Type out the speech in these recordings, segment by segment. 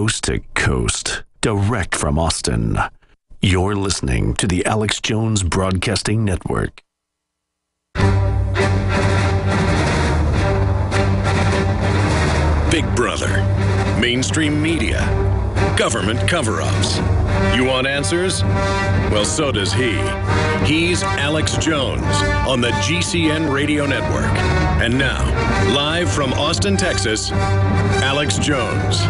coast to coast, direct from Austin. You're listening to the Alex Jones Broadcasting Network. Big Brother, mainstream media, government cover-ups. You want answers? Well, so does he. He's Alex Jones on the GCN Radio Network. And now, live from Austin, Texas, Alex Jones.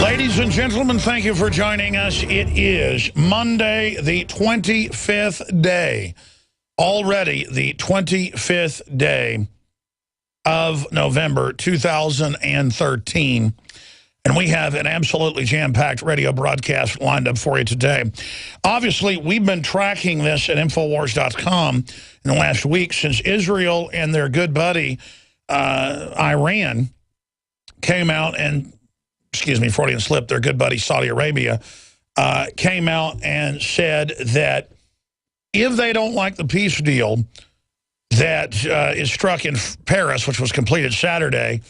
Ladies and gentlemen, thank you for joining us. It is Monday, the 25th day. Already the 25th day of November 2013. And we have an absolutely jam-packed radio broadcast lined up for you today. Obviously, we've been tracking this at Infowars.com in the last week since Israel and their good buddy, Iran, came out and, excuse me, Freudian slip, their good buddy, Saudi Arabia, came out and said that if they don't like the peace deal that is struck in Paris, which was completed Saturday,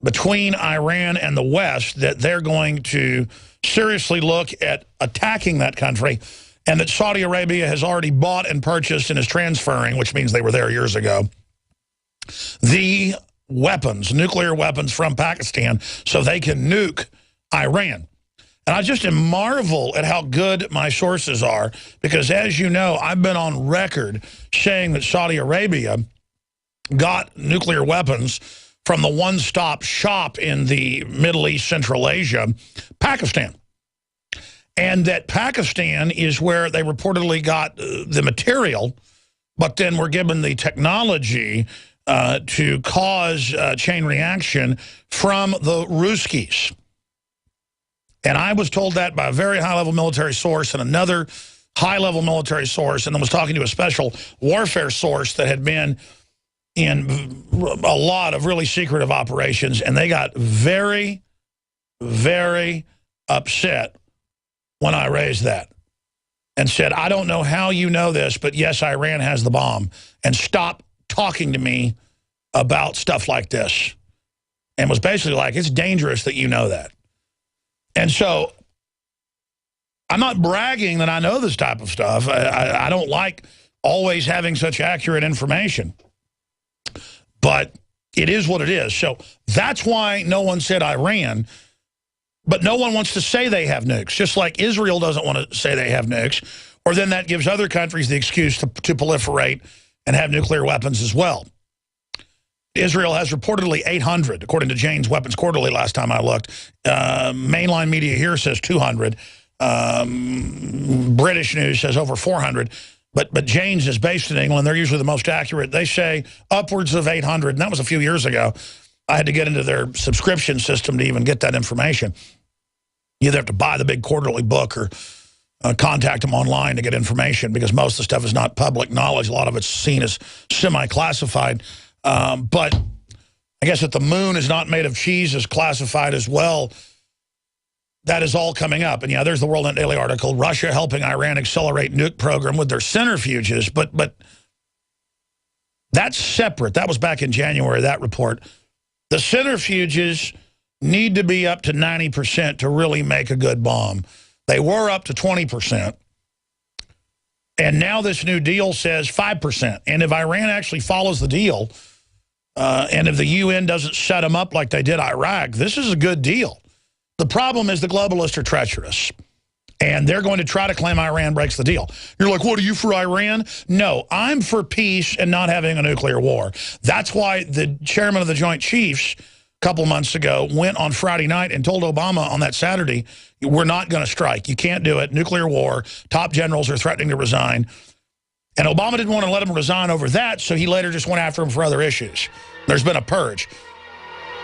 between Iran and the West, that they're going to seriously look at attacking that country, and that Saudi Arabia has already bought and purchased and is transferring, which means they were there years ago, the weapons, nuclear weapons from Pakistan, so they can nuke Iran. And I just marvel at how good my sources are, because as you know, I've been on record saying that Saudi Arabia got nuclear weapons from the one-stop shop in the Middle East, Central Asia, Pakistan. And that Pakistan is where they reportedly got the material, but then were given the technology to cause chain reaction from the Ruskies. And I was told that by a very high-level military source and another high-level military source, and then was talking to a special warfare source that had been in a lot of really secretive operations, and they got very, very upset when I raised that and said, I don't know how you know this, but yes, Iran has the bomb, and stop talking to me about stuff like this. And was basically like, it's dangerous that you know that. And so I'm not bragging that I know this type of stuff. I don't like always having such accurate information. But it is what it is. So that's why no one said Iran, but no one wants to say they have nukes, just like Israel doesn't want to say they have nukes, or then that gives other countries the excuse to proliferate and have nuclear weapons as well. Israel has reportedly 800, according to Jane's Weapons Quarterly last time I looked. Mainline media here says 200. British news says over 400. But Jane's is based in England. They're usually the most accurate. They say upwards of 800, and that was a few years ago. I had to get into their subscription system to even get that information. You either have to buy the big quarterly book or contact them online to get information, because most of the stuff is not public knowledge. A lot of it's seen as semi-classified. But I guess that the moon is not made of cheese is classified as well. That is all coming up. And yeah, there's the World Net Daily article, Russia helping Iran accelerate nuke program with their centrifuges. But that's separate. That was back in January, that report. The centrifuges need to be up to 90% to really make a good bomb. They were up to 20%. And now this new deal says 5%. And if Iran actually follows the deal, and if the UN doesn't shut them up like they did Iraq, this is a good deal. The problem is the globalists are treacherous, and they're going to try to claim Iran breaks the deal. You're like, what, are you for Iran? No, I'm for peace and not having a nuclear war. That's why the chairman of the Joint Chiefs a couple months ago went on Friday night and told Obama on that Saturday, we're not going to strike. You can't do it. Nuclear war. Top generals are threatening to resign. And Obama didn't want to let him resign over that, so he later just went after him for other issues. There's been a purge.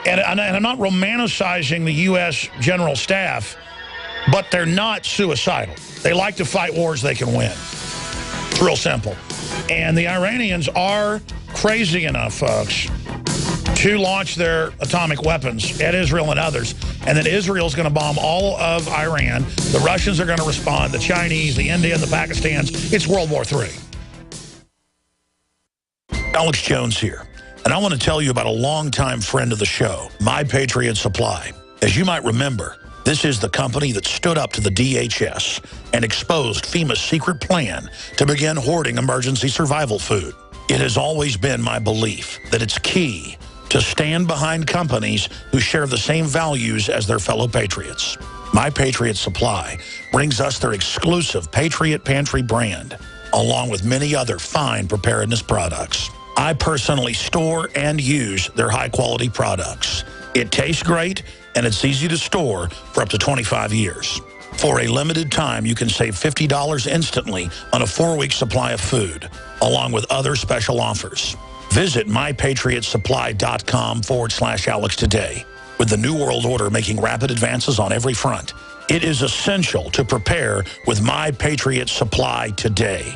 And I'm not romanticizing the U.S. general staff, but they're not suicidal. They like to fight wars they can win. It's real simple. And the Iranians are crazy enough, folks, to launch their atomic weapons at Israel and others. And then Israel's going to bomb all of Iran. The Russians are going to respond, the Chinese, the Indian, the Pakistans. It's World War III. Alex Jones here. And I want to tell you about a longtime friend of the show, My Patriot Supply. As you might remember, this is the company that stood up to the DHS and exposed FEMA's secret plan to begin hoarding emergency survival food. It has always been my belief that it's key to stand behind companies who share the same values as their fellow patriots. My Patriot Supply brings us their exclusive Patriot Pantry brand, along with many other fine preparedness products. I personally store and use their high-quality products. It tastes great, and it's easy to store for up to 25 years. For a limited time, you can save $50 instantly on a 4-week supply of food, along with other special offers. Visit mypatriotsupply.com/Alex today. With the New World Order making rapid advances on every front, it is essential to prepare with My Patriot Supply today.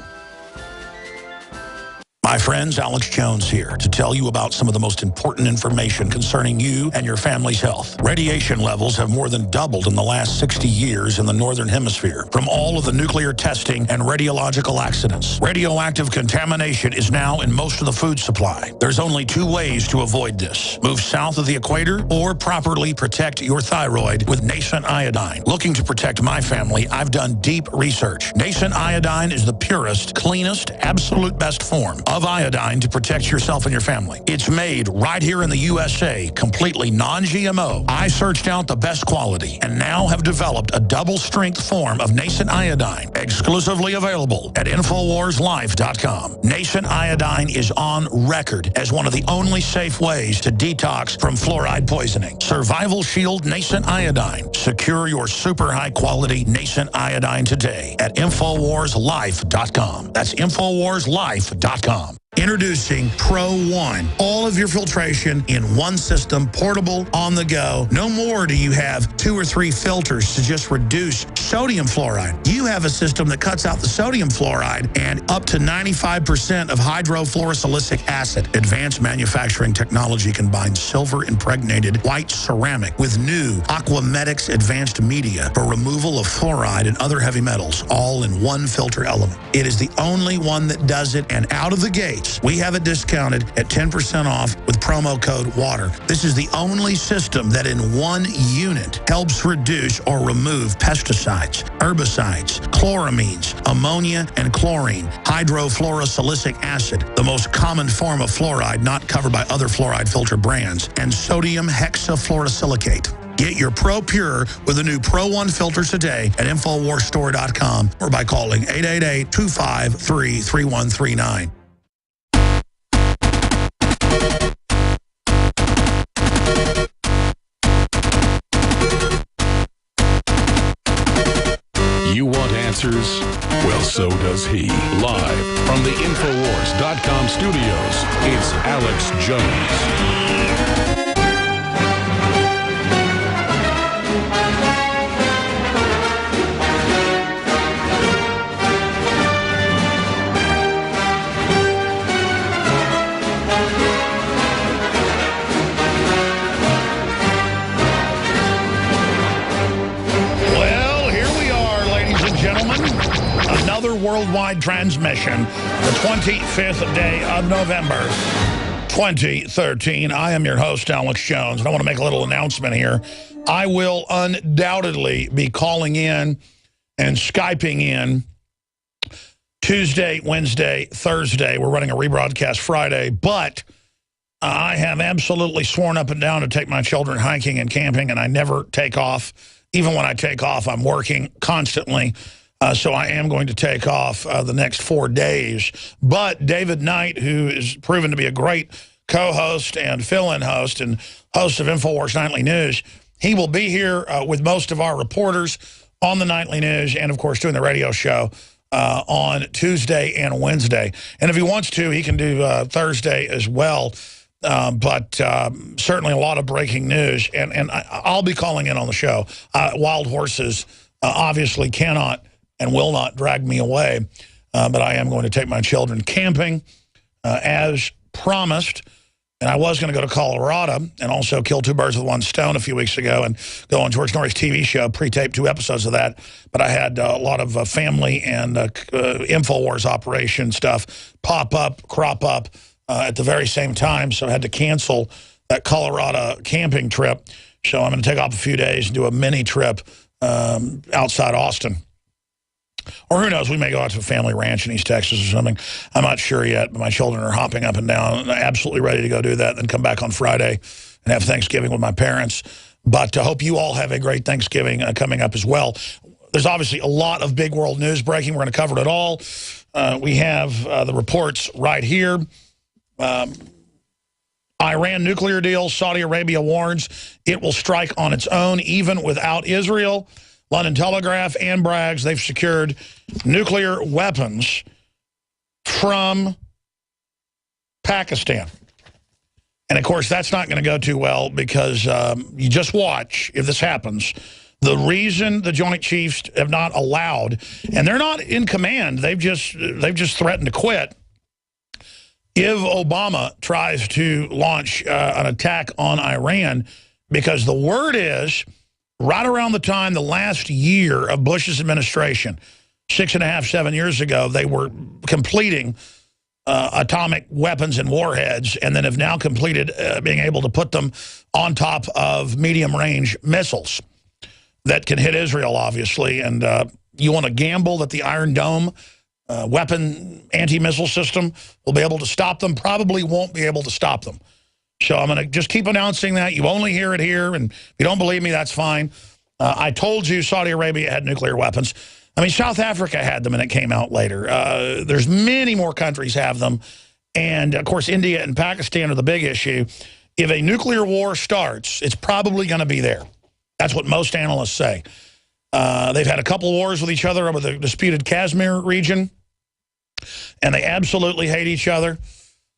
My friends, Alex Jones here to tell you about some of the most important information concerning you and your family's health. Radiation levels have more than doubled in the last 60 years in the Northern Hemisphere from all of the nuclear testing and radiological accidents. Radioactive contamination is now in most of the food supply. There's only 2 ways to avoid this. Move south of the equator or properly protect your thyroid with nascent iodine. Looking to protect my family, I've done deep research. Nascent iodine is the purest, cleanest, absolute best form of iodine to protect yourself and your family. It's made right here in the USA, completely non-GMO. I searched out the best quality and now have developed a double-strength form of nascent iodine, exclusively available at InfoWarsLife.com. Nascent iodine is on record as one of the only safe ways to detox from fluoride poisoning. Survival Shield Nascent Iodine. Secure your super high-quality nascent iodine today at InfoWarsLife.com. That's InfoWarsLife.com. Introducing Pro One. All of your filtration in one system, portable, on the go. No more do you have 2 or 3 filters to just reduce sodium fluoride. You have a system that cuts out the sodium fluoride and up to 95% of hydrofluorosilicic acid. Advanced manufacturing technology combines silver-impregnated white ceramic with new Aquamedics advanced media for removal of fluoride and other heavy metals, all in one filter element. It is the only one that does it, and out of the gate, we have it discounted at 10% off with promo code WATER. This is the only system that in one unit helps reduce or remove pesticides, herbicides, chloramines, ammonia, and chlorine, hydrofluorosilicic acid, the most common form of fluoride not covered by other fluoride filter brands, and sodium hexafluorosilicate. Get your Pro Pure with the new Pro One filters today at InfoWarsStore.com or by calling 888-253-3139. You want answers? Well, so does he. Live from the Infowars.com studios, it's Alex Jones. Another worldwide transmission, the 25th day of November, 2013. I am your host, Alex Jones, and I want to make a little announcement here. I will undoubtedly be calling in and Skyping in Tuesday, Wednesday, Thursday. We're running a rebroadcast Friday, but I have absolutely sworn up and down to take my children hiking and camping, and I never take off. Even when I take off, I'm working constantly. So I am going to take off the next 4 days. But David Knight, who is proven to be a great co-host and fill-in host and host of InfoWars Nightly News, he will be here with most of our reporters on the Nightly News and, of course, doing the radio show on Tuesday and Wednesday. And if he wants to, he can do Thursday as well. But certainly a lot of breaking news. And I'll be calling in on the show. Wild horses obviously cannot and will not drag me away. But I am going to take my children camping as promised. And I was going to go to Colorado and also kill two birds with one stone a few weeks ago and go on George Norrie's TV show, pre-taped 2 episodes of that. But I had a lot of family and InfoWars operation stuff crop up at the very same time. So I had to cancel that Colorado camping trip. So I'm going to take off a few days and do a mini trip outside Austin. Or who knows, we may go out to a family ranch in East Texas or something. I'm not sure yet, but my children are hopping up and down, absolutely ready to go do that, then come back on Friday and have Thanksgiving with my parents. But I hope you all have a great Thanksgiving coming up as well. There's obviously a lot of big world news breaking. We're going to cover it all. We have the reports right here. Iran nuclear deal. Saudi Arabia warns it will strike on its own, even without Israel. London Telegraph and brags they've secured nuclear weapons from Pakistan. And, of course, that's not going to go too well because you just watch if this happens. The reason the Joint Chiefs have not allowed, and they're not in command, they've just threatened to quit. If Obama tries to launch an attack on Iran, because the word is, right around the time the last year of Bush's administration, 6.5, 7 years ago, they were completing atomic weapons and warheads, and then have now completed being able to put them on top of medium-range missiles that can hit Israel, obviously. And you want to gamble that the Iron Dome weapon anti-missile system will be able to stop them? Probably won't be able to stop them. So I'm going to just keep announcing that. You only hear it here, and if you don't believe me, that's fine. I told you Saudi Arabia had nuclear weapons. I mean, South Africa had them, and it came out later. There's many more countries have them. And, of course, India and Pakistan are the big issue. If a nuclear war starts, it's probably going to be there. That's what most analysts say. They've had a couple wars with each other over the disputed Kashmir region, and they absolutely hate each other.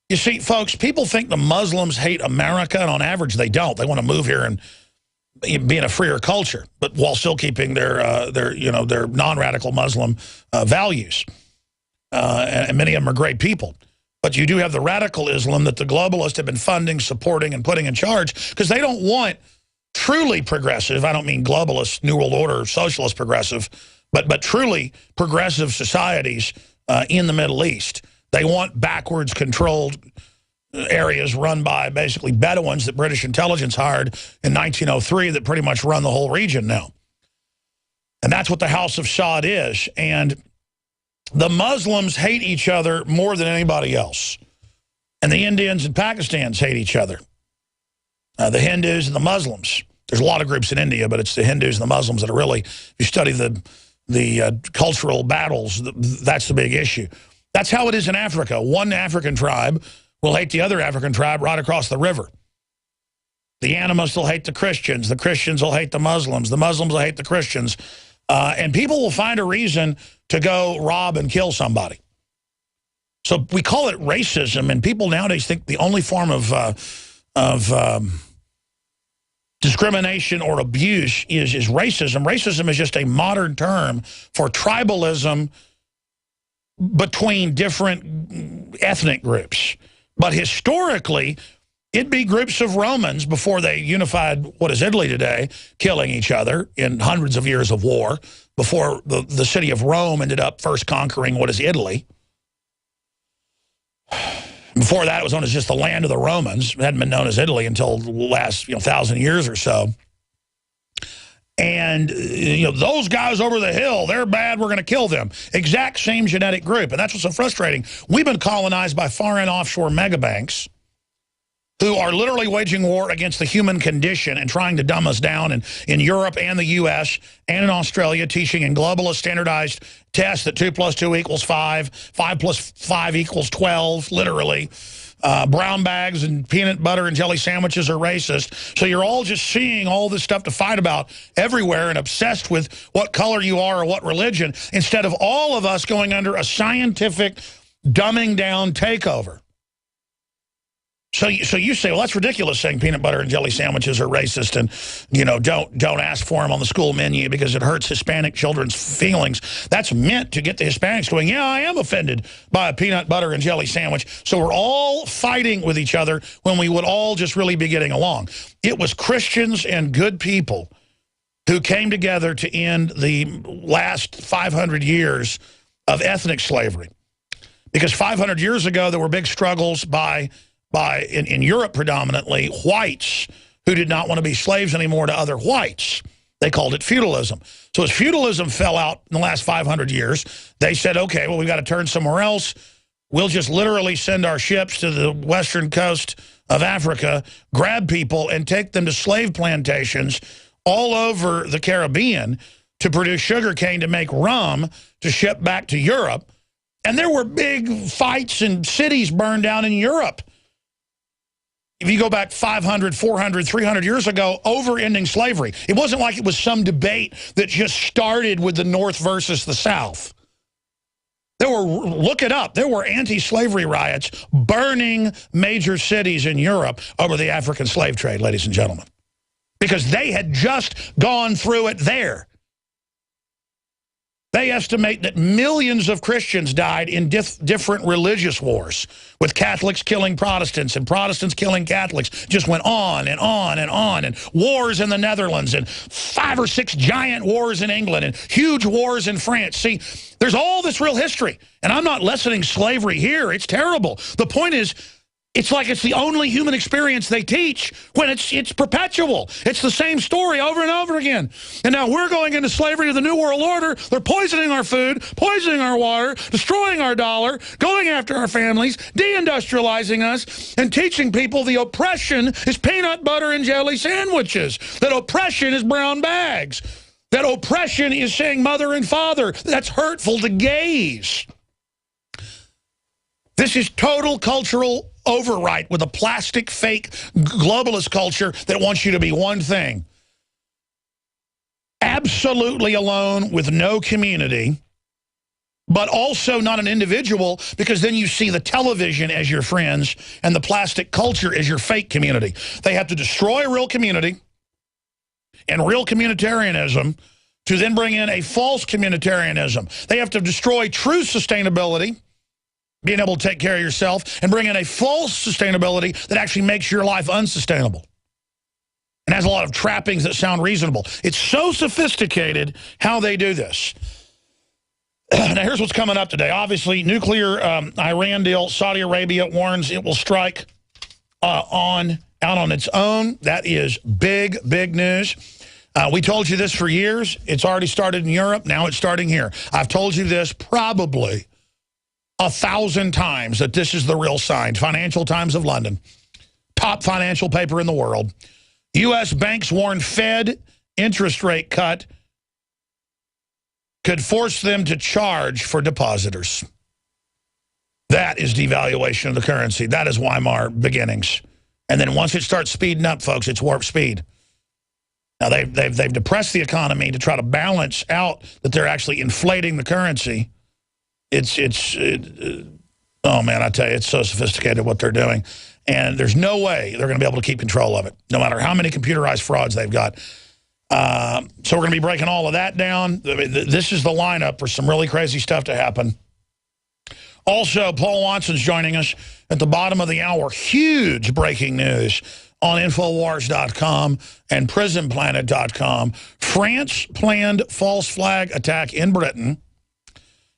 You see, folks, people think the Muslims hate America, and on average they don't. They want to move here and be in a freer culture, but while still keeping their non-radical Muslim values. And many of them are great people. But you do have the radical Islam that the globalists have been funding, supporting, and putting in charge because they don't want truly progressive, I don't mean globalist, New World Order, socialist progressive, but truly progressive societies in the Middle East. They want backwards controlled areas run by basically Bedouins that British intelligence hired in 1903 that pretty much run the whole region now. And that's what the House of Saud is. And the Muslims hate each other more than anybody else. And the Indians and Pakistans hate each other. The Hindus and the Muslims. There's a lot of groups in India, but it's the Hindus and the Muslims that are really, if you study the cultural battles, that's the big issue. That's how it is in Africa. One African tribe will hate the other African tribe right across the river. The animists will hate the Christians will hate the Muslims will hate the Christians. And people will find a reason to go rob and kill somebody. So we call it racism, and people nowadays think the only form of discrimination or abuse is racism. Racism is just a modern term for tribalism between different ethnic groups. But historically, it'd be groups of Romans before they unified what is Italy today, killing each other in hundreds of years of war, before the city of Rome ended up first conquering what is Italy. Before that, it was known as just the land of the Romans. It hadn't been known as Italy until the last 1,000 years or so. And, those guys over the hill, they're bad, we're going to kill them. Exact same genetic group. And that's what's so frustrating. We've been colonized by foreign offshore megabanks who are literally waging war against the human condition and trying to dumb us down in Europe and the U.S. and in Australia, teaching in globalist standardized tests that 2 + 2 = 5, 5 + 5 = 12, literally. Brown bags and peanut butter and jelly sandwiches are racist. So you're all just seeing all this stuff to fight about everywhere and obsessed with what color you are or what religion, instead of all of us going under a scientific dumbing down takeover. So you say, well, that's ridiculous saying peanut butter and jelly sandwiches are racist and, you know, don't ask for them on the school menu because it hurts Hispanic children's feelings. That's meant to get the Hispanics going, yeah, I am offended by a peanut butter and jelly sandwich. So we're all fighting with each other when we would all just really be getting along. It was Christians and good people who came together to end the last 500 years of ethnic slavery. Because 500 years ago, there were big struggles in Europe predominantly, whites who did not want to be slaves anymore to other whites. They called it feudalism. So as feudalism fell out in the last 500 years, they said, okay, well, we've got to turn somewhere else. We'll just literally send our ships to the western coast of Africa, grab people, and take them to slave plantations all over the Caribbean to produce sugarcane to make rum to ship back to Europe. And there were big fights and cities burned down in Europe. If you go back 500, 400, 300 years ago, over ending slavery. It wasn't like it was some debate that just started with the North versus the South. Look it up, there were anti-slavery riots burning major cities in Europe over the African slave trade, ladies and gentlemen. Because they had just gone through it there. They estimate that millions of Christians died in different religious wars, with Catholics killing Protestants and Protestants killing Catholics. Just went on and on and on. And wars in the Netherlands and 5 or 6 giant wars in England and huge wars in France. See, there's all this real history. And I'm not lessening slavery here. It's terrible. The point is, it's like it's the only human experience they teach when it's perpetual. It's the same story over and over again. And now we're going into slavery to the New World Order. They're poisoning our food, poisoning our water, destroying our dollar, going after our families, deindustrializing us, and teaching people the oppression is peanut butter and jelly sandwiches, that oppression is brown bags, that oppression is saying mother and father. That's hurtful to gays. This is total cultural overwrite with a plastic, fake, globalist culture that wants you to be one thing. Absolutely alone with no community, but also not an individual, because then you see the television as your friends and the plastic culture as your fake community. They have to destroy a real community and real communitarianism to then bring in a false communitarianism. They have to destroy true sustainability, being able to take care of yourself, and bring in a false sustainability that actually makes your life unsustainable and has a lot of trappings that sound reasonable. It's so sophisticated how they do this. Now, here's what's coming up today. Obviously, nuclear Iran deal. Saudi Arabia warns it will strike out on its own. That is big, big news. We told you this for years. It's already started in Europe. Now it's starting here. I've told you this probably 1,000 times that this is the real sign. Financial Times of London, top financial paper in the world. U.S. banks warn Fed interest rate cut could force them to charge for depositors. That is devaluation of the currency. That is Weimar beginnings. And then once it starts speeding up, folks, it's warp speed. Now, they've depressed the economy to try to balance out that they're actually inflating the currency. Oh, man, I tell you, it's so sophisticated what they're doing. And there's no way they're going to be able to keep control of it, no matter how many computerized frauds they've got. So we're going to be breaking all of that down. This is the lineup for some really crazy stuff to happen. Also, Paul Watson's joining us at the bottom of the hour. Huge breaking news on Infowars.com and PrisonPlanet.com. France planned false flag attack in Britain.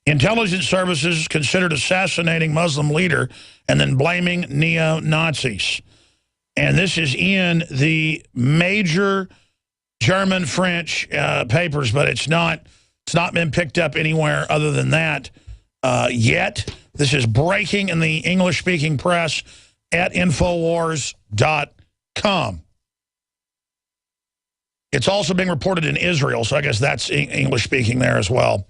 Intelligence services considered assassinating Muslim leader and then blaming neo-Nazis. And this is in the major German, French papers, but it's not been picked up anywhere other than that yet. This is breaking in the English-speaking press at Infowars.com. It's also being reported in Israel, so I guess that's English-speaking there as well.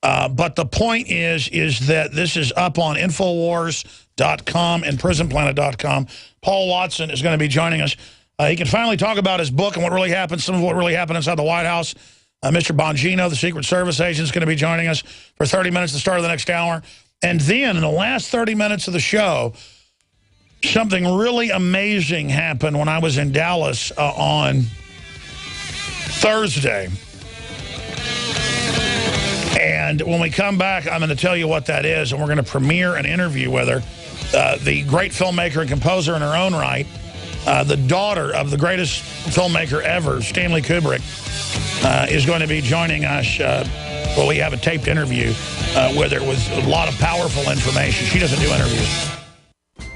But the point is that this is up on Infowars.com and PrisonPlanet.com. Paul Watson is going to be joining us. He can finally talk about his book and what really happened, some of what really happened inside the White House. Mr. Bongino, the Secret Service agent, is going to be joining us for 30 minutes at the start of the next hour. And then in the last 30 minutes of the show, something really amazing happened when I was in Dallas on Thursday. And when we come back, I'm going to tell you what that is, and we're going to premiere an interview with her. The great filmmaker and composer in her own right, the daughter of the greatest filmmaker ever, Stanley Kubrick, is going to be joining us. Well, we have a taped interview with her with a lot of powerful information. She doesn't do interviews.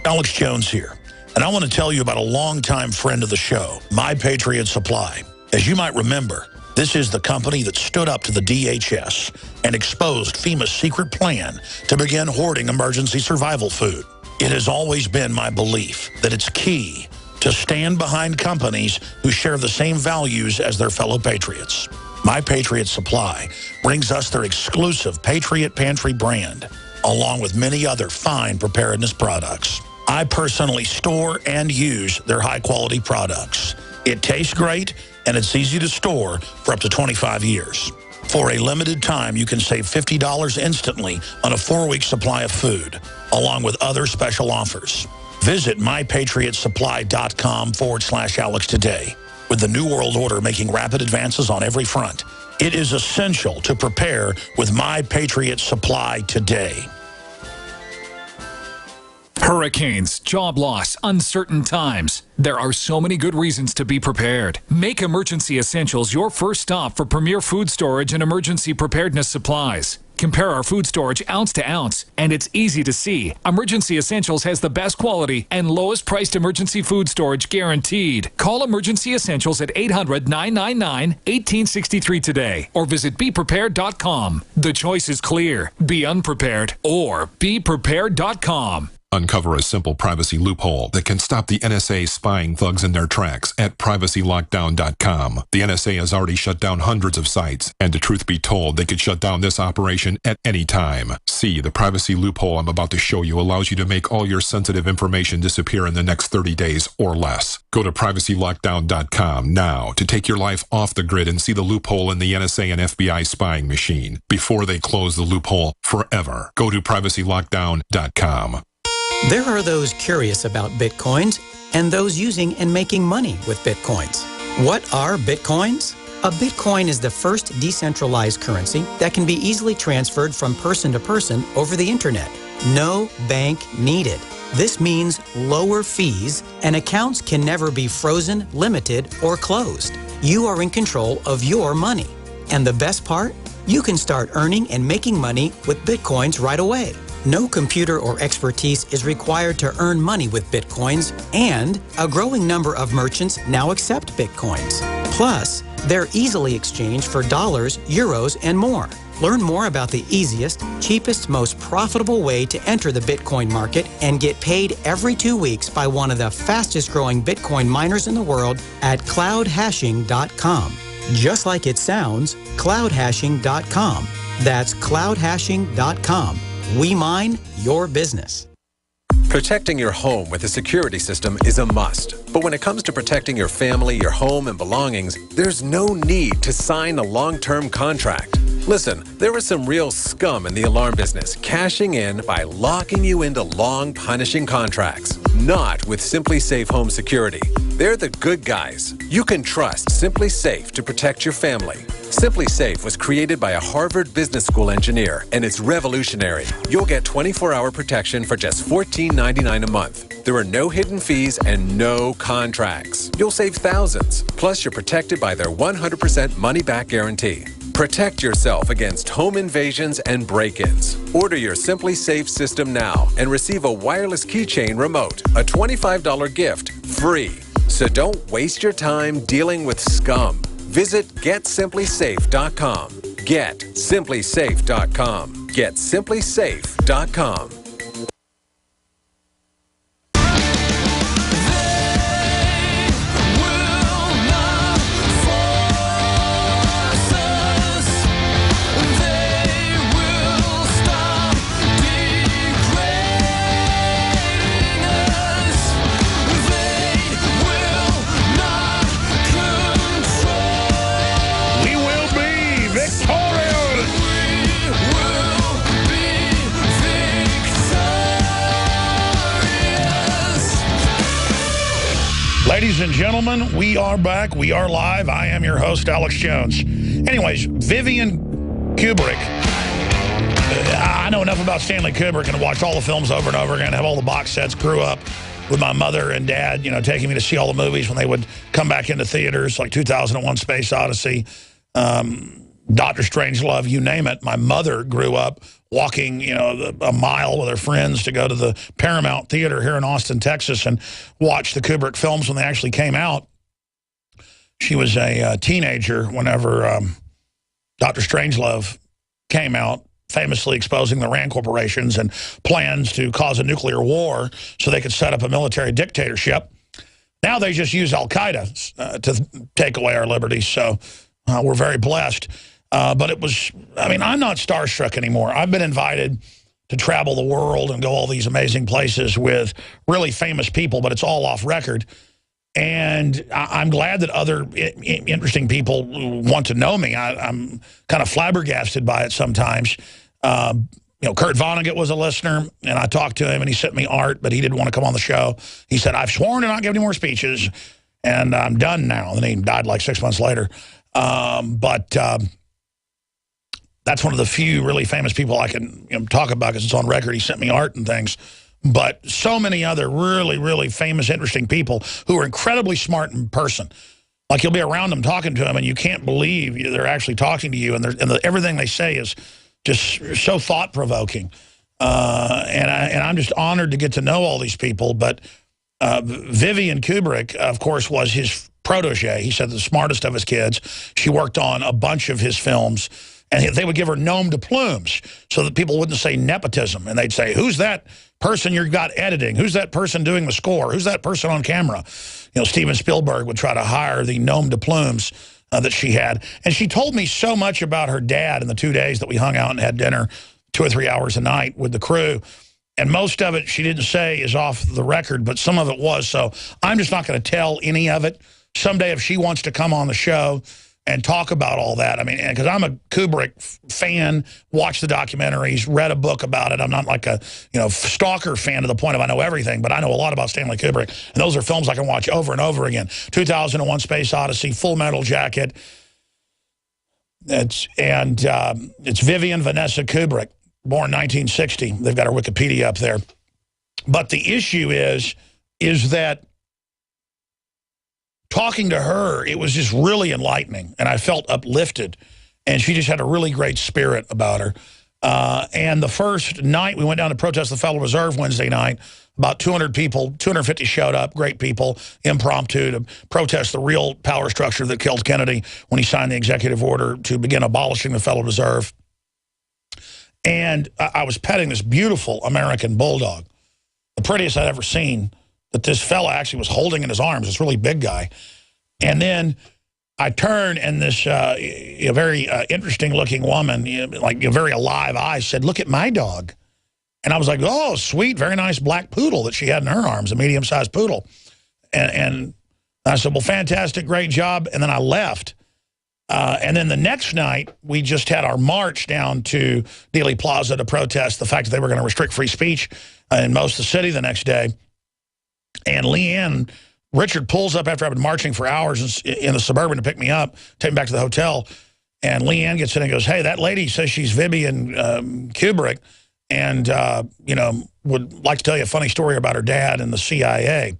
Alex Jones here, and I want to tell you about a longtime friend of the show, My Patriot Supply. As you might remember, this is the company that stood up to the DHS and exposed FEMA's secret plan to begin hoarding emergency survival food. It has always been my belief that it's key to stand behind companies who share the same values as their fellow patriots. My Patriot Supply brings us their exclusive Patriot Pantry brand, along with many other fine preparedness products. I personally store and use their high-quality products. It tastes great, and it's easy to store for up to 25 years. For a limited time, you can save $50 instantly on a 4-week supply of food, along with other special offers. Visit mypatriotsupply.com/Alex today. With the New World Order making rapid advances on every front, it is essential to prepare with My Patriot Supply today. Hurricanes, job loss, uncertain times. There are so many good reasons to be prepared. Make Emergency Essentials your first stop for premier food storage and emergency preparedness supplies. Compare our food storage ounce to ounce, and it's easy to see. Emergency Essentials has the best quality and lowest priced emergency food storage guaranteed. Call Emergency Essentials at 800-999-1863 today or visit beprepared.com. The choice is clear. Be unprepared or beprepared.com. Uncover a simple privacy loophole that can stop the NSA spying thugs in their tracks at privacylockdown.com. The NSA has already shut down hundreds of sites, and the truth be told, they could shut down this operation at any time. See, the privacy loophole I'm about to show you allows you to make all your sensitive information disappear in the next 30 days or less. Go to privacylockdown.com now to take your life off the grid and see the loophole in the NSA and FBI spying machine before they close the loophole forever. Go to privacylockdown.com. There are those curious about Bitcoins and those using and making money with Bitcoins. What are Bitcoins? A Bitcoin is the first decentralized currency that can be easily transferred from person to person over the internet. No bank needed. This means lower fees, and accounts can never be frozen, limited, or closed. You are in control of your money. And the best part? You can start earning and making money with Bitcoins right away. No computer or expertise is required to earn money with Bitcoins, and a growing number of merchants now accept Bitcoins. Plus, they're easily exchanged for dollars, euros, and more. Learn more about the easiest, cheapest, most profitable way to enter the Bitcoin market and get paid every 2 weeks by one of the fastest growing Bitcoin miners in the world at cloudhashing.com. Just like it sounds, cloudhashing.com. That's cloudhashing.com. We mine your business. Protecting your home with a security system is a must. But when it comes to protecting your family, your home, and belongings, there's no need to sign a long-term contract. Listen, there is some real scum in the alarm business, cashing in by locking you into long, punishing contracts. Not with Simply Safe Home Security. They're the good guys. You can trust Simply Safe to protect your family. Simply Safe was created by a Harvard Business School engineer, and it's revolutionary. You'll get 24-hour protection for just $14.99 a month. There are no hidden fees and no contracts. You'll save thousands. Plus, you're protected by their 100% money-back guarantee. Protect yourself against home invasions and break-ins. Order your Simply Safe system now and receive a wireless keychain remote, a $25 gift, free. So don't waste your time dealing with scum. Visit GetSimplySafe.com. GetSimplySafe.com. GetSimplySafe.com. and gentlemen, we are back. We are live. I am your host, Alex Jones. Anyways, Vivian Kubrick. I know enough about Stanley Kubrick and watched all the films over and over again, have all the box sets, grew up with my mother and dad, taking me to see all the movies when they would come back into theaters, like 2001 Space Odyssey, Dr. Strangelove, you name it. My mother grew up walking, a mile with her friends to go to the Paramount Theater here in Austin, Texas, and watch the Kubrick films when they actually came out. She was a teenager whenever Dr. Strangelove came out, famously exposing the RAND corporations and plans to cause a nuclear war so they could set up a military dictatorship. Now they just use Al-Qaeda to take away our liberties, so we're very blessed. But it was, I'm not starstruck anymore. I've been invited to travel the world and go all these amazing places with really famous people, but it's all off record. And I'm glad that other interesting people want to know me. I'm kind of flabbergasted by it sometimes. Kurt Vonnegut was a listener, and I talked to him, and he sent me art, but he didn't want to come on the show. He said, I've sworn to not give any more speeches, and I'm done now. And then he died like 6 months later. That's one of the few really famous people I can talk about because it's on record. He sent me art and things. But so many other really, really famous, interesting people who are incredibly smart in person. Like you'll be around them talking to them, and you can't believe they're actually talking to you, and everything they say is just so thought-provoking. And I'm just honored to get to know all these people. But Vivian Kubrick, of course, was his protege. He said the smartest of his kids. She worked on a bunch of his films. And they would give her nom de plumes so that people wouldn't say nepotism. And they'd say, who's that person you've got editing? Who's that person doing the score? Who's that person on camera? Steven Spielberg would try to hire the nom de plumes that she had. And she told me so much about her dad in the 2 days that we hung out and had dinner 2 or 3 hours a night with the crew. And most of it she didn't say is off the record, but some of it was. So I'm just not going to tell any of it. Someday if she wants to come on the show and talk about all that. Because I'm a Kubrick fan, watched the documentaries, read a book about it. I'm not like a stalker fan to the point of I know everything, but I know a lot about Stanley Kubrick. And those are films I can watch over and over again. 2001 Space Odyssey, Full Metal Jacket. It's Vivian Vanessa Kubrick, born 1960. They've got her Wikipedia up there. But the issue is that talking to her, it was just really enlightening, and I felt uplifted, and she just had a really great spirit about her. And the first night, we went down to protest the Federal Reserve Wednesday night. About 200 people, 250 showed up, great people, impromptu, to protest the real power structure that killed Kennedy when he signed the executive order to begin abolishing the Federal Reserve. And I was petting this beautiful American bulldog, the prettiest I'd ever seen, that this fella actually was holding in his arms, this really big guy. And then I turned, and this very interesting-looking woman, like a very alive eye, said, look at my dog. And I was like, oh, sweet, very nice black poodle that she had in her arms, a medium-sized poodle. And I said, well, fantastic, great job. And then I left. And then the next night, we just had our march down to Dealey Plaza to protest the fact that they were going to restrict free speech in most of the city the next day. And Leanne, Richard pulls up after I've been marching for hours in the Suburban to pick me up, take me back to the hotel. And Leanne gets in and goes, hey, that lady says she's Vivian Kubrick and, would like to tell you a funny story about her dad and the CIA.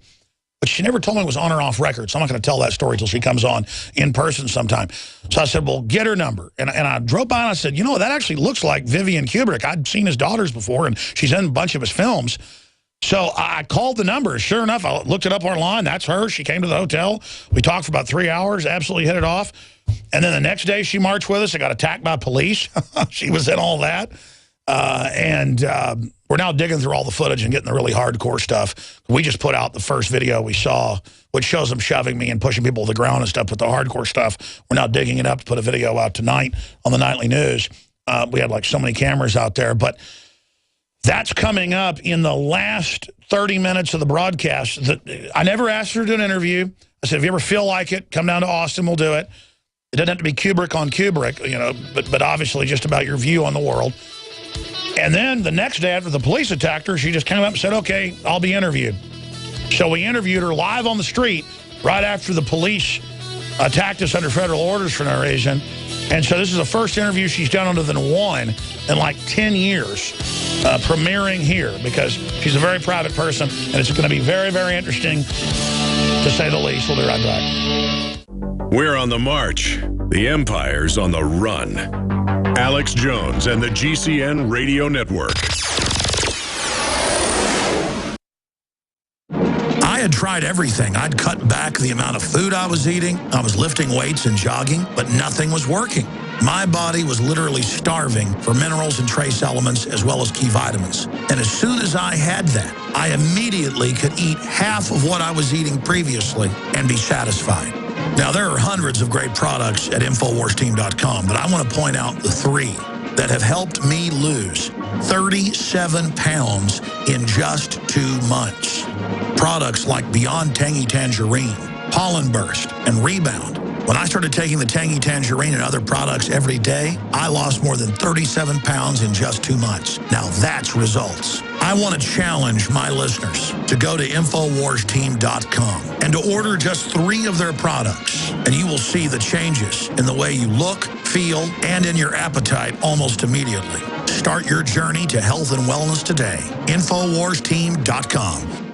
But she never told me it was on or off record, so I'm not going to tell that story until she comes on in person sometime. So I said, well, get her number. And I drove by and I said, that actually looks like Vivian Kubrick. I'd seen his daughters before, and she's in a bunch of his films. So I called the number. Sure enough, I looked it up online. That's her. She came to the hotel. We talked for about 3 hours, absolutely hit it off. And then the next day she marched with us. I got attacked by police. She was in all that. We're now digging through all the footage and getting the really hardcore stuff. We just put out the first video we saw, which shows them shoving me and pushing people to the ground and stuff. But the hardcore stuff, we're now digging it up to put a video out tonight on the Nightly News. We had like so many cameras out there. But that's coming up in the last 30 minutes of the broadcast. I never asked her to do an interview. I said, if you ever feel like it, come down to Austin, we'll do it. It doesn't have to be Kubrick on Kubrick, but obviously just about your view on the world. And then the next day after the police attacked her, she just came up and said, okay, I'll be interviewed. So we interviewed her live on the street right after the police attacked us under federal orders for no reason. And so this is the first interview she's done other than one in like 10 years, premiering here, because she's a very private person, and it's going to be very, very interesting, to say the least. We'll be right back. We're on the march. The Empire's on the run. Alex Jones and the GCN Radio Network. I had tried everything. I'd cut back the amount of food I was eating. I was lifting weights and jogging, but nothing was working. My body was literally starving for minerals and trace elements as well as key vitamins. And as soon as I had that, I immediately could eat half of what I was eating previously and be satisfied. Now, there are hundreds of great products at InfoWarsTeam.com, but I want to point out the 3 that have helped me lose 37 pounds in just 2 months. Products like Beyond Tangy Tangerine, Pollen Burst, and Rebound. When I started taking the Tangy Tangerine and other products every day, I lost more than 37 pounds in just 2 months. Now that's results. I want to challenge my listeners to go to InfoWarsTeam.com and to order just 3 of their products, and you will see the changes in the way you look, feel, and in your appetite almost immediately. Start your journey to health and wellness today. InfoWarsTeam.com.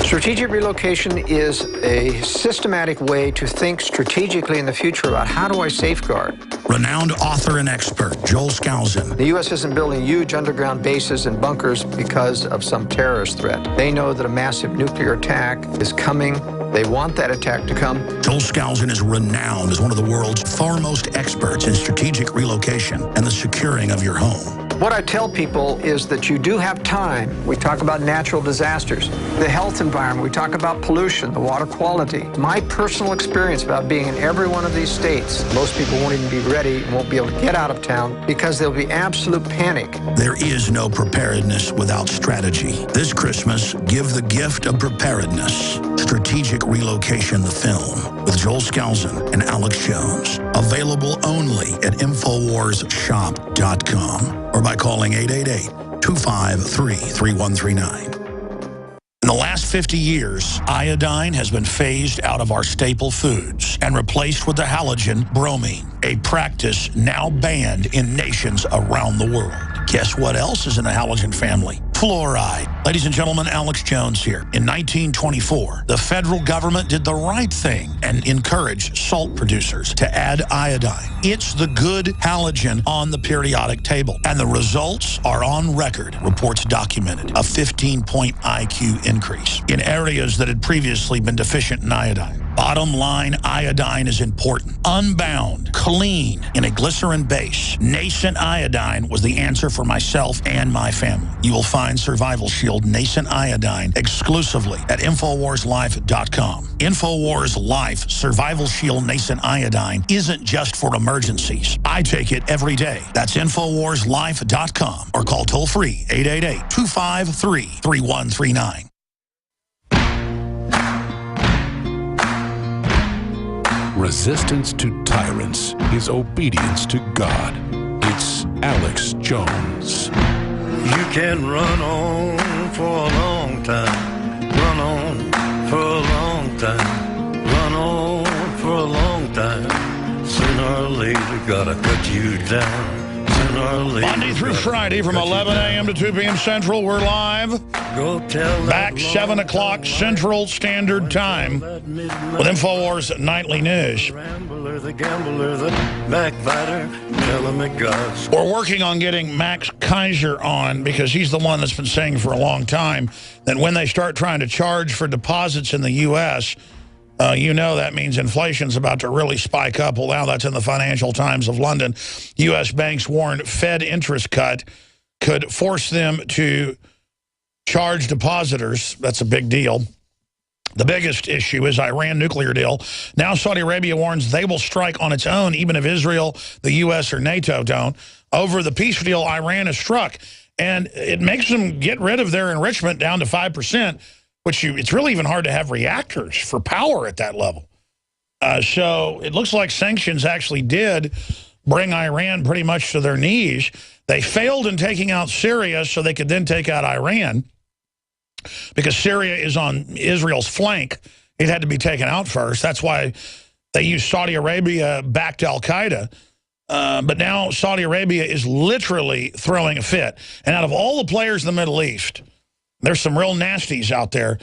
Strategic relocation is a systematic way to think strategically in the future about how do I safeguard. Renowned author and expert, Joel Skousen. The U.S. isn't building huge underground bases and bunkers because of some terrorist threat. They know that a massive nuclear attack is coming. They want that attack to come. Joel Skousen is renowned as one of the world's foremost experts in strategic relocation and the securing of your home. What I tell people is that you do have time. We talk about natural disasters, the health environment, we talk about pollution, the water quality. My personal experience about being in every one of these states, most people won't even be ready and won't be able to get out of town because there'll be absolute panic. There is no preparedness without strategy. This Christmas, give the gift of preparedness. Strategic Relocation, the film, with Joel Skousen and Alex Jones. Available only at InfoWarsShop.com. or by calling 888-253-3139. In the last 50 years, iodine has been phased out of our staple foods and replaced with the halogen bromine, a practice now banned in nations around the world. Guess what else is in the halogen family? Fluoride. Ladies and gentlemen, Alex Jones here. In 1924, the federal government did the right thing and encouraged salt producers to add iodine. It's the good halogen on the periodic table, and the results are on record. Reports documented a 15-point IQ increase in areas that had previously been deficient in iodine. Bottom line, iodine is important. Unbound, clean, in a glycerin base. Nascent iodine was the answer for myself and my family. You will find Survival Shield Nascent Iodine exclusively at InfoWarsLife.com. InfoWars Life Survival Shield Nascent Iodine isn't just for emergencies. I take it every day. That's InfoWarsLife.com or call toll-free 888-253-3139. Resistance to tyrants is obedience to God. It's Alex Jones. You can run on for a long time, run on for a long time, run on for a long time. Sooner or later, gotta cut you down. Sooner or later, Monday through Friday from 11 a.m. to 2 p.m. Central, we're live. Go tell Back 7 o'clock Central Standard Time with InfoWars Nightly News. The gambler, the backbiter, tell him that God's... We're working on getting Max Kaiser on because he's the one that's been saying for a long time that when they start trying to charge for deposits in the U.S., you know that means inflation's about to really spike up. Well, now that's in the Financial Times of London. U.S. banks warn Fed interest cut could force them to charge depositors. That's a big deal. The biggest issue is Iran nuclear deal. Now Saudi Arabia warns they will strike on its own, even if Israel, the U.S., or NATO don't. Over the peace deal Iran has struck. And it makes them get rid of their enrichment down to 5%, which it's really even hard to have reactors for power at that level. So it looks like sanctions actually did bring Iran pretty much to their knees. They failed in taking out Syria so they could then take out Iran, because Syria is on Israel's flank It had to be taken out first. That's why they used Saudi Arabia backed al-Qaeda. But now Saudi Arabia is literally throwing a fit. And out of all the players in the Middle East, there's some real nasties out there.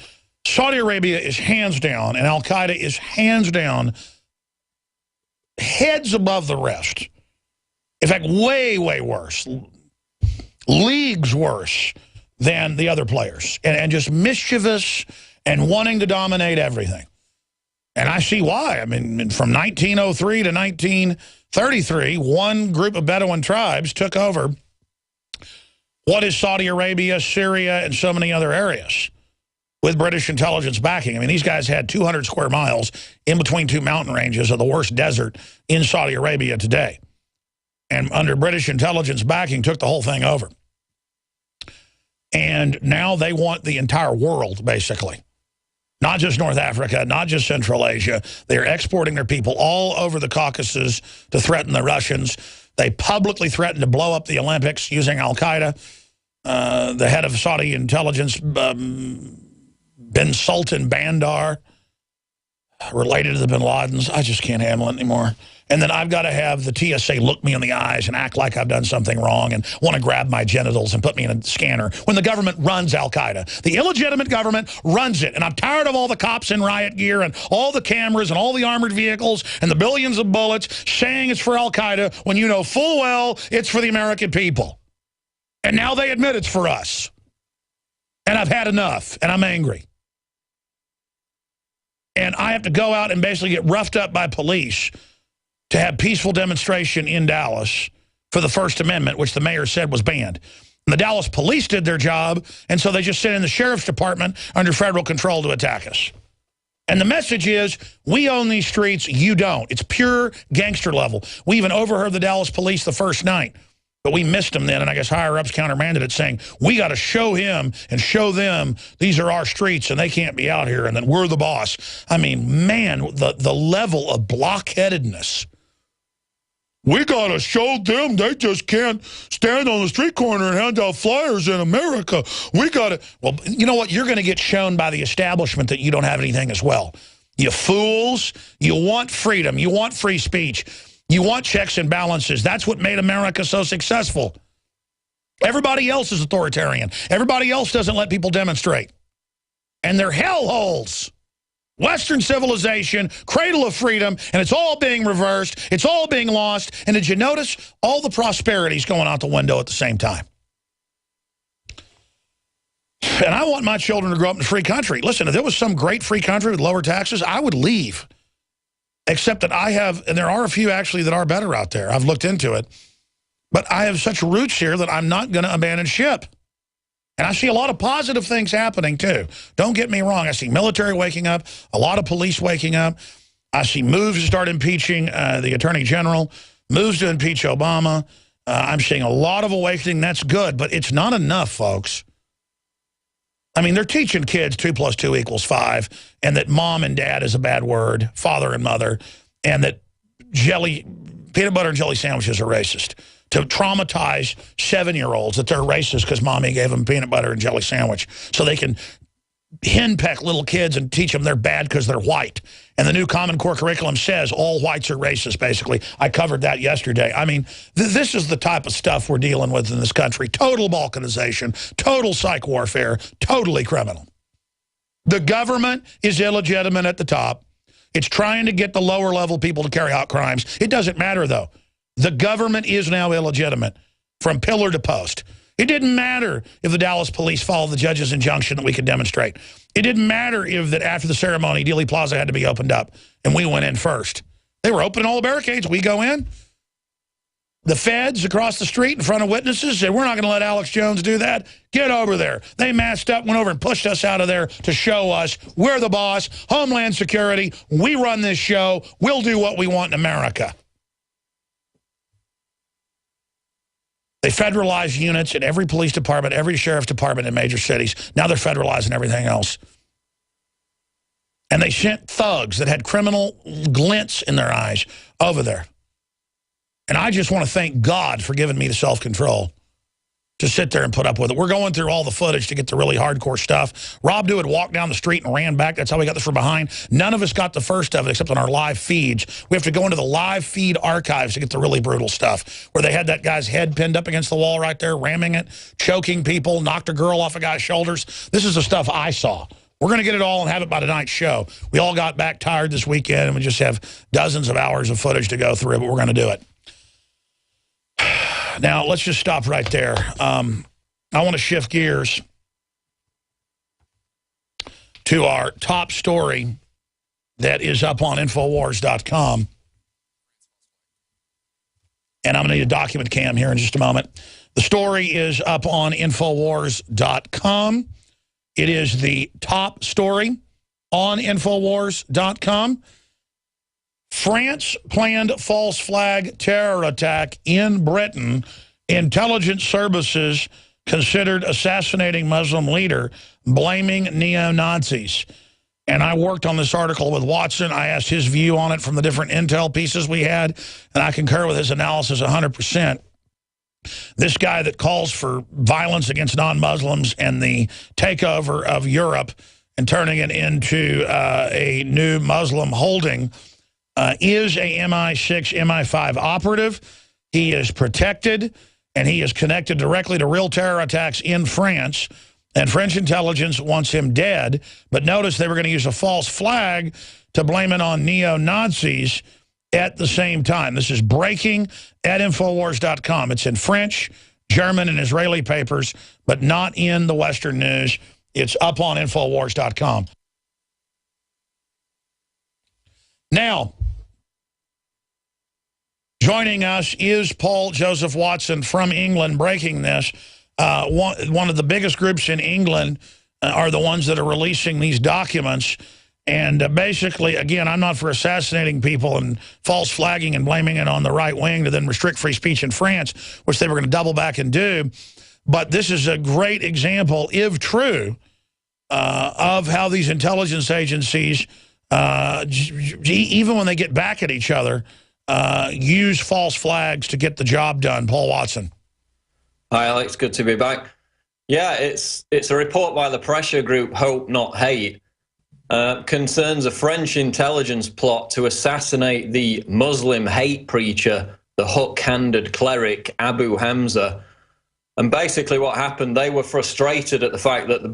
Saudi Arabia is hands down, and al-Qaeda is hands down, heads above the rest. In fact, way, way worse. Leagues worse than the other players. And just mischievous and wanting to dominate everything. And I see why. I mean, from 1903 to 1933, one group of Bedouin tribes took over what is Saudi Arabia, Syria, and so many other areas with British intelligence backing. I mean, these guys had 200 square miles in between two mountain ranges of the worst desert in Saudi Arabia today. And under British intelligence backing, took the whole thing over. And now they want the entire world, basically. Not just North Africa, not just Central Asia. They're exporting their people all over the Caucasus to threaten the Russians. They publicly threatened to blow up the Olympics using al-Qaeda. The head of Saudi intelligence, bin Sultan Bandar, related to the bin Ladens. I just can't handle it anymore. And then I've got to have the TSA look me in the eyes and act like I've done something wrong and want to grab my genitals and put me in a scanner when the government runs al-Qaeda. The illegitimate government runs it. And I'm tired of all the cops in riot gear and all the cameras and all the armored vehicles and the billions of bullets saying it's for al-Qaeda when you know full well it's for the American people. And now they admit it's for us. And I've had enough, and I'm angry. And I have to go out and basically get roughed up by police to have peaceful demonstration in Dallas for the First Amendment, which the mayor said was banned. And the Dallas police did their job, and so they just sent in the sheriff's department under federal control to attack us. And the message is, we own these streets, you don't. It's pure gangster level. We even overheard the Dallas police the first night, but we missed them then, and I guess higher-ups countermanded it, saying, we got to show him and show them these are our streets, and they can't be out here, and then we're the boss. I mean, man, the level of blockheadedness. We got to show them they just can't stand on the street corner and hand out flyers in America. We got to... Well, you know what? You're going to get shown by the establishment that you don't have anything as well. You fools. You want freedom. You want free speech. You want checks and balances. That's what made America so successful. Everybody else is authoritarian. Everybody else doesn't let people demonstrate. And they're hellholes. Western civilization, cradle of freedom, and it's all being reversed. It's all being lost. And did you notice all the prosperity's going out the window at the same time? And I want my children to grow up in a free country. Listen, if there was some great free country with lower taxes, I would leave. Except that I have, and there are a few actually that are better out there. I've looked into it. But I have such roots here that I'm not going to abandon ship. And I see a lot of positive things happening, too. Don't get me wrong. I see military waking up, a lot of police waking up. I see moves to start impeaching the Attorney General, moves to impeach Obama. I'm seeing a lot of awakening. That's good, but it's not enough, folks. I mean, they're teaching kids 2 + 2 = 5, and that mom and dad is a bad word, father and mother, and that peanut butter and jelly sandwiches are racist. To traumatize 7-year-olds that they're racist because mommy gave them peanut butter and jelly sandwich so they can henpeck little kids and teach them they're bad because they're white. And the new Common Core curriculum says all whites are racist, basically. I covered that yesterday. I mean, this is the type of stuff we're dealing with in this country. Total balkanization, total psych warfare, totally criminal. The government is illegitimate at the top. It's trying to get the lower level people to carry out crimes. It doesn't matter, though. The government is now illegitimate from pillar to post. It didn't matter if the Dallas police followed the judge's injunction that we could demonstrate. It didn't matter if that after the ceremony, Dealey Plaza had to be opened up and we went in first. They were opening all the barricades. We go in. The feds across the street in front of witnesses said, we're not going to let Alex Jones do that. Get over there. They masked up, went over and pushed us out of there to show us we're the boss, Homeland Security. We run this show. We'll do what we want in America. They federalized units in every police department, every sheriff's department in major cities. Now they're federalizing everything else. And they sent thugs that had criminal glints in their eyes over there. And I just want to thank God for giving me the self-control to sit there and put up with it. We're going through all the footage to get the really hardcore stuff. Rob Dewitt walked down the street and ran back. That's how we got this from behind. None of us got the first of it except on our live feeds. We have to go into the live feed archives to get the really brutal stuff, where they had that guy's head pinned up against the wall right there, ramming it, choking people, knocked a girl off a guy's shoulders. This is the stuff I saw. We're going to get it all and have it by tonight's show. We all got back tired this weekend, and we just have dozens of hours of footage to go through, but we're going to do it. Now, let's just stop right there. I want to shift gears to our top story that is up on Infowars.com. And I'm going to need a document cam here in just a moment. The story is up on Infowars.com. It is the top story on Infowars.com. France planned false flag terror attack in Britain. Intelligence services considered assassinating Muslim leader, blaming neo-Nazis. And I worked on this article with Watson. I asked his view on it from the different intel pieces we had, and I concur with his analysis 100%. This guy that calls for violence against non-Muslims and the takeover of Europe and turning it into a new Muslim holding is a MI6, MI5 operative. He is protected, and he is connected directly to real terror attacks in France. And French intelligence wants him dead. But notice they were going to use a false flag to blame it on neo-Nazis at the same time. This is breaking at Infowars.com. It's in French, German, and Israeli papers, but not in the Western news. It's up on Infowars.com. Now, joining us is Paul Joseph Watson from England, breaking this. One of the biggest groups in England are the ones that are releasing these documents. And basically, again, I'm not for assassinating people and false flagging and blaming it on the right wing to then restrict free speech in France, which they were going to double back and do. But this is a great example, if true, of how these intelligence agencies, even when they get back at each other, use false flags to get the job done. Paul Watson. Hi, Alex. Good to be back. Yeah, it's a report by the pressure group Hope Not Hate. Concerns a French intelligence plot to assassinate the Muslim hate preacher, the hook-handed cleric Abu Hamza. And basically what happened, they were frustrated at the fact that the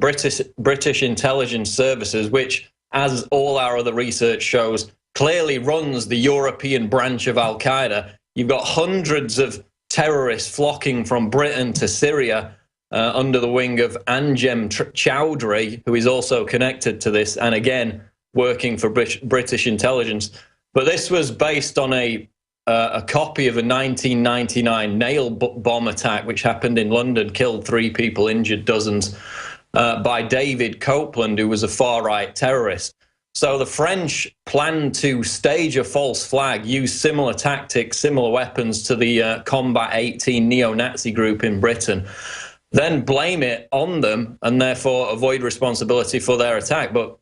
British intelligence services, which, as all our other research shows, clearly runs the European branch of Al-Qaeda. You've got hundreds of terrorists flocking from Britain to Syria under the wing of Anjem Chowdhury, who is also connected to this, and again, working for British intelligence. But this was based on a copy of a 1999 nail bomb attack, which happened in London, killed 3 people, injured dozens, by David Copeland, who was a far-right terrorist. So the French planned to stage a false flag, use similar tactics, similar weapons to the Combat 18 neo-Nazi group in Britain, then blame it on them and therefore avoid responsibility for their attack. But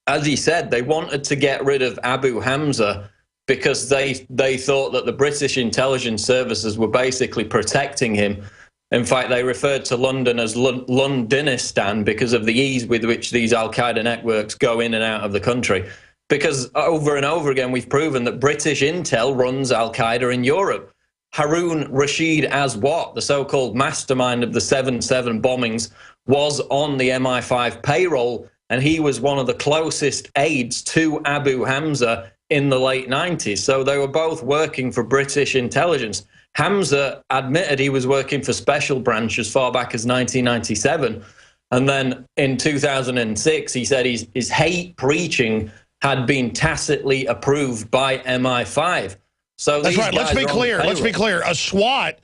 as he said, they wanted to get rid of Abu Hamza because they thought that the British intelligence services were basically protecting him. In fact, they referred to London as Londonistan because of the ease with which these Al-Qaeda networks go in and out of the country. Because over and over again, we've proven that British intel runs Al-Qaeda in Europe. Harun Rashid Aswat, the so-called mastermind of the 7/7 bombings, was on the MI5 payroll, and he was one of the closest aides to Abu Hamza in the late 90s. So they were both working for British intelligence. Hamza admitted he was working for Special Branch as far back as 1997. And then in 2006, he said his hate preaching had been tacitly approved by MI5. So that's right. Let's be clear. A SWAT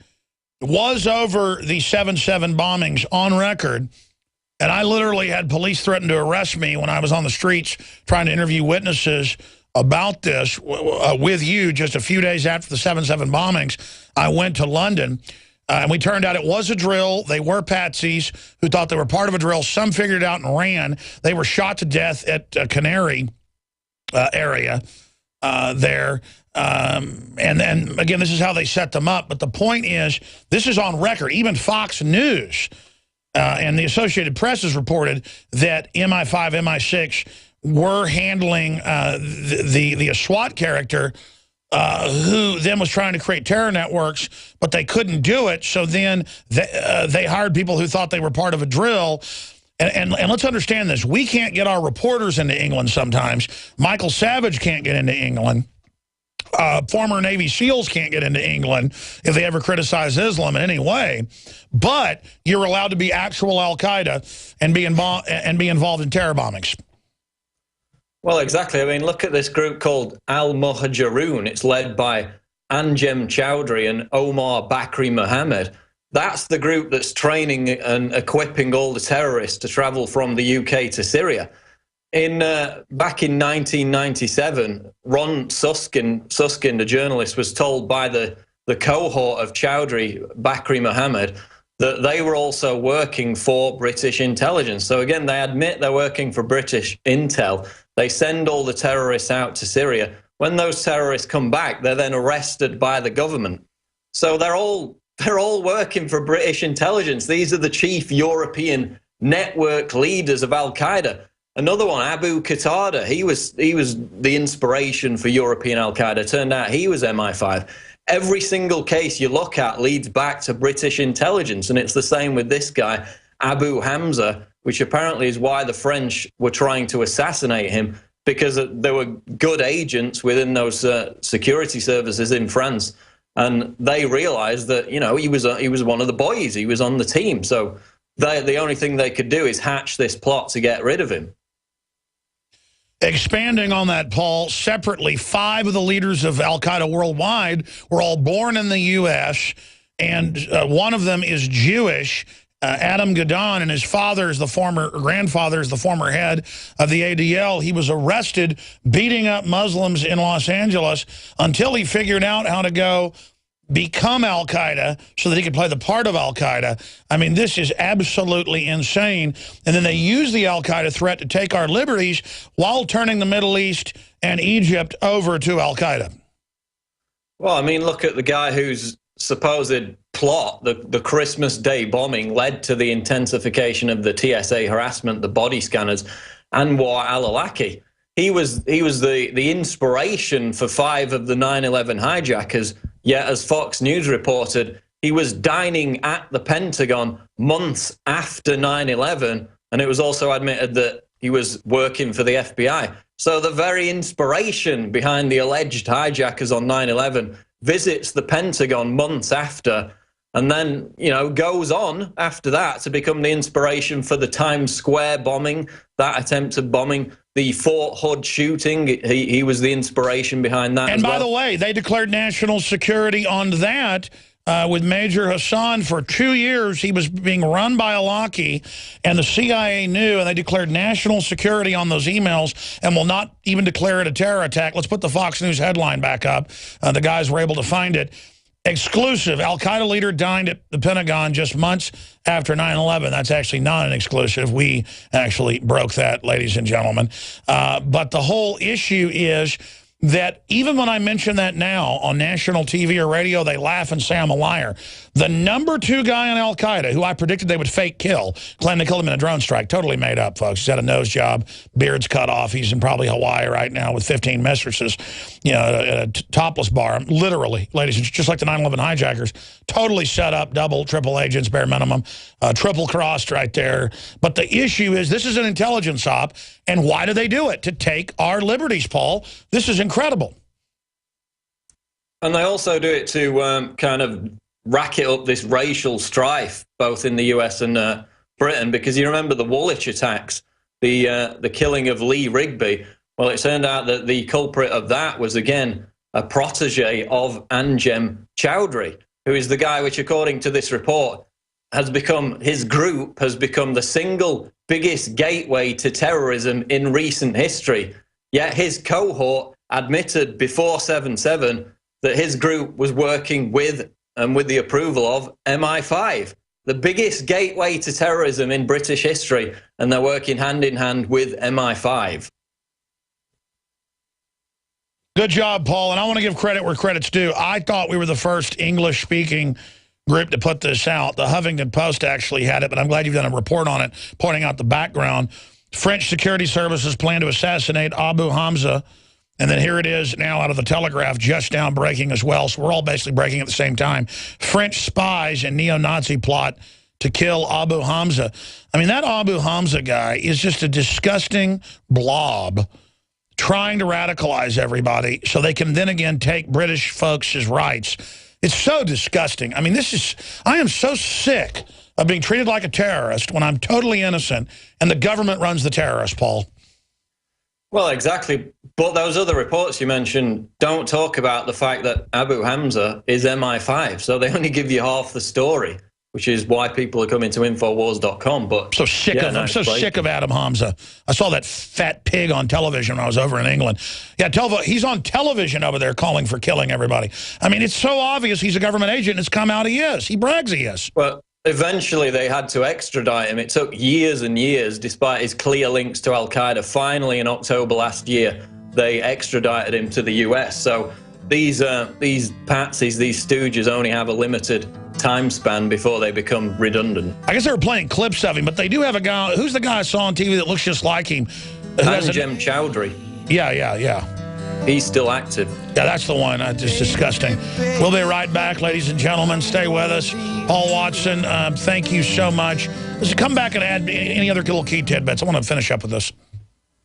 was over the 7/7 bombings on record. And I literally had police threaten to arrest me when I was on the streets trying to interview witnesses about this with you just a few days after the 7/7 bombings. I went to London, and we turned out it was a drill. They were patsies who thought they were part of a drill. Some figured it out and ran. They were shot to death at Canary area there. And again, this is how they set them up. But the point is, this is on record. Even Fox News and the Associated Press has reported that MI5, MI6 were handling the SWAT character who then was trying to create terror networks, but they couldn't do it. So then they hired people who thought they were part of a drill. And let's understand this. We can't get our reporters into England sometimes. Michael Savage can't get into England. Former Navy SEALs can't get into England if they ever criticize Islam in any way. But you're allowed to be actual al-Qaeda and be involved in terror bombings. Well, exactly. I mean, look at this group called Al-Muhajiroon. It's led by Anjem Chowdhury and Omar Bakri Mohammed. That's the group that's training and equipping all the terrorists to travel from the UK to Syria. Back in 1997, Ron Susskind, the journalist, was told by the cohort of Chowdhury, Bakri Mohammed, that they were also working for British intelligence. So again, they admit they're working for British intel. They send all the terrorists out to Syria. When those terrorists come back, they're then arrested by the government. So they're all working for British intelligence. These are the chief European network leaders of Al-Qaeda. Another one, Abu Qatada, he was the inspiration for European Al-Qaeda. Turned out he was MI5. Every single case you look at leads back to British intelligence, and it's the same with this guy, Abu Hamza, which apparently is why the French were trying to assassinate him, because there were good agents within those security services in France, and they realized that, you know, he was one of the boys, he was on the team, so the only thing they could do is hatch this plot to get rid of him. Expanding on that, Paul, separately, 5 of the leaders of al-Qaeda worldwide were all born in the U.S., and one of them is Jewish, Adam Gadon, and his grandfather is the former head of the ADL. He was arrested beating up Muslims in Los Angeles until he figured out how to go become al-Qaeda so that he could play the part of al-Qaeda. I mean, this is absolutely insane. And then they use the al-Qaeda threat to take our liberties while turning the Middle East and Egypt over to al-Qaeda. Well, I mean, look at the guy whose supposed plot, the Christmas Day bombing, led to the intensification of the TSA harassment, the body scanners, Anwar al-Awlaki. He was the inspiration for 5 of the 9/11 hijackers. Yet, as Fox News reported, he was dining at the Pentagon months after 9/11, and it was also admitted that he was working for the FBI. So the very inspiration behind the alleged hijackers on 9/11 visits the Pentagon months after, and then, you know, goes on after that to become the inspiration for the Times Square bombing, that attempted bombing, the Fort Hood shooting. He was the inspiration behind that. And by the way, they declared national security on that with Major Hassan for 2 years. He was being run by Awlaki, and the CIA knew, and they declared national security on those emails and will not even declare it a terror attack. Let's put the Fox News headline back up. The guys were able to find it. Exclusive. Al-Qaeda leader dined at the Pentagon just months after 9/11. That's actually not an exclusive. We actually broke that, ladies and gentlemen. But the whole issue is that even when I mention that now on national TV or radio, they laugh and say I'm a liar. The #2 guy in Al-Qaeda, who I predicted they would fake kill, claimed they killed him in a drone strike. Totally made up, folks. He's had a nose job, beard's cut off. He's in probably Hawaii right now with 15 mistresses, you know, at a topless bar. Literally, ladies and just like the 9/11 hijackers, totally set up, double, triple agents, bare minimum, triple crossed right there. But the issue is this is an intelligence op, and why do they do it? To take our liberties, Paul. This is incredible. And they also do it to kind of racket up this racial strife, both in the US and Britain, because you remember the Woolwich attacks, the killing of Lee Rigby. Well, it turned out that the culprit of that was, again, a protege of Anjem Chowdhury, who is the guy which, according to this report, his group has become the single biggest gateway to terrorism in recent history. Yet his cohort admitted before 7/7 that his group was working with and with the approval of MI5, the biggest gateway to terrorism in British history, and they're working hand in hand with MI5. Good job, Paul. And I want to give credit where credit's due. I thought we were the first English-speaking group to put this out. The Huffington Post actually had it, but I'm glad you've done a report on it, pointing out the background. French security services plan to assassinate Abu Hamza. And then here it is now out of the Telegraph, just now breaking as well. So we're all basically breaking at the same time. French spies and neo-Nazi plot to kill Abu Hamza. I mean, that Abu Hamza guy is just a disgusting blob trying to radicalize everybody so they can then again take British folks' rights. It's so disgusting. I mean, I am so sick of being treated like a terrorist when I'm totally innocent and the government runs the terrorist, Paul. Well, exactly. But those other reports you mentioned don't talk about the fact that Abu Hamza is MI5. So they only give you half the story, which is why people are coming to Infowars.com. But I'm so sick of Adam Hamza. I saw that fat pig on television when I was over in England. Yeah, he's on television over there calling for killing everybody. I mean, it's so obvious he's a government agent, and it's come out he is. He brags he is. Well, eventually they had to extradite him. It took years and years, despite his clear links to Al-Qaeda. Finally, in October last year, they extradited him to the US. So these patsies, these stooges only have a limited time span before they become redundant. I guess they were playing clips of him, but they do have a guy. Who's the guy I saw on TV that looks just like him? Anjem Chowdhury. Yeah. He's still active. Yeah, that's the one. Just disgusting. We'll be right back, ladies and gentlemen. Stay with us. Paul Watson, thank you so much. Let's come back and add any other little key tidbits. I want to finish up with this.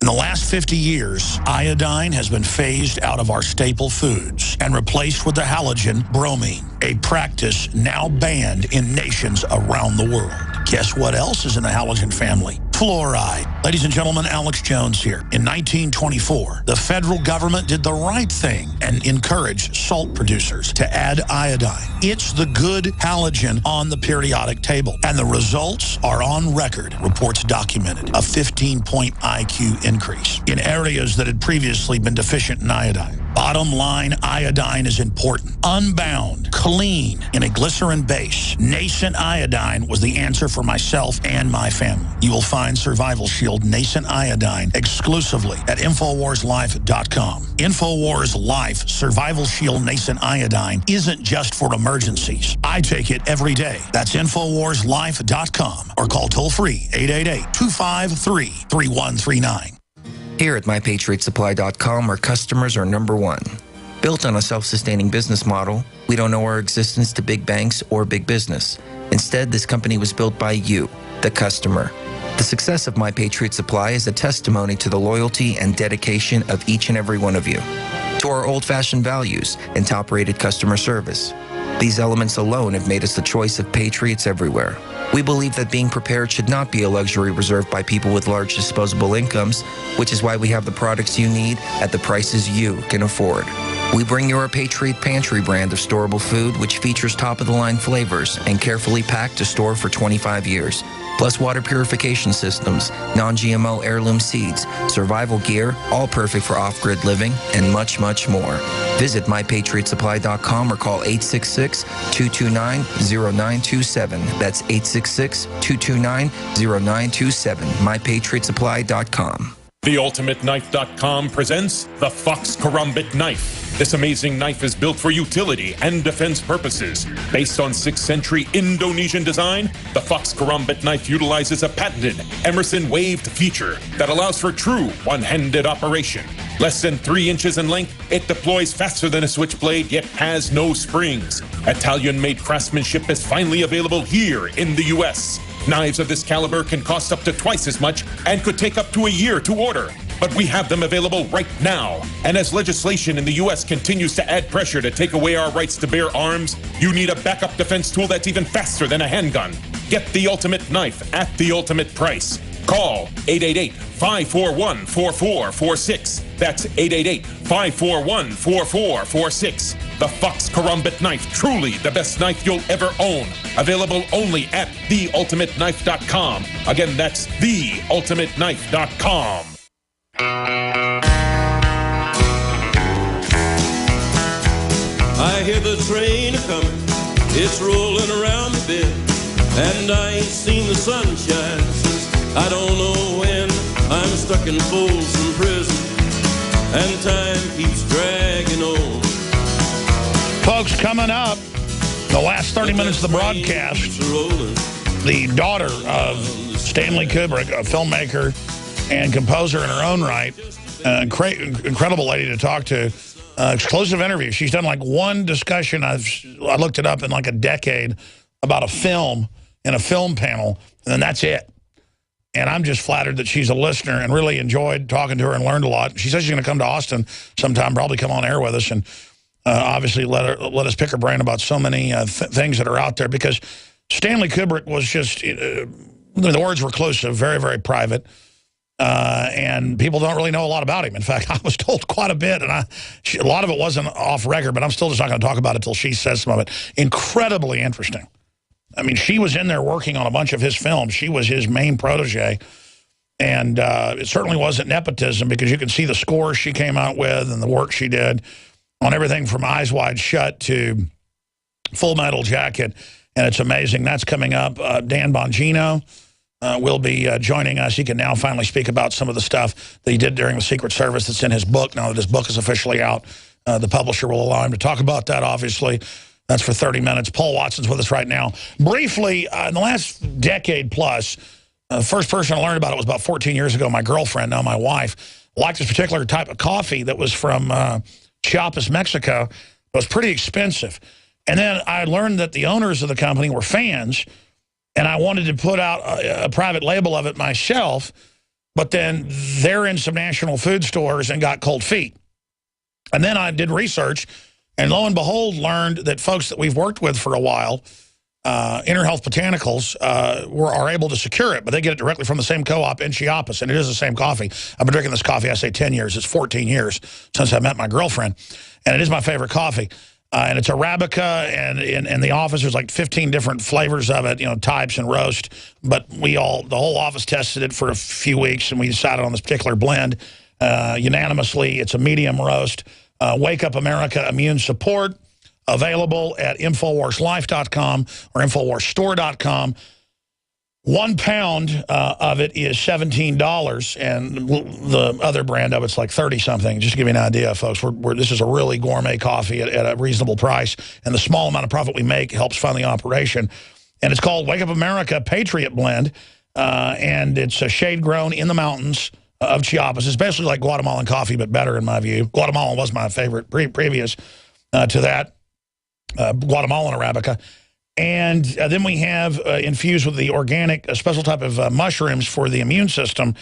In the last 50 years, iodine has been phased out of our staple foods and replaced with the halogen bromine, a practice now banned in nations around the world. Guess what else is in the halogen family? Fluoride. Ladies and gentlemen, Alex Jones here. In 1924, the federal government did the right thing and encouraged salt producers to add iodine. It's the good halogen on the periodic table, and the results are on record. Reports documented a 15-point IQ increase in areas that had previously been deficient in iodine. Bottom line, iodine is important. Unbound, clean, in a glycerin base. Nascent iodine was the answer for myself and my family. You will find Survival Shield Nascent Iodine exclusively at InfoWarsLife.com. InfoWars Life Survival Shield Nascent Iodine isn't just for emergencies. I take it every day. That's InfoWarsLife.com or call toll-free 888-253-3139. Here at MyPatriotSupply.com, our customers are number one. Built on a self-sustaining business model, we don't owe our existence to big banks or big business. Instead, this company was built by you, the customer. The success of My Patriot Supply is a testimony to the loyalty and dedication of each and every one of you, to our old-fashioned values and top-rated customer service. These elements alone have made us the choice of patriots everywhere. We believe that being prepared should not be a luxury reserved by people with large disposable incomes, which is why we have the products you need at the prices you can afford. We bring you our Patriot Pantry brand of storable food, which features top-of-the-line flavors and carefully packed to store for 25 years. Plus water purification systems, non-GMO heirloom seeds, survival gear, all perfect for off-grid living, and much, much more. Visit MyPatriotSupply.com or call 866-229-0927. That's 866-229-0927. MyPatriotSupply.com. TheUltimateKnife.com presents the Fox Karambit Knife. This amazing knife is built for utility and defense purposes. Based on 6th century Indonesian design, the Fox Karambit knife utilizes a patented Emerson waved feature that allows for true one-handed operation. Less than 3 inches in length, it deploys faster than a switchblade, yet has no springs. Italian-made craftsmanship is finally available here in the U.S. Knives of this caliber can cost up to twice as much and could take up to a year to order. But we have them available right now. And as legislation in the U.S. continues to add pressure to take away our rights to bear arms, you need a backup defense tool that's even faster than a handgun. Get the ultimate knife at the ultimate price. Call 888-541-4446. That's 888-541-4446. The Fox Karambit Knife, truly the best knife you'll ever own. Available only at TheUltimateKnife.com. Again, that's TheUltimateKnife.com. I hear the train coming, it's rolling around the bend, and I ain't seen the sunshine since I don't know when. I'm stuck in Folsom Prison, and time keeps dragging on. Folks, coming up, the last 30 minutes of the broadcast, the daughter of Stanley Kubrick, a filmmaker and composer in her own right, incredible lady to talk to, exclusive interview. She's done like one discussion, I looked it up, in like a decade about a film in a film panel, and then that's it. And I'm just flattered that she's a listener and really enjoyed talking to her and learned a lot. She says she's going to come to Austin sometime, probably come on air with us, and obviously let us pick her brain about so many things that are out there, because Stanley Kubrick was just, the words were reclusive, very, very private, and people don't really know a lot about him. In fact, I was told quite a bit, and a lot of it wasn't off record, but I'm still just not going to talk about it until she says some of it. Incredibly interesting. I mean, she was in there working on a bunch of his films. She was his main protege, and it certainly wasn't nepotism, because you can see the scores she came out with and the work she did on everything from Eyes Wide Shut to Full Metal Jacket, and it's amazing. That's coming up. Dan Bongino will be joining us. He can now finally speak about some of the stuff that he did during the Secret Service that's in his book. Now that his book is officially out, the publisher will allow him to talk about that, obviously. That's for 30 minutes. Paul Watson's with us right now. Briefly, in the last decade plus, the first person I learned about it was about 14 years ago. My girlfriend, now my wife, liked this particular type of coffee that was from Chiapas, Mexico. It was pretty expensive. And then I learned that the owners of the company were fans, and I wanted to put out a private label of it myself, but then they're in some national food stores and got cold feet. And then I did research, and lo and behold, learned that folks that we've worked with for a while, Inner Health Botanicals, are able to secure it, but they get it directly from the same co-op in Chiapas, and it is the same coffee. I've been drinking this coffee, I say 10 years. It's 14 years since I met my girlfriend, and it is my favorite coffee. And it's Arabica, and in the office there's like 15 different flavors of it, types and roast. But the whole office tested it for a few weeks, and we decided on this particular blend unanimously. It's a medium roast. Wake Up America Immune Support, available at InfoWarsLife.com or InfoWarsStore.com. 1 pound of it is $17, and the other brand of it's like 30-something. Just to give you an idea, folks, this is a really gourmet coffee at a reasonable price, and the small amount of profit we make helps fund the operation. And it's called Wake Up America Patriot Blend, and it's a shade grown in the mountains of Chiapas. It's basically like Guatemalan coffee, but better in my view. Guatemalan was my favorite previous to that, Guatemalan Arabica. And then we have infused with the organic, a special type of mushrooms for the immune system.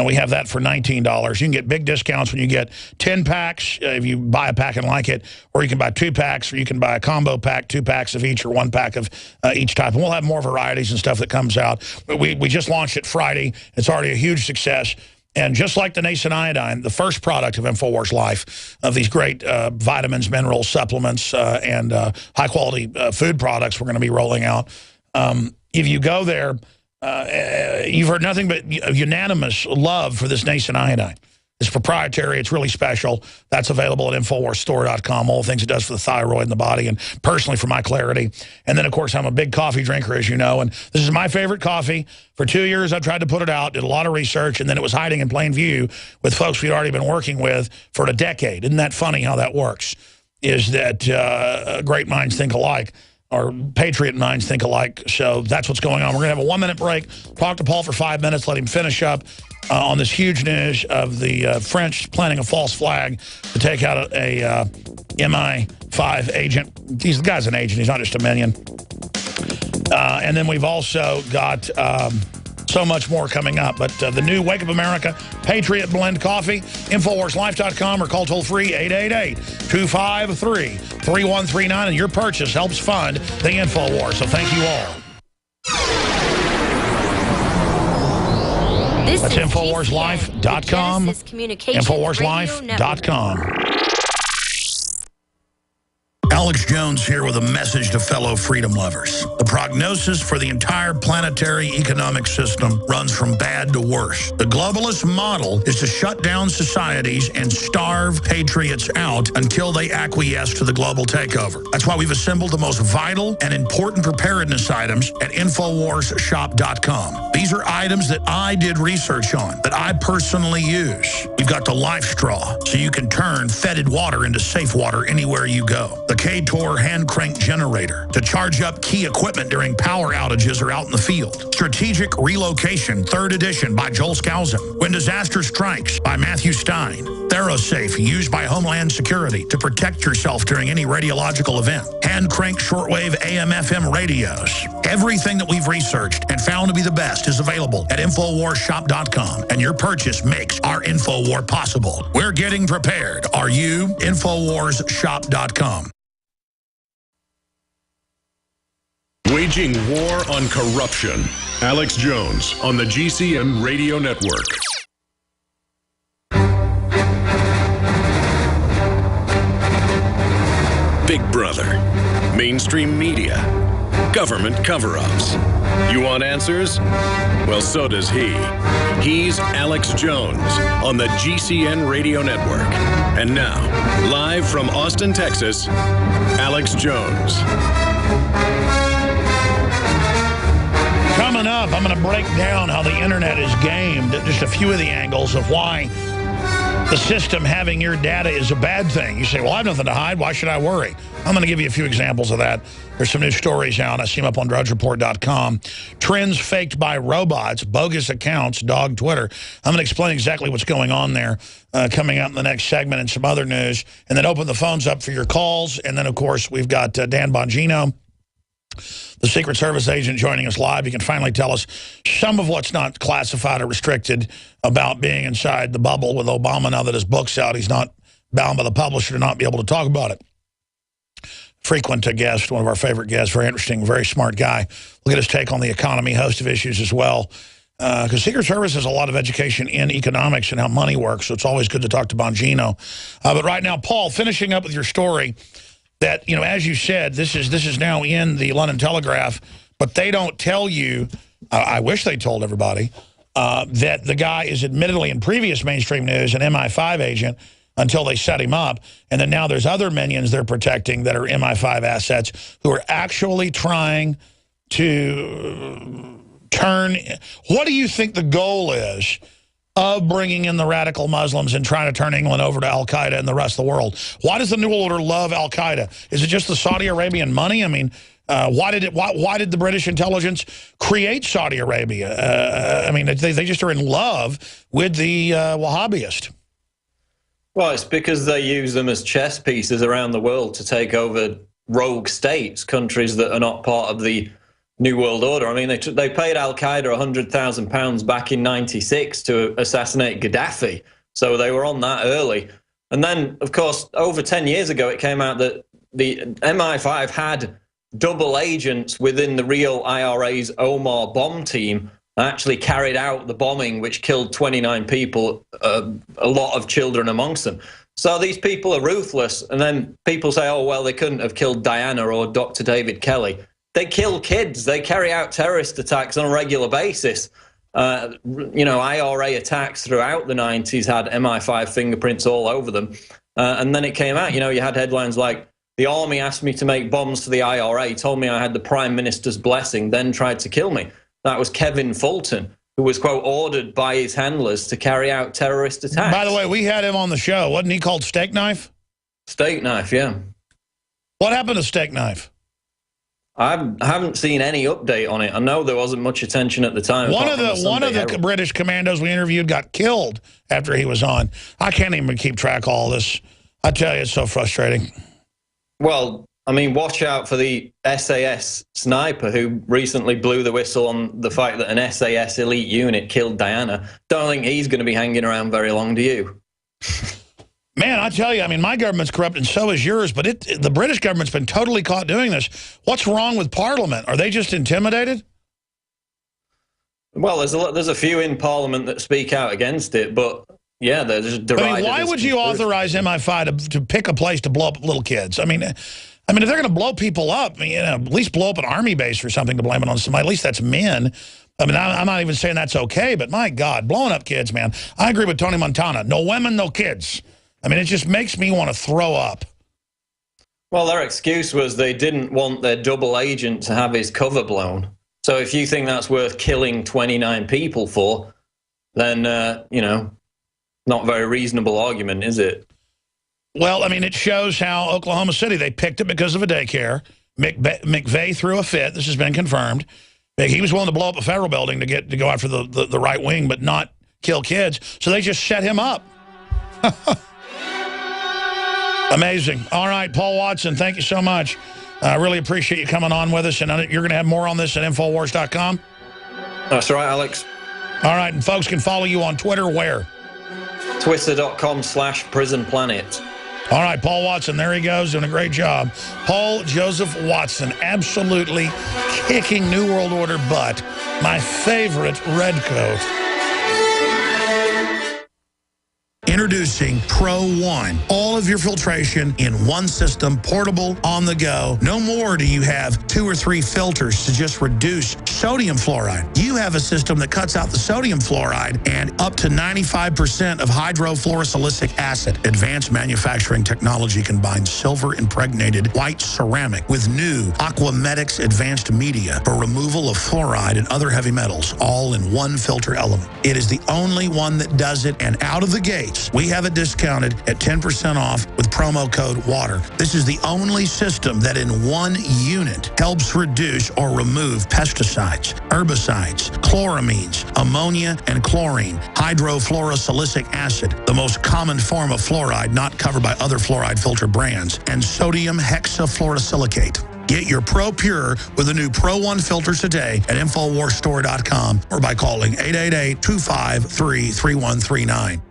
We have that for $19. You can get big discounts when you get 10 packs if you buy a pack and like it, or you can buy 2 packs, or you can buy a combo pack, 2 packs of each, or 1 pack of each type. And we'll have more varieties and stuff that comes out. We just launched it Friday. It's already a huge success. And just like the nascent iodine, the first product of InfoWars Life, of these great vitamins, minerals, supplements, and high-quality food products we're going to be rolling out. If you go there, you've heard nothing but unanimous love for this nascent iodine. It's proprietary. It's really special. That's available at InfoWarsStore.com, all the things it does for the thyroid in the body, and personally for my clarity. And then, of course, I'm a big coffee drinker, as you know, and this is my favorite coffee. For 2 years, I tried to put it out, did a lot of research, and then it was hiding in plain view with folks we'd already been working with for a decade. Isn't that funny how that works? Is that great minds think alike, or patriot minds think alike. So that's what's going on. We're going to have a 1-minute break, talk to Paul for 5 minutes, let him finish up on this huge news of the French planning a false flag to take out a MI5 agent. The guy's an agent. He's not just a minion. And then we've also got so much more coming up. But the new Wake Up America Patriot Blend Coffee, InfoWarsLife.com, or call toll-free 888-253-3139. And your purchase helps fund the InfoWars. So thank you all. That's InfoWarsLife.com, InfoWarsLife.com. Alex Jones here with a message to fellow freedom lovers. The prognosis for the entire planetary economic system runs from bad to worse. The globalist model is to shut down societies and starve patriots out until they acquiesce to the global takeover. That's why we've assembled the most vital and important preparedness items at InfoWarsShop.com. These are items that I did research on, that I personally use. We've We've got the Life Straw, so you can turn fetid water into safe water anywhere you go. The K-Tor hand crank generator to charge up key equipment during power outages or out in the field. Strategic Relocation, 3rd edition by Joel Skousen. When Disaster Strikes by Matthew Stein. ThyroSafe, used by Homeland Security to protect yourself during any radiological event. Hand crank shortwave AM/FM radios. Everything that we've researched and found to be the best is available at InfoWarsShop.com, and your purchase makes our InfoWar possible. We're getting prepared. Are you? InfoWarsShop.com. Waging war on corruption. Alex Jones on the GCN Radio Network. Big Brother, mainstream media, government cover-ups. You want answers? Well, so does he. He's Alex Jones on the GCN Radio Network. And now, live from Austin, Texas, Alex Jones. Coming up, I'm going to break down how the internet is gamed, just a few of the angles of why the system having your data is a bad thing. You say, well, I have nothing to hide. Why should I worry? I'm going to give you a few examples of that. There's some new stories out. I see them up on drudgereport.com. Trends faked by robots, bogus accounts, dog Twitter. I'm going to explain exactly what's going on there coming up in the next segment and some other news. And then open the phones up for your calls. And then, of course, we've got Dan Bongino, the Secret Service agent, joining us live. He can finally tell us some of what's not classified or restricted about being inside the bubble with Obama. Now that his book's out, he's not bound by the publisher to not be able to talk about it. Frequent guest, one of our favorite guests, very interesting, very smart guy. Look at his take on the economy, host of issues as well. Because Secret Service has a lot of education in economics and how money works, so it's always good to talk to Bongino. But right now, Paul, finishing up with your story, that, you know, as you said, this is now in the London Telegraph, but they don't tell you, I wish they told everybody, that the guy is admittedly in previous mainstream news an MI5 agent until they set him up, and then now there's other minions they're protecting that are MI5 assets who are actually trying to turn. What do you think the goal is of bringing in the radical Muslims and trying to turn England over to al-Qaeda and the rest of the world? Why does the New Order love al-Qaeda? Is it just the Saudi Arabian money? I mean, why did the British intelligence create Saudi Arabia? I mean, they just are in love with the Wahhabist. Well, it's because they use them as chess pieces around the world to take over rogue states, countries that are not part of the New World Order. I mean, they paid al-Qaeda £100,000 back in '96 to assassinate Gaddafi, so they were on that early. And then, of course, over 10 years ago, it came out that the MI5 had double agents within the real IRA's Omar bomb team, actually carried out the bombing, which killed 29 people, a lot of children amongst them. So these people are ruthless, and then people say, oh, well, they couldn't have killed Diana or Dr. David Kelly. They kill kids. They carry out terrorist attacks on a regular basis. You know, IRA attacks throughout the 90s had MI5 fingerprints all over them. And then it came out, you know, you had headlines like, the army asked me to make bombs for the IRA, told me I had the prime minister's blessing, then tried to kill me. That was Kevin Fulton, who was, quote, ordered by his handlers to carry out terrorist attacks. By the way, we had him on the show. Wasn't he called Steak Knife? Steak Knife, yeah. What happened to Steak Knife? I haven't seen any update on it. I know there wasn't much attention at the time. One of the British commandos we interviewed got killed after he was on. I can't even keep track of all this. I tell you, it's so frustrating. Well, I mean, watch out for the SAS sniper who recently blew the whistle on the fact that an SAS elite unit killed Diana. Don't think he's going to be hanging around very long, do you? Man, I tell you, I mean, my government's corrupt and so is yours, but the British government's been totally caught doing this. What's wrong with Parliament? Are they just intimidated? Well, there's a few in Parliament that speak out against it, but yeah, they're just divided. I mean, why would you authorize MI5 to pick a place to blow up little kids? I mean, if they're going to blow people up, you know, at least blow up an army base or something to blame it on somebody. At least that's men. I mean, I'm not even saying that's okay, but my God, blowing up kids, man. I agree with Tony Montana. No women, no kids. I mean, it just makes me want to throw up. Well, their excuse was they didn't want their double agent to have his cover blown. So if you think that's worth killing 29 people for, then, you know, not a very reasonable argument, is it? Well, I mean, it shows how Oklahoma City, they picked it because of a daycare. McVeigh threw a fit. This has been confirmed. He was willing to blow up a federal building to go after the right wing, but not kill kids. So they just set him up. Amazing. All right, Paul Watson, thank you so much. I really appreciate you coming on with us. And you're going to have more on this at Infowars.com? That's right, Alex. All right, and folks can follow you on Twitter where? Twitter.com/PrisonPlanet. All right, Paul Watson, there he goes, doing a great job. Paul Joseph Watson, absolutely kicking New World Order butt. My favorite redcoat. Introducing Pro One. All of your filtration in one system, portable, on the go. No more do you have 2 or 3 filters to just reduce sodium fluoride. You have a system that cuts out the sodium fluoride and up to 95% of hydrofluorosilicic acid. Advanced manufacturing technology combines silver-impregnated white ceramic with new Aquamedics advanced media for removal of fluoride and other heavy metals, all in one filter element. It is the only one that does it, and out of the gates, we have it discounted at 10% off with promo code WATER. This is the only system that in one unit helps reduce or remove pesticides, herbicides, chloramines, ammonia, and chlorine, hydrofluorosilicic acid, the most common form of fluoride not covered by other fluoride filter brands, and sodium hexafluorosilicate. Get your Pro Pure with the new Pro One filters today at InfoWarsStore.com or by calling 888-253-3139.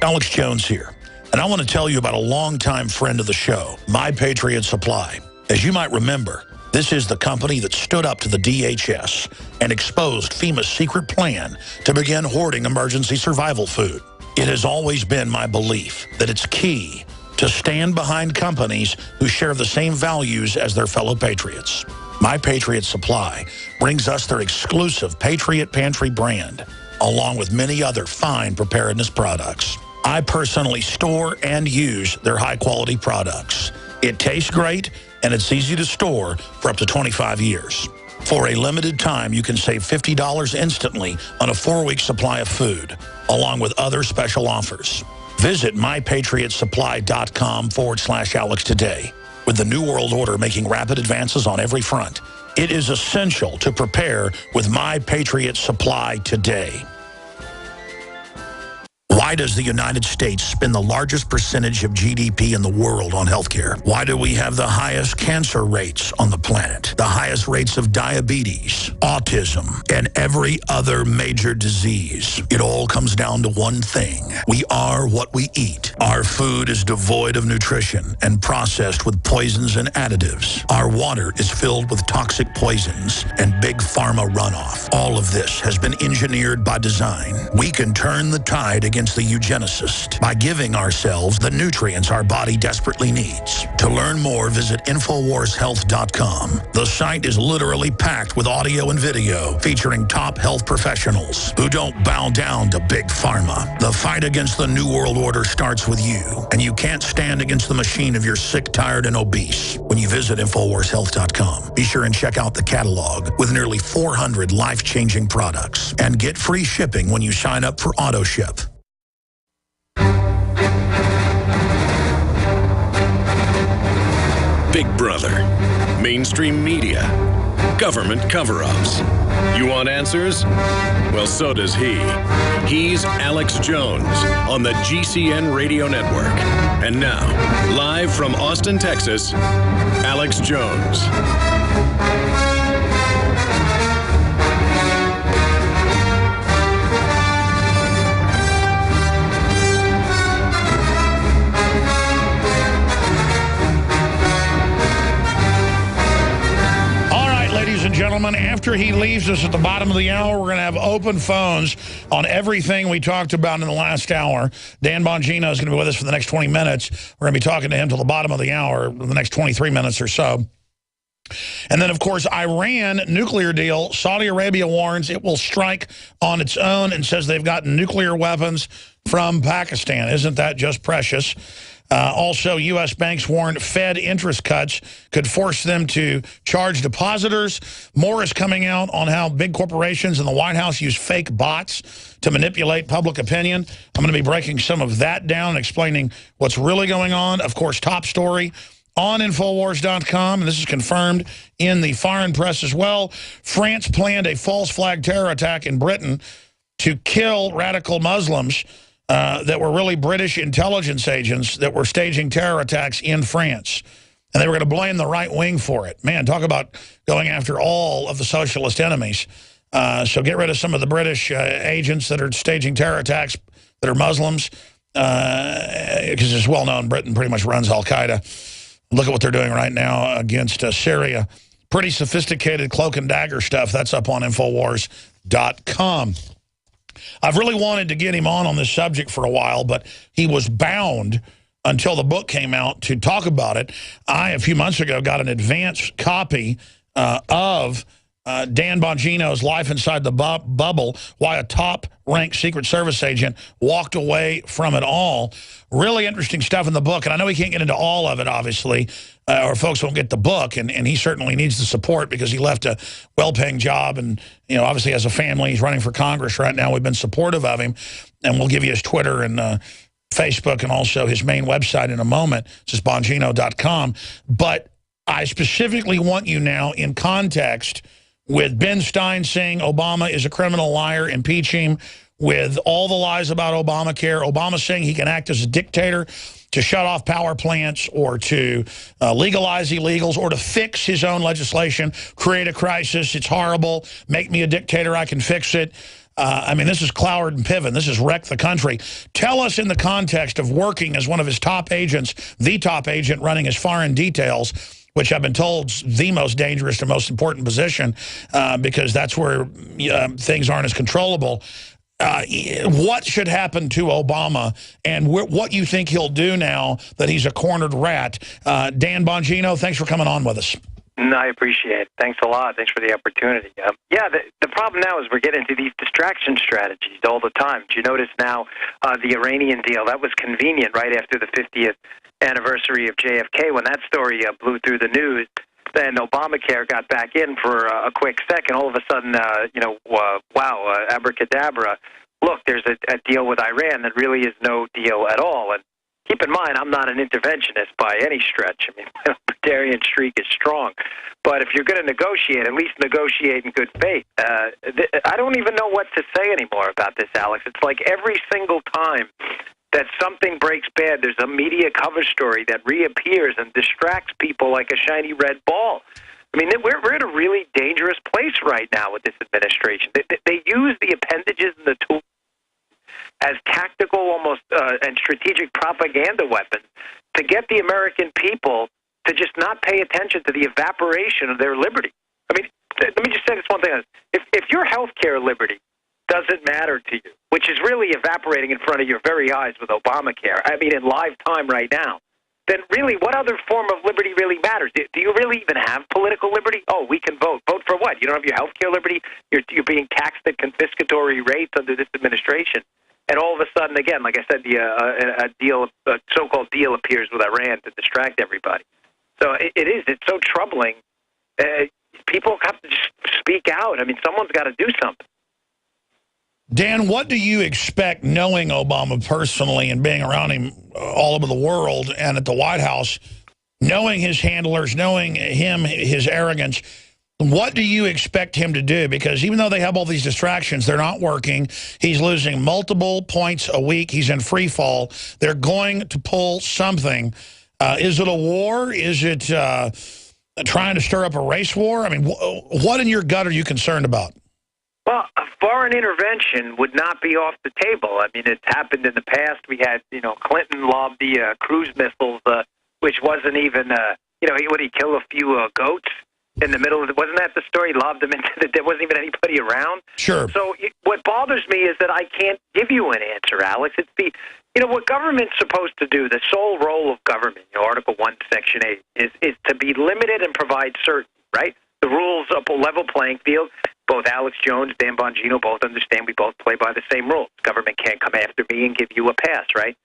Alex Jones here, and I want to tell you about a longtime friend of the show, My Patriot Supply. As you might remember, this is the company that stood up to the DHS and exposed FEMA's secret plan to begin hoarding emergency survival food. It has always been my belief that it's key to stand behind companies who share the same values as their fellow patriots. My Patriot Supply brings us their exclusive Patriot Pantry brand, along with many other fine preparedness products. I personally store and use their high-quality products. It tastes great, and it's easy to store for up to 25 years. For a limited time, you can save $50 instantly on a 4-week supply of food, along with other special offers. Visit mypatriotsupply.com/Alex today. With the New World Order making rapid advances on every front, it is essential to prepare with My Patriot Supply today. Why does the United States spend the largest percentage of GDP in the world on healthcare? Why do we have the highest cancer rates on the planet, the highest rates of diabetes, autism, and every other major disease? It all comes down to one thing. We are what we eat. Our food is devoid of nutrition and processed with poisons and additives. Our water is filled with toxic poisons and big pharma runoff. All of this has been engineered by design. We can turn the tide against the eugenicist by giving ourselves the nutrients our body desperately needs. To learn more, visit InfoWarsHealth.com. The site is literally packed with audio and video featuring top health professionals who don't bow down to big pharma. The fight against the New World Order starts with you, and you can't stand against the machine if you're sick, tired, and obese. When you visit InfoWarsHealth.com, be sure and check out the catalog with nearly 400 life-changing products, and get free shipping when you sign up for AutoShip. Big Brother, mainstream media, government cover-ups. You want answers? Well, so does he. He's Alex Jones on the GCN Radio Network. And now, live from Austin, Texas, Alex Jones. Ladies and gentlemen, after he leaves us at the bottom of the hour, we're going to have open phones on everything we talked about in the last hour. Dan Bongino is going to be with us for the next 20 minutes. We're going to be talking to him till the bottom of the hour, the next 23 minutes or so. And then, of course, Iran nuclear deal. Saudi Arabia warns it will strike on its own and says they've gotten nuclear weapons from Pakistan. Isn't that just precious? Also, U.S. banks warn Fed interest cuts could force them to charge depositors. More is coming out on how big corporations in the White House use fake bots to manipulate public opinion. I'm going to be breaking some of that down and explaining what's really going on. Of course, top story on Infowars.com, and this is confirmed in the foreign press as well. France planned a false flag terror attack in Britain to kill radical Muslims that were really British intelligence agents that were staging terror attacks in France. And they were going to blame the right wing for it. Man, talk about going after all of the socialist enemies. So get rid of some of the British agents that are staging terror attacks that are Muslims, because it's well known Britain pretty much runs Al-Qaeda. Look at what they're doing right now against Syria. Pretty sophisticated cloak and dagger stuff. That's up on Infowars.com. I've really wanted to get him on this subject for a while, but he was bound until the book came out to talk about it. I, a few months ago, got an advance copy of Dan Bongino's Life Inside the Bubble, Why a Top-Ranked Secret Service Agent Walked Away from It All. Really interesting stuff in the book, and I know he can't get into all of it, obviously, or folks won't get the book, and he certainly needs the support because he left a well-paying job and, you know, obviously has a family. He's running for Congress right now. We've been supportive of him, and we'll give you his Twitter and Facebook and also his main website in a moment. It's just Bongino.com. But I specifically want you now in context with Ben Stein saying Obama is a criminal liar, impeach him, with all the lies about Obamacare, Obama saying he can act as a dictator to shut off power plants or to legalize illegals or to fix his own legislation, create a crisis. It's horrible. Make me a dictator. I can fix it. I mean, this is Cloward and Piven. This is wreck the country. Tell us in the context of working as one of his top agents, the top agent running his foreign details, which I've been told is the most dangerous and most important position because that's where things aren't as controllable. What should happen to Obama and what you think he'll do now that he's a cornered rat? Dan Bongino, thanks for coming on with us. No, I appreciate it. Thanks a lot. Thanks for the opportunity. Yeah, the problem now is we're getting into these distraction strategies all the time. Do you notice now the Iranian deal? That was convenient right after the 50th anniversary of JFK when that story blew through the news. Then Obamacare got back in for a quick second. All of a sudden, wow, abracadabra. Look, there's a deal with Iran that really is no deal at all. And keep in mind, I'm not an interventionist by any stretch. I mean, the libertarian streak is strong. But if you're going to negotiate, at least negotiate in good faith. I don't even know what to say anymore about this, Alex. It's like every single time that something breaks bad, there's a media cover story that reappears and distracts people like a shiny red ball. I mean, we're in a really dangerous place right now with this administration. They use the appendages and the tools as tactical, almost and strategic propaganda weapons to get the American people to just not pay attention to the evaporation of their liberty. I mean, let me just say this one thing. If your health care liberty doesn't matter to you, which is really evaporating in front of your very eyes with Obamacare, I mean, in live time right now, then really what other form of liberty really matters? Do you really even have political liberty? Oh, we can vote. Vote for what? You don't have your health care liberty? You're being taxed at confiscatory rates under this administration. And all of a sudden, again, like I said, a so-called deal appears with Iran to distract everybody. So it's so troubling. People have to just speak out. I mean, someone's got to do something. Dan, what do you expect, knowing Obama personally and being around him all over the world and at the White House, knowing his handlers, knowing him, his arrogance, what do you expect him to do? Because even though they have all these distractions, they're not working. He's losing multiple points a week. He's in free fall. They're going to pull something. Is it a war? Is it trying to stir up a race war? I mean, what in your gut are you concerned about? Well, a foreign intervention would not be off the table. I mean, it's happened in the past. We had, Clinton lobbed the cruise missiles, which wasn't even, would he kill a few goats in the middle of it? Wasn't that the story? He lobbed them there wasn't even anybody around. Sure. So what bothers me is that I can't give you an answer, Alex. It's what government's supposed to do, the sole role of government, Article 1, Section 8, is to be limited and provide certainty, right? The rules of a level playing field. Both Alex Jones, Dan Bongino both understand we both play by the same rules. Government can't come after me and give you a pass, right?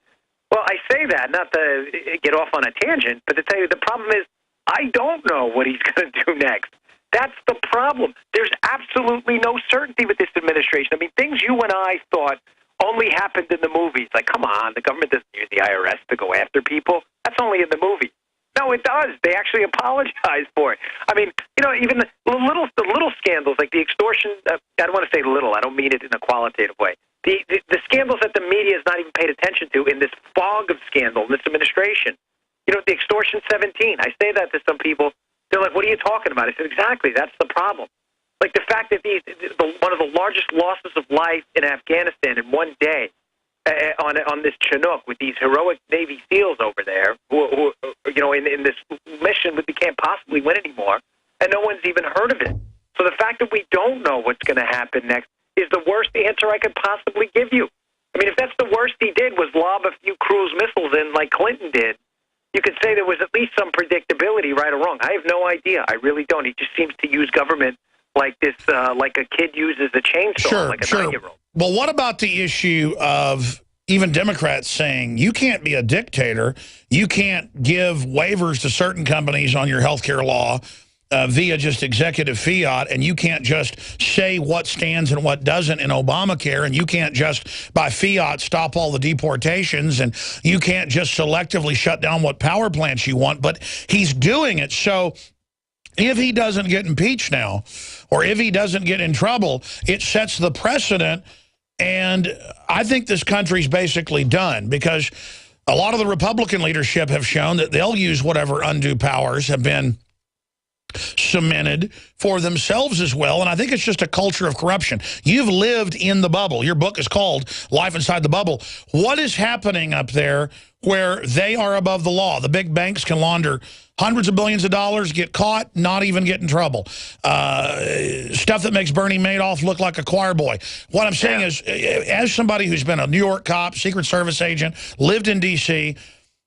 Well, I say that not to get off on a tangent, but to tell you the problem is I don't know what he's going to do next. That's the problem. There's absolutely no certainty with this administration. I mean, things you and I thought only happened in the movies. Like, come on, the government doesn't use the IRS to go after people. That's only in the movies. No, it does. They actually apologize for it. I mean, even the little scandals like the extortion. I don't want to say little. I don't mean it in a qualitative way. The scandals that the media has not even paid attention to in this fog of scandal in this administration. The extortion 17. I say that to some people. They're like, what are you talking about? I said, exactly. That's the problem. Like the fact that one of the largest losses of life in Afghanistan in one day on this Chinook with these heroic Navy SEALs over there who in this mission that we can't possibly win anymore, and no one's even heard of it. So the fact that we don't know what's going to happen next is the worst answer I could possibly give you. I mean, if that's the worst he did was lob a few cruise missiles in like Clinton did, you could say there was at least some predictability, right or wrong. I have no idea. I really don't. He just seems to use government like this, like a kid uses a chainsaw, like a 9-year-old. Well, what about the issue of even Democrats saying you can't be a dictator, you can't give waivers to certain companies on your health care law via just executive fiat, and you can't just say what stands and what doesn't in Obamacare, and you can't just, by fiat, stop all the deportations, and you can't just selectively shut down what power plants you want, but he's doing it. So if he doesn't get impeached now, or if he doesn't get in trouble, it sets the precedent, and I think this country's basically done, because a lot of the Republican leadership have shown that they'll use whatever undue powers have been cemented for themselves as well, and I think it's just a culture of corruption. You've lived in the bubble. Your book is called Life Inside the Bubble. What is happening up there where they are above the law? The big banks can launder hundreds of billions of dollars, get caught, not even get in trouble. Stuff that makes Bernie Madoff look like a choir boy. What I'm saying is, as somebody who's been a New York cop, Secret Service agent, lived in D.C.,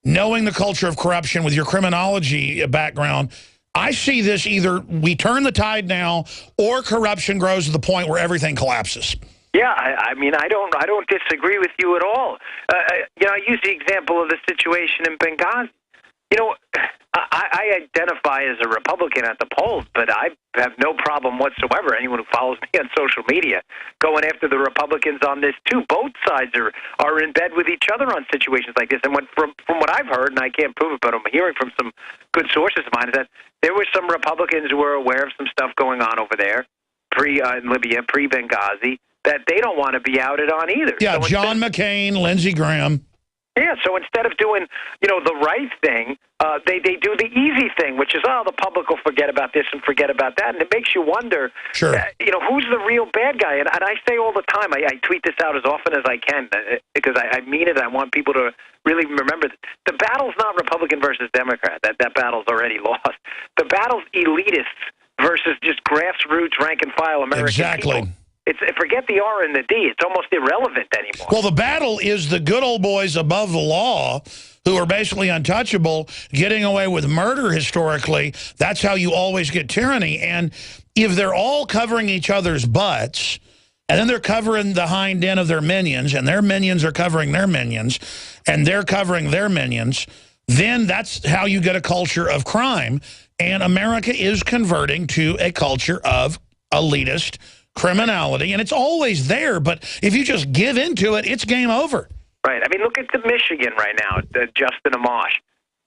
knowing the culture of corruption with your criminology background, I see this either we turn the tide now or corruption grows to the point where everything collapses. Yeah, I mean, I don't disagree with you at all. I use the example of the situation in Benghazi. I identify as a Republican at the polls, but I have no problem whatsoever, anyone who follows me on social media, going after the Republicans on this too. Both sides are in bed with each other on situations like this. And from what I've heard, and I can't prove it, but I'm hearing from some good sources of mine, is that there were some Republicans who were aware of some stuff going on over there, in Libya, pre-Benghazi, that they don't want to be outed on either. Yeah, so John McCain, Lindsey Graham. Yeah, so instead of doing, the right thing, they do the easy thing, which is, the public will forget about this and forget about that. And it makes you wonder, who's the real bad guy? And I say all the time, I tweet this out as often as I can, because I mean it. I want people to really remember that the battle's not Republican versus Democrat. That battle's already lost. The battle's elitists versus just grassroots, rank-and-file American people. Forget the R and the D. It's almost irrelevant anymore. Well, the battle is the good old boys above the law who are basically untouchable, getting away with murder historically. That's how you always get tyranny. And if they're all covering each other's butts, and then they're covering the hind end of their minions, and their minions are covering their minions, and they're covering their minions, then that's how you get a culture of crime. And America is converting to a culture of elitist criminality, and it's always there, but if you just give into it, it's game over. Right. I mean, look at Michigan right now, Justin Amash.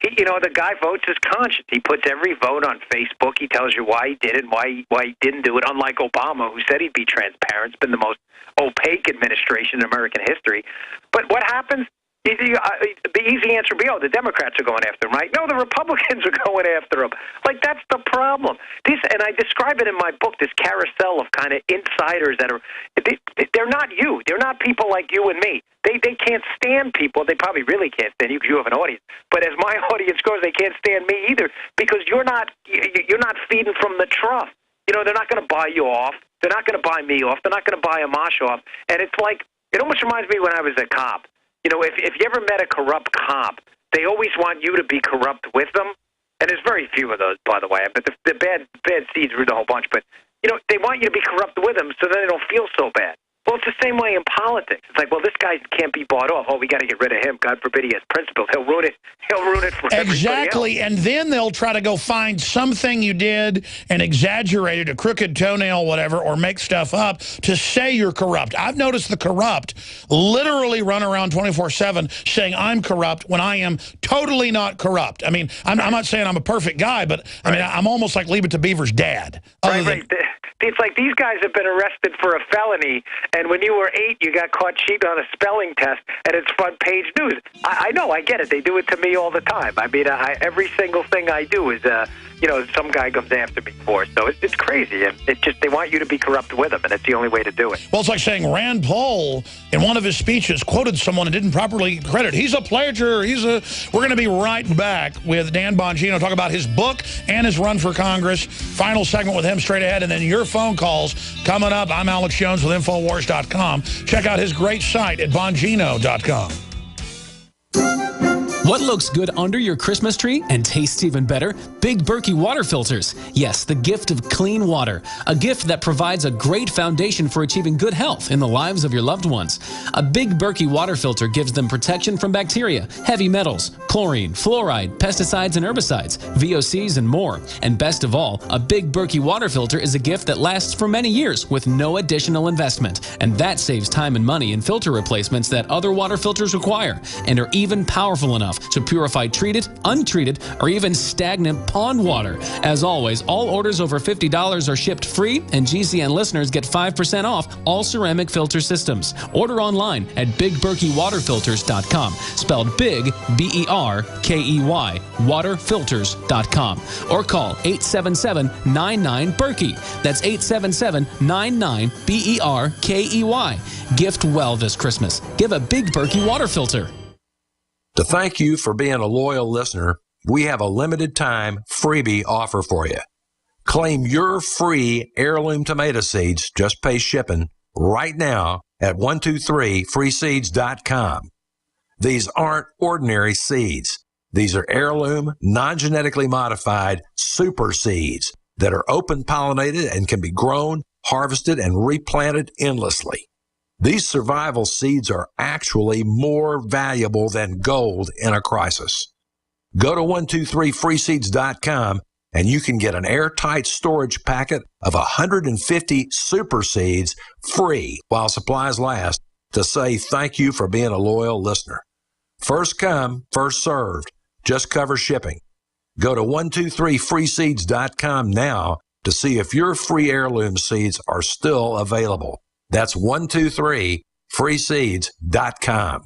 The guy votes his conscience. He puts every vote on Facebook. He tells you why he did it and why he didn't do it, unlike Obama, who said he'd be transparent. It's been the most opaque administration in American history. But what happens? The easy answer would be, the Democrats are going after him, right? No, the Republicans are going after him. Like, that's the problem. And I describe it in my book, this carousel of kind of insiders that they're not you. They're not people like you and me. They can't stand people. They probably really can't stand you because you have an audience. But as my audience goes, they can't stand me either because you're not feeding from the trough. They're not going to buy you off. They're not going to buy me off. They're not going to buy Amash off. And it's like, it almost reminds me when I was a cop. If you ever met a corrupt cop, they always want you to be corrupt with them. And there's very few of those, by the way. But the bad seeds root a whole bunch. But, they want you to be corrupt with them so then they don't feel so bad. Well, it's the same way in politics. It's like, well, this guy can't be bought off. Oh, we got to get rid of him. God forbid he has principles. He'll ruin it. He'll ruin it for exactly. everybody else. And then they'll try to go find something you did and exaggerate it, a crooked toenail, whatever, or make stuff up to say you're corrupt. I've noticed the corrupt literally run around 24/7 saying I'm corrupt when I am totally not corrupt. I mean, I'm not saying I'm a perfect guy, but I mean, I'm almost like Leave It to Beaver's dad. Right. It's like these guys have been arrested for a felony, and when you were 8, you got caught cheating on a spelling test, and it's front page news. I know, I get it. They do it to me all the time. I mean, every single thing I do is, some guy comes after me for. So it's crazy, and they want you to be corrupt with them, and it's the only way to do it. Well, it's like saying Rand Paul, in one of his speeches, quoted someone and didn't properly credit. He's a plagiar. We're going to be right back with Dan Bongino, talk about his book and his run for Congress. Final segment with him straight ahead, and then your phone calls coming up. I'm Alex Jones with Infowars.com. Check out his great site at Bongino.com. What looks good under your Christmas tree and tastes even better? Big Berkey water filters. Yes, the gift of clean water. A gift that provides a great foundation for achieving good health in the lives of your loved ones. A Big Berkey water filter gives them protection from bacteria, heavy metals, chlorine, fluoride, pesticides and herbicides, VOCs and more. And best of all, a Big Berkey water filter is a gift that lasts for many years with no additional investment. And that saves time and money in filter replacements that other water filters require and are even powerful enough to purify treated, untreated, or even stagnant pond water. As always, all orders over $50 are shipped free, and GCN listeners get 5% off all ceramic filter systems. Order online at BigBerkeyWaterFilters.com, spelled Big, B-E-R-K-E-Y, waterfilters.com, or call 877-99-BERKEY. That's 877-99-BERKEY. Gift well this Christmas. Give a Big Berkey water filter. To thank you for being a loyal listener, we have a limited time freebie offer for you. Claim your free heirloom tomato seeds, just pay shipping, right now at 123freeseeds.com. These aren't ordinary seeds. These are heirloom, non-genetically modified super seeds that are open pollinated and can be grown, harvested, and replanted endlessly. These survival seeds are actually more valuable than gold in a crisis. Go to 123freeseeds.com and you can get an airtight storage packet of 150 super seeds free while supplies last to say thank you for being a loyal listener. First come, first served. Just cover shipping. Go to 123freeseeds.com now to see if your free heirloom seeds are still available. That's 123freeseeds.com.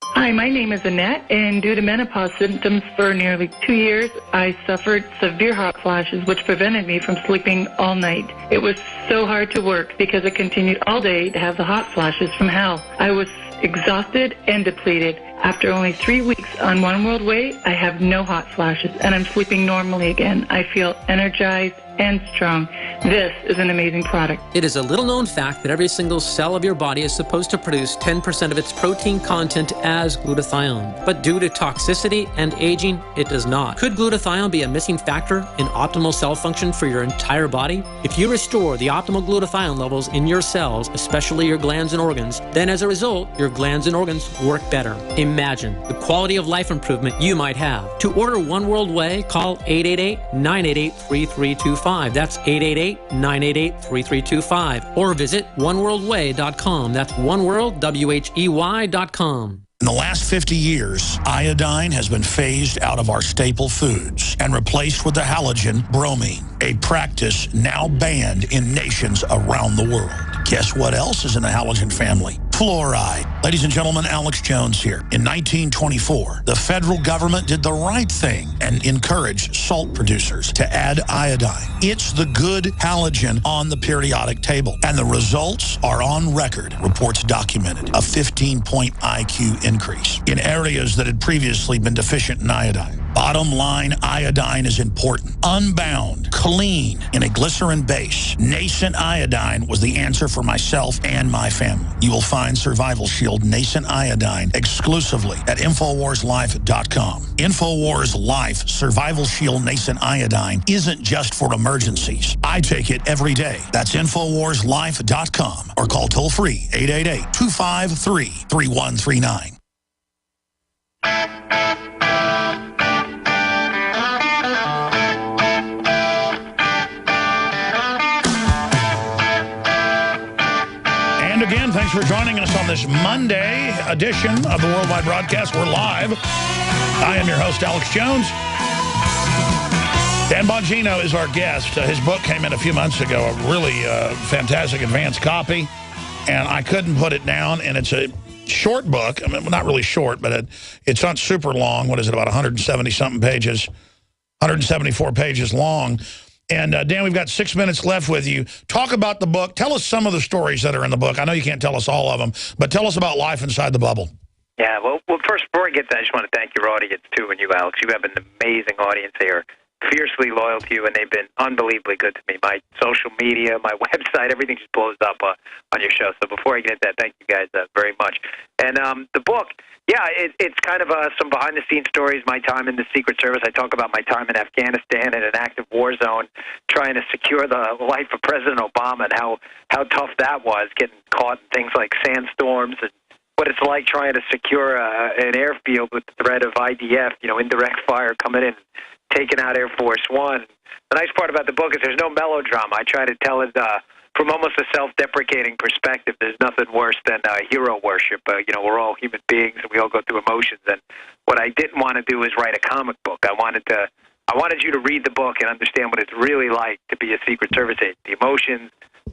Hi, my name is Annette, and due to menopause symptoms for nearly 2 years, I suffered severe hot flashes, which prevented me from sleeping all night. It was so hard to work because it continued all day to have the hot flashes from hell. I was exhausted and depleted. After only 3 weeks on One World Way, I have no hot flashes, and I'm sleeping normally again. I feel energized and strong. This is an amazing product. It is a little-known fact that every single cell of your body is supposed to produce 10% of its protein content as glutathione. But due to toxicity and aging, it does not. Could glutathione be a missing factor in optimal cell function for your entire body? If you restore the optimal glutathione levels in your cells, especially your glands and organs, then as a result, your glands and organs work better. Imagine the quality of life improvement you might have. To order One World Way, call 888-988-3325. That's 888-988-3325. Or visit oneworldway.com. That's oneworldwhey.com. In the last 50 years, iodine has been phased out of our staple foods and replaced with the halogen bromine, a practice now banned in nations around the world. Guess what else is in the halogen family? Fluoride. Ladies and gentlemen, Alex Jones here. In 1924, the federal government did the right thing and encouraged salt producers to add iodine. It's the good halogen on the periodic table, and the results are on record. Reports documented a 15-point IQ increase in areas that had previously been deficient in iodine. Bottom line, iodine is important. Unbound, clean, in a glycerin base. Nascent iodine was the answer for myself and my family. You will find Survival Shield Nascent Iodine exclusively at InfoWarsLife.com. InfoWars Life Survival Shield Nascent Iodine isn't just for emergencies. I take it every day. That's InfoWarsLife.com or call toll-free 888-253-3139. And again, thanks for joining us on this Monday edition of the Worldwide Broadcast. We're live. I am your host, Alex Jones. Dan Bongino is our guest. His book came in a few months ago, a really fantastic advanced copy, and I couldn't put it down, and it's a short book. I mean, well, not really short, but it's not super long. What is it, about 170-something pages, 174 pages long. And, Dan, we've got 6 minutes left with you. Talk about the book. Tell us some of the stories that are in the book. I know you can't tell us all of them, but tell us about life inside the bubble. Yeah, well, first, before I get to that, I just want to thank your audience, too, and you, Alex. You have an amazing audience. They are fiercely loyal to you, and they've been unbelievably good to me. My social media, my website, everything just blows up on your show. So before I get into that, thank you guys very much. And the book, yeah, it's kind of some behind-the-scenes stories, my time in the Secret Service. I talk about my time in Afghanistan in an active war zone trying to secure the life of President Obama and how tough that was, getting caught in things like sandstorms and what it's like trying to secure an airfield with the threat of IDF, indirect fire coming in, taking out Air Force One. The nice part about the book is there's no melodrama. I try to tell it from almost a self-deprecating perspective. There's nothing worse than hero worship. We're all human beings and we all go through emotions. And what I didn't want to do is write a comic book. I wanted you to read the book and understand what it's really like to be a Secret Service agent. The emotions,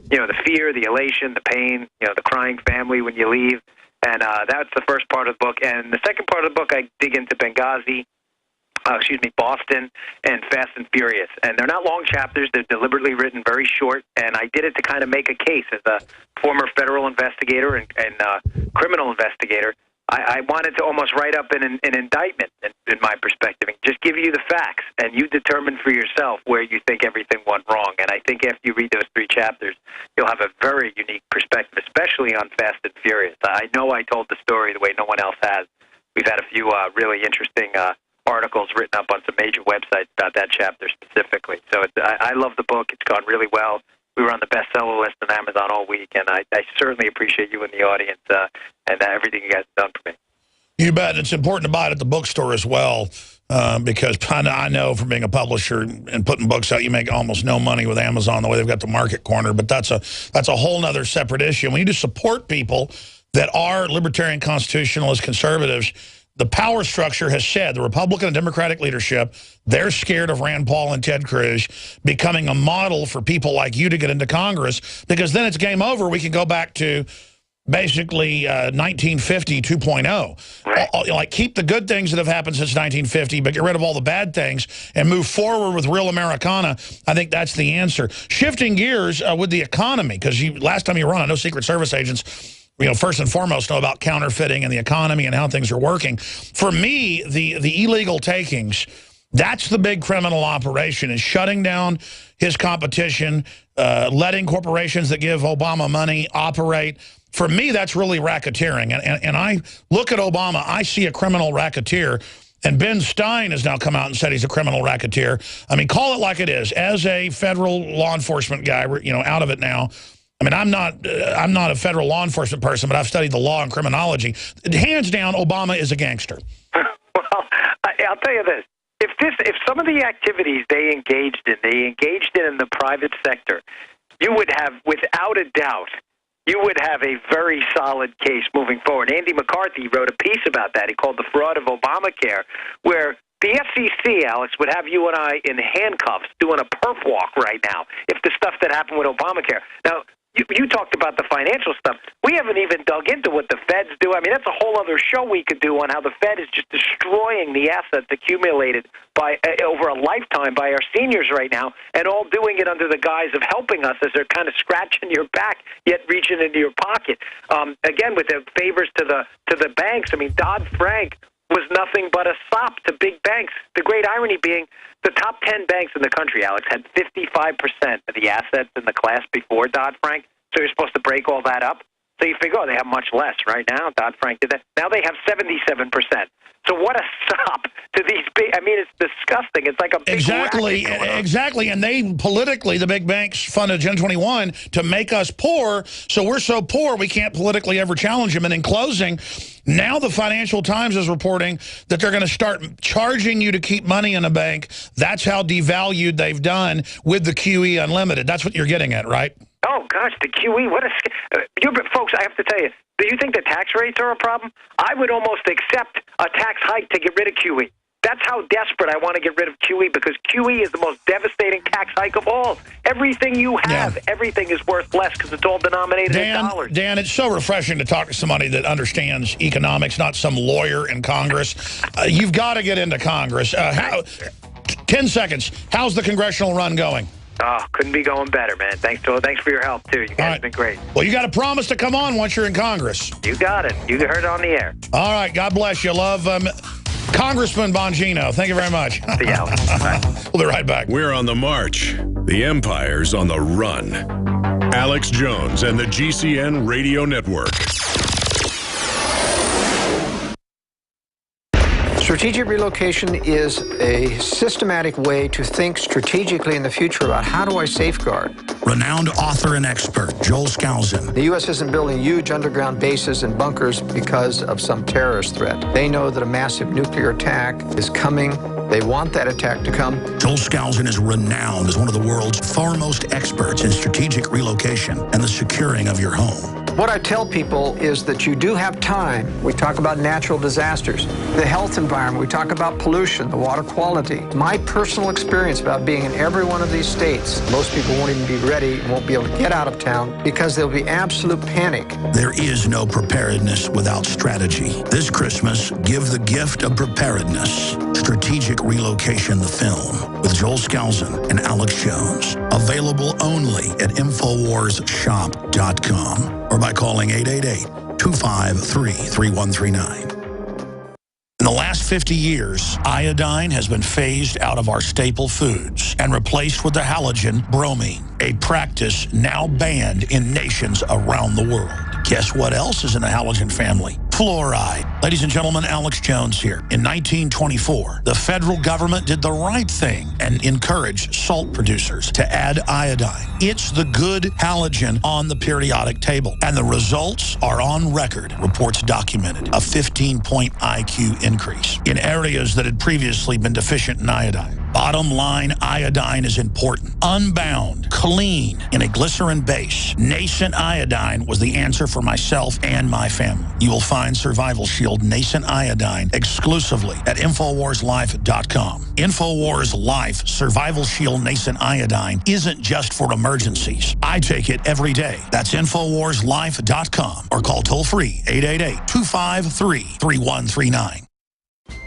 the fear, the elation, the pain, the crying family when you leave. And that's the first part of the book. And the second part of the book, I dig into Benghazi, Boston, and Fast and Furious. And they're not long chapters. They're deliberately written very short. And I did it to kind of make a case as a former federal investigator and criminal investigator. I wanted to almost write up an indictment, in my perspective, and just give you the facts. And you determine for yourself where you think everything went wrong. And I think after you read those 3 chapters, you'll have a very unique perspective, especially on Fast and Furious. I know I told the story the way no one else has. We've had a few really interesting articles written up on some major websites about that chapter specifically. So I love the book. It's gone really well. We were on the bestseller list on Amazon all week, and I certainly appreciate you and the audience and everything you guys have done for me. You bet. It's important to buy it at the bookstore as well because I know from being a publisher and putting books out, you make almost no money with Amazon the way they've got the market corner, but that's a whole other separate issue. We need to support people that are libertarian constitutionalist conservatives. The power structure has said, the Republican and Democratic leadership, they're scared of Rand Paul and Ted Cruz becoming a model for people like you to get into Congress, because then it's game over. We can go back to basically 1950 2.0. Right. Like, keep the good things that have happened since 1950, but get rid of all the bad things and move forward with real Americana. I think that's the answer. Shifting gears with the economy, because last time you were on, I know Secret Service agents, first and foremost know about counterfeiting and the economy and how things are working. For me, the illegal takings, that's the big criminal operation, is shutting down his competition, letting corporations that give Obama money operate. For me, that's really racketeering. And I look at Obama, I see a criminal racketeer. And Ben Stein has now come out and said he's a criminal racketeer. I mean, call it like it is. As a federal law enforcement guy, out of it now, I mean, I'm not a federal law enforcement person, but I've studied the law and criminology. Hands down, Obama is a gangster. Well, I'll tell you this. If some of the activities they engaged in the private sector, you would have, without a doubt, you would have a very solid case moving forward. Andy McCarthy wrote a piece about that. He called The Fraud of Obamacare, where the FCC, Alex, would have you and I in handcuffs doing a perp walk right now if the stuff that happened with Obamacare. Now, you talked about the financial stuff. We haven't even dug into what the feds do. I mean, that's a whole other show we could do on how the Fed is just destroying the assets accumulated by over a lifetime by our seniors right now, and all doing it under the guise of helping us as they're kind of scratching your back, yet reaching into your pocket. Again, with the favors to the banks. I mean, Dodd-Frank was nothing but a sop to big banks. The great irony being the top 10 banks in the country, Alex, had 55% of the assets in the class before Dodd-Frank. So you're supposed to break all that up. So you figure, they have much less right now. Dodd-Frank did that. Now they have 77%. So what a sop to these big. I mean, it's disgusting. It's like a big Exactly. And they politically, the big banks funded Gen 21 to make us poor. So we're so poor we can't politically ever challenge them. And in closing, now the Financial Times is reporting that they're going to start charging you to keep money in a bank. That's how devalued they've done with the QE Unlimited. That's what you're getting at, right? Oh, gosh, the QE, what a... folks, I have to tell you, do you think the tax rates are a problem? I would almost accept a tax hike to get rid of QE. That's how desperate I want to get rid of QE, because QE is the most devastating tax hike of all. Everything you have, everything is worth less because it's all denominated in dollars. Dan, it's so refreshing to talk to somebody that understands economics, not some lawyer in Congress. You've got to get into Congress. 10 seconds. How's the congressional run going? Oh, couldn't be going better, man. Thanks for your help, too. You guys have been great. Well, you got to promise to come on once you're in Congress. You got it. You heard it on the air. All right. God bless you. Love Congressman Bongino. Thank you very much. See you, Alex. We'll be right back. We're on the march. The empire's on the run. Alex Jones and the GCN Radio Network. Strategic relocation is a systematic way to think strategically in the future about how do I safeguard. Renowned author and expert Joel Skousen. The U.S. isn't building huge underground bases and bunkers because of some terrorist threat. They know that a massive nuclear attack is coming. They want that attack to come. Joel Skousen is renowned as one of the world's foremost experts in strategic relocation and the securing of your home. What I tell people is that you do have time. We talk about natural disasters, the health environment. We talk about pollution, the water quality. My personal experience about being in every one of these states, most people won't even be ready and won't be able to get out of town because there'll be absolute panic. There is no preparedness without strategy. This Christmas, give the gift of preparedness. Strategic Relocation, the film, with Joel Skousen and Alex Jones. Available only at InfoWarsShop.com or by calling 888-253-3139. In the last 50 years, iodine has been phased out of our staple foods and replaced with the halogen bromine, a practice now banned in nations around the world. Guess what else is in the halogen family? Fluoride. Ladies and gentlemen, Alex Jones here. In 1924, the federal government did the right thing and encouraged salt producers to add iodine. It's the good halogen on the periodic table, and the results are on record. Reports documented a 15-point IQ increase in areas that had previously been deficient in iodine. Bottom line, iodine is important. Unbound, clean, in a glycerin base. Nascent iodine was the answer for myself and my family. You will find Survival Shield Nascent Iodine exclusively at InfoWarsLife.com. InfoWars Life Survival Shield Nascent Iodine isn't just for emergencies. I take it every day. That's InfoWarsLife.com or call toll-free 888-253-3139.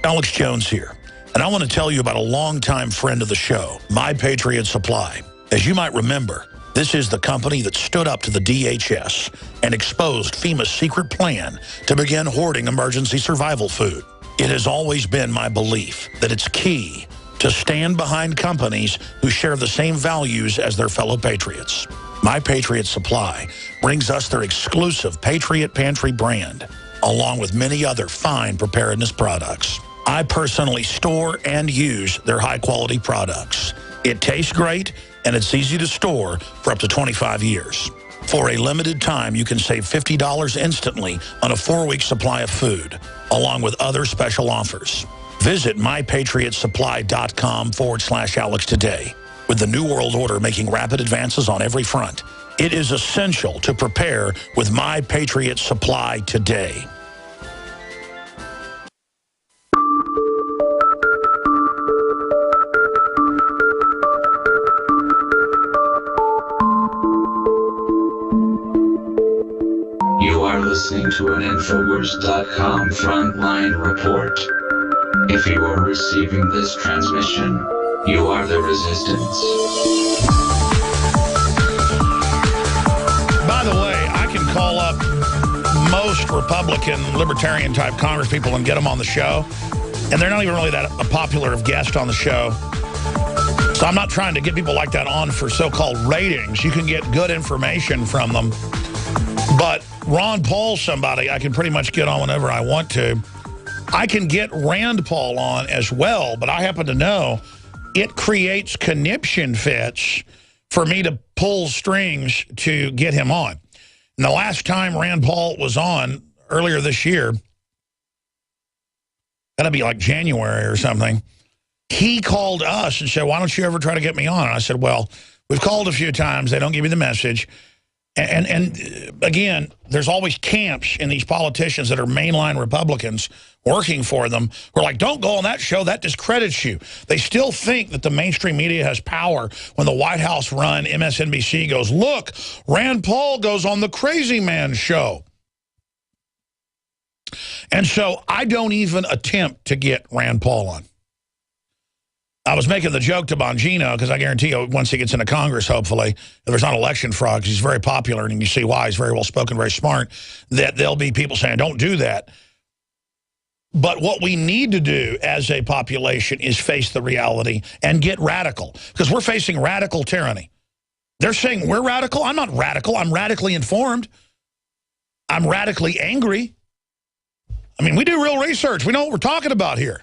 Alex Jones here. And I want to tell you about a longtime friend of the show, My Patriot Supply. As you might remember, this is the company that stood up to the DHS and exposed FEMA's secret plan to begin hoarding emergency survival food. It has always been my belief that it's key to stand behind companies who share the same values as their fellow patriots. My Patriot Supply brings us their exclusive Patriot Pantry brand, along with many other fine preparedness products. I personally store and use their high-quality products. It tastes great, and it's easy to store for up to 25 years. For a limited time, you can save $50 instantly on a 4-week supply of food, along with other special offers. Visit mypatriotsupply.com/Alex today. With the New World Order making rapid advances on every front, it is essential to prepare with My Patriot Supply today. You are listening to an Infowars.com frontline report. If you are receiving this transmission, you are the resistance. By the way, I can call up most most Republican, libertarian-type Congress people and get them on the show. And they're not even really that popular of guest on the show. So I'm not trying to get people like that on for so-called ratings. You can get good information from them. But Ron Paul's somebody I can pretty much get on whenever I want to. I can get Rand Paul on as well, but I happen to know it creates conniption fits for me to pull strings to get him on. And the last time Rand Paul was on, earlier this year, that'll be like January or something, he called us and said, why don't you ever try to get me on? And I said, well, we've called a few times. They don't give me the message. And again, there's always camps in these politicians that are mainline Republicans working for them who are like, don't go on that show. That discredits you. They still think that the mainstream media has power when the White House-run MSNBC goes, look, Rand Paul goes on the Crazy Man show. And so I don't even attempt to get Rand Paul on. I was making the joke to Bongino, because I guarantee you, once he gets into Congress, hopefully, if there's not election fraud, because he's very popular, and you see why, he's very well-spoken, very smart, that there'll be people saying, don't do that. But what we need to do as a population is face the reality and get radical, because we're facing radical tyranny. They're saying we're radical. I'm not radical. I'm radically informed. I'm radically angry. I mean, we do real research. We know what we're talking about here.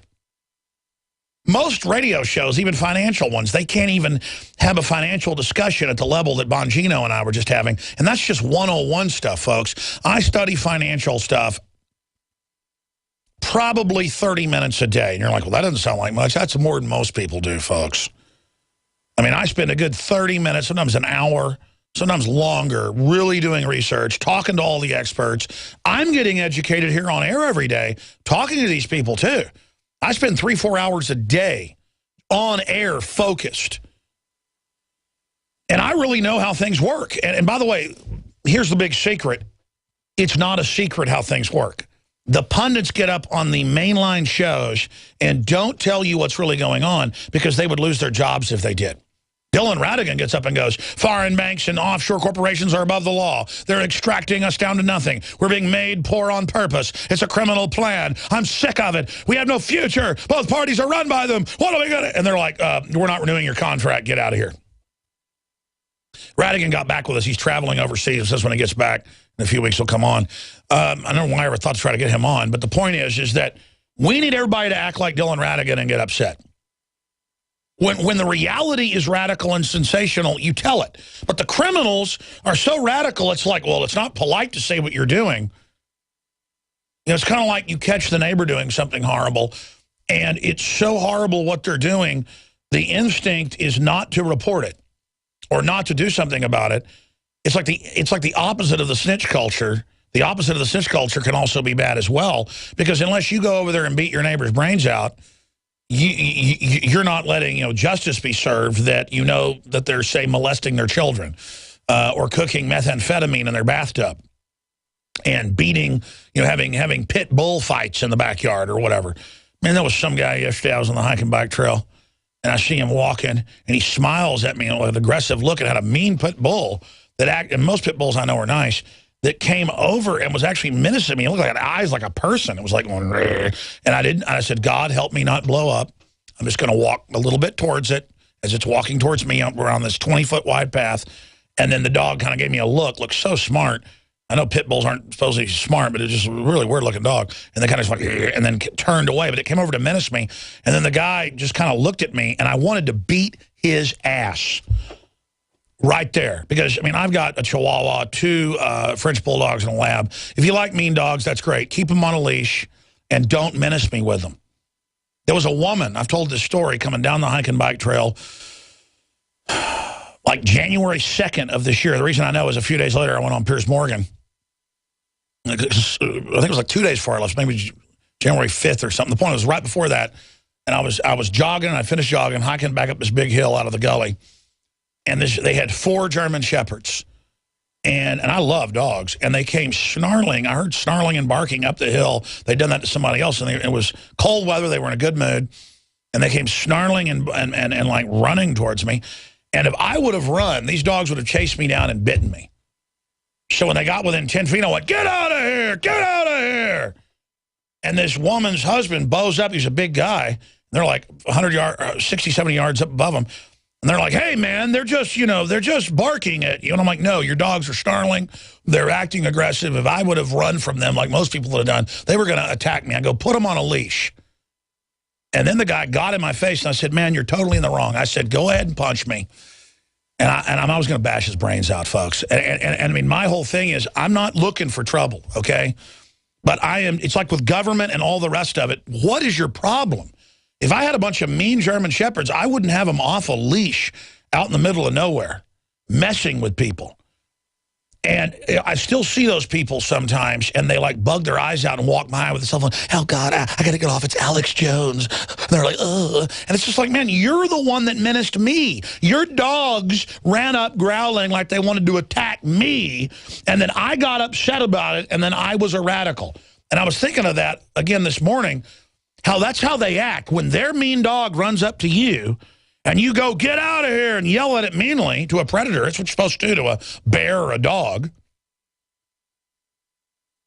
Most radio shows, even financial ones, they can't even have a financial discussion at the level that Bongino and I were just having. And that's just 101 stuff, folks. I study financial stuff probably 30 minutes a day. And you're like, well, that doesn't sound like much. That's more than most people do, folks. I mean, I spend a good 30 minutes, sometimes an hour, sometimes longer, really doing research, talking to all the experts. I'm getting educated here on air every day, talking to these people, too. I spend 3-4 hours a day on air focused. And I really know how things work. And by the way, here's the big secret. It's not a secret how things work. The pundits get up on the mainline shows and don't tell you what's really going on because they would lose their jobs if they did. Dylan Radigan gets up and goes, foreign banks and offshore corporations are above the law. They're extracting us down to nothing. We're being made poor on purpose. It's a criminal plan. I'm sick of it. We have no future. Both parties are run by them. What are we going to... And they're like, we're not renewing your contract. Get out of here. Radigan got back with us. He's traveling overseas. Says when he gets back in a few weeks, he'll come on. I don't know why I ever thought to try to get him on. But the point is that we need everybody to act like Dylan Radigan and get upset. When the reality is radical and sensational, you tell it. But the criminals are so radical, it's like, well, it's not polite to say what you're doing. You know, it's kind of like you catch the neighbor doing something horrible, and it's so horrible what they're doing, the instinct is not to report it or not to do something about it. It's like the opposite of the snitch culture. The opposite of the snitch culture can also be bad as well, because unless you go over there and beat your neighbor's brains out, you're not letting justice be served that that they're, say, molesting their children or cooking methamphetamine in their bathtub and beating, having pit bull fights in the backyard or whatever. Man, there was some guy yesterday, I was on the hike and bike trail, and I see him walking, and he smiles at me with an aggressive look and had a mean pit bull and most pit bulls I know are nice, that came over and was actually menacing me. It looked like eyes like a person. It was like, and I said, God, help me not blow up. I'm just going to walk a little bit towards it as it's walking towards me around this 20-foot wide path. And then the dog kind of gave me a looked so smart. I know pit bulls aren't supposed to be smart, but it's just a really weird-looking dog. And they kind of like, and then turned away. But it came over to menace me. And then the guy just kind of looked at me, and I wanted to beat his ass. Right there. Because, I mean, I've got a Chihuahua, 2 French Bulldogs, and a Lab. If you like mean dogs, that's great. Keep them on a leash and don't menace me with them. There was a woman, I've told this story, coming down the hike and bike trail like January 2nd of this year. The reason I know is a few days later I went on Piers Morgan. I think it was like 2 days before I left, maybe January 5th or something. The point was right before that, and I was jogging, and I finished jogging, hiking back up this big hill out of the gully. And they had 4 German Shepherds. And I love dogs. And they came snarling. I heard snarling and barking up the hill. They'd done that to somebody else. And it was cold weather. They were in a good mood. And they came snarling and like running towards me. And if I would have run, these dogs would have chased me down and bitten me. So when they got within 10 feet, I went, get out of here, get out of here. And this woman's husband bows up. He's a big guy. They're like 100 yards, 60, 70 yards up above him. And they're like, hey, man, they're just, they're just barking at you. And I'm like, no, your dogs are snarling. They're acting aggressive. If I would have run from them like most people would have done, they were going to attack me. I go, put them on a leash. And then the guy got in my face, and I said, man, you're totally in the wrong. I said, go ahead and punch me. And I was going to bash his brains out, folks. And I mean, my whole thing is I'm not looking for trouble, okay? But it's like with government and all the rest of it, what is your problem? If I had a bunch of mean German Shepherds, I wouldn't have them off a leash out in the middle of nowhere, messing with people. And I still see those people sometimes, and they like bug their eyes out and walk by with a cell phone. Oh, God, I got to get off. It's Alex Jones. And they're like, ugh. And it's just like, man, you're the one that menaced me. Your dogs ran up growling like they wanted to attack me, and then I got upset about it, and then I was a radical. And I was thinking of that again this morning, how that's how they act. When their mean dog runs up to you, and you go, get out of here, and yell at it meanly to a predator. It's what you're supposed to do to a bear or a dog.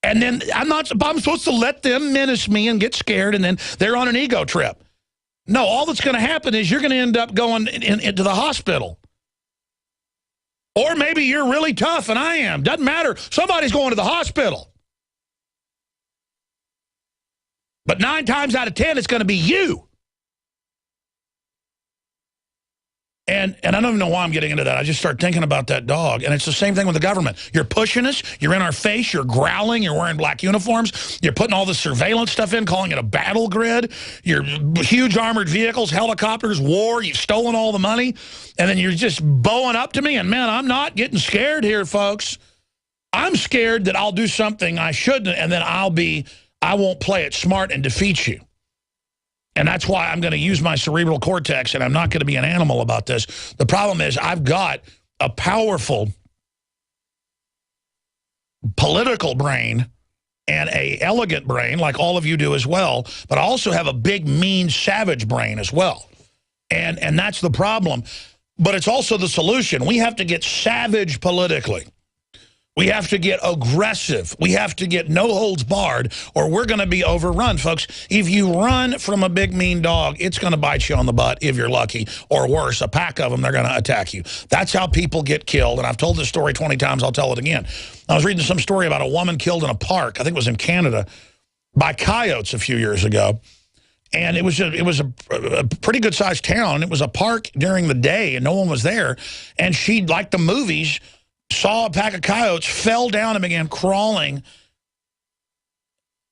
And then I'm supposed to let them menace me and get scared, and then they're on an ego trip. No, all that's going to happen is you're going to end up going into the hospital. Or maybe you're really tough, and I am. Doesn't matter. Somebody's going to the hospital. But 9 times out of 10, it's going to be you. And I don't even know why I'm getting into that. I just start thinking about that dog. And it's the same thing with the government. You're pushing us. You're in our face. You're growling. You're wearing black uniforms. You're putting all the surveillance stuff in, calling it a battle grid. You're huge armored vehicles, helicopters, war. You've stolen all the money. And then you're just bowing up to me. And, man, I'm not getting scared here, folks. I'm scared that I'll do something I shouldn't, and then I won't play it smart and defeat you. And that's why I'm going to use my cerebral cortex, and I'm not going to be an animal about this. The problem is I've got a powerful political brain and a elegant brain, like all of you do as well, but I also have a big, mean, savage brain as well. And that's the problem. But it's also the solution. We have to get savage politically. We have to get aggressive. We have to get no holds barred, or we're going to be overrun, folks. If you run from a big, mean dog, it's going to bite you on the butt if you're lucky, or worse, a pack of them, they're going to attack you. That's how people get killed, and I've told this story 20 times. I'll tell it again. I was reading some story about a woman killed in a park, I think it was in Canada, by coyotes a few years ago. And it was a pretty good-sized town. It was a park during the day, and no one was there. And she, like the movies, saw a pack of coyotes, fell down and began crawling.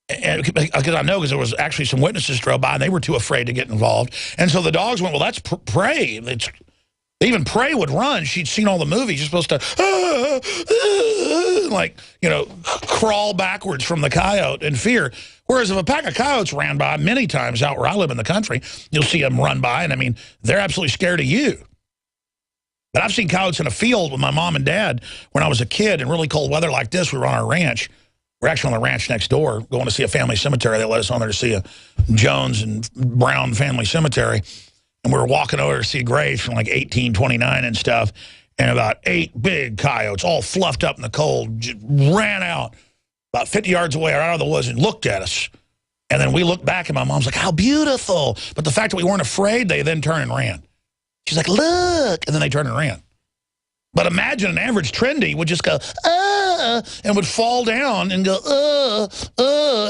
And because I know, because there was actually some witnesses drove by, and they were too afraid to get involved. And so the dogs went, well, that's prey. Even prey would run. She'd seen all the movies. You're supposed to, crawl backwards from the coyote in fear. Whereas if a pack of coyotes ran by many times out where I live in the country, you'll see them run by, and I mean, they're absolutely scared of you. But I've seen coyotes in a field with my mom and dad when I was a kid in really cold weather like this. We were on our ranch. We're actually on the ranch next door going to see a family cemetery. They let us on there to see a Jones and Brown family cemetery. And we were walking over to see graves from like 1829 and stuff. And about 8 big coyotes, all fluffed up in the cold, just ran out about 50 yards away right out of the woods and looked at us. And then we looked back, and my mom's like, how beautiful. But the fact that we weren't afraid, they then turned and ran. She's like, look, and then they turned and ran. But imagine an average trendy would just go, and would fall down and go,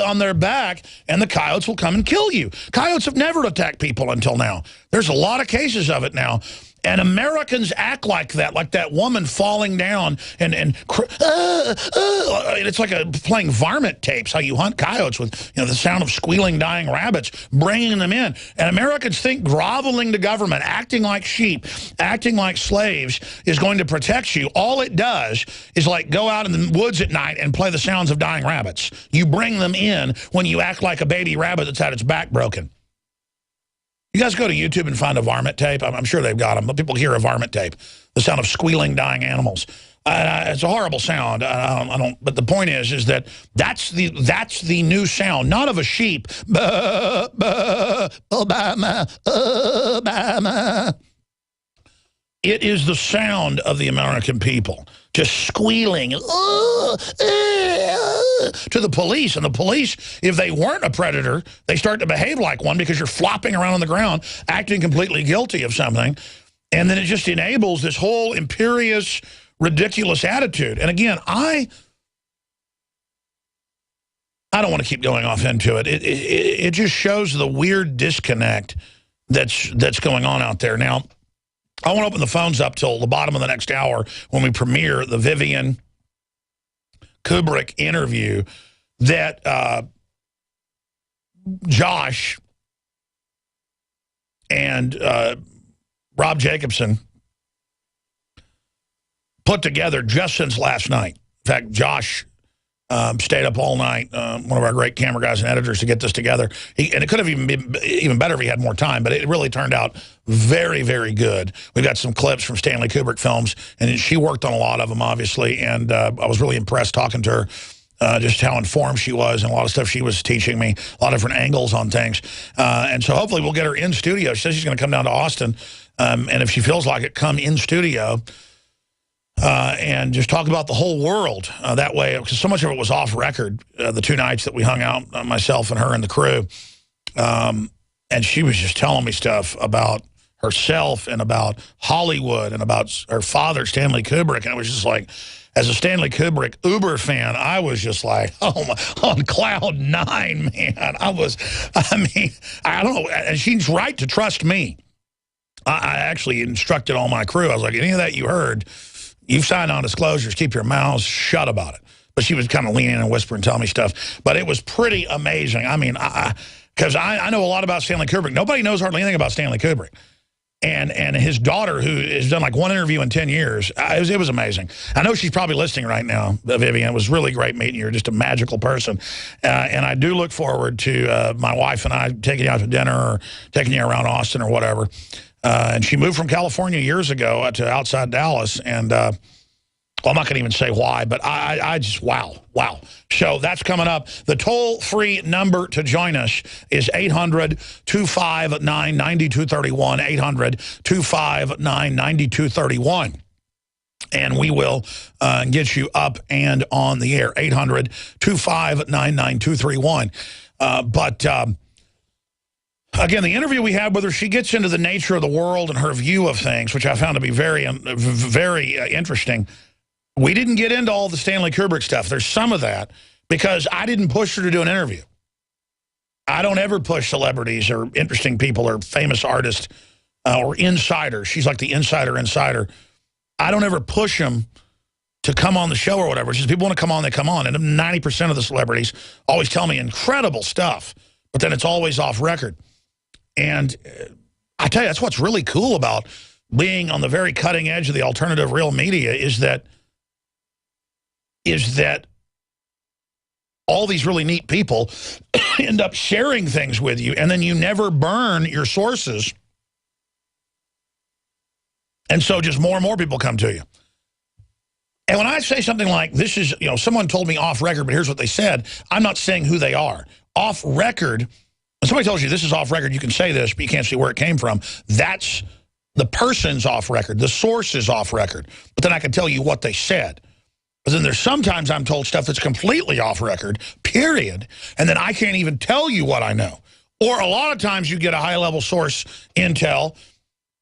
on their back, and the coyotes will come and kill you. Coyotes have never attacked people until now. There's a lot of cases of it now. And Americans act like that woman falling down and it's like playing varmint tapes, how you hunt coyotes with the sound of squealing, dying rabbits, bringing them in. And Americans think groveling to government, acting like sheep, acting like slaves is going to protect you. All it does is like go out in the woods at night and play the sounds of dying rabbits. You bring them in when you act like a baby rabbit that's had its back broken. You guys go to YouTube and find a varmint tape. I'm sure they've got them, but people hear a varmint tape, the sound of squealing, dying animals. It's a horrible sound. But the point is that that's the new sound, not of a sheep. Obama, Obama. It is the sound of the American people. just squealing to the police. And the police, if they weren't a predator, they start to behave like one because you're flopping around on the ground, acting completely guilty of something. And then it just enables this whole imperious, ridiculous attitude. And again, I don't want to keep going off into it. It just shows the weird disconnect that's going on out there. Now, I want to open the phones up till the bottom of the next hour when we premiere the Vivian Kubrick interview that Josh and Rob Jacobson put together just since last night. In fact, Josh stayed up all night, one of our great camera guys and editors, to get this together. And it could have even been even better if he had more time, but it really turned out very, very good. We've got some clips from Stanley Kubrick films, and she worked on a lot of them, obviously, and I was really impressed talking to her, just how informed she was, and a lot of stuff she was teaching me, a lot of different angles on things. And so hopefully we'll get her in studio. She says she's going to come down to Austin, and if she feels like it, come in studio. And just talk about the whole world that way, because so much of it was off record, the 2 nights that we hung out, myself and her and the crew. And she was just telling me stuff about herself and about Hollywood and about her father, Stanley Kubrick. And it was just like, as a Stanley Kubrick Uber fan, I was just like, oh my, on cloud 9, man. I don't know. And she's right to trust me. I actually instructed all my crew. I was like, any of that you heard, you've signed on disclosures, keep your mouths shut about it. But she was kind of leaning and whispering, telling me stuff. But it was pretty amazing. I mean, because I know a lot about Stanley Kubrick. Nobody knows hardly anything about Stanley Kubrick. And his daughter, who has done like 1 interview in 10 years, it was amazing. I know she's probably listening right now, Vivian. It was really great meeting you. You're just a magical person. And I do look forward to my wife and I taking you out to dinner or taking you around Austin or whatever. And she moved from California years ago to outside Dallas. And, well, I'm not going to even say why, but I just, wow. So that's coming up. The toll-free number to join us is 800-259-9231, 800-259-9231. And we will get you up and on the air, 800-259-9231. Again, the interview we had with her, she gets into the nature of the world and her view of things, which I found to be very, very interesting. We didn't get into all the Stanley Kubrick stuff. There's some of that because I didn't push her to do an interview. I don't ever push celebrities or interesting people or famous artists or insiders. She's like the insider. I don't ever push them to come on the show or whatever. It's just people want to come on, they come on. And 90% of the celebrities always tell me incredible stuff, but then it's always off record. And I tell you, that's what's really cool about being on the very cutting edge of the alternative real media is that all these really neat people end up sharing things with you, and then you never burn your sources. And so just more and more people come to you. And when I say something like, this is, someone told me off record, but here's what they said, I'm not saying who they are. Off record, when somebody tells you this is off record, you can say this, but you can't see where it came from. That's the person's off record. The source is off record. But then I can tell you what they said. But then there's sometimes I'm told stuff that's completely off record, period. And then I can't even tell you what I know. Or a lot of times you get a high-level source intel,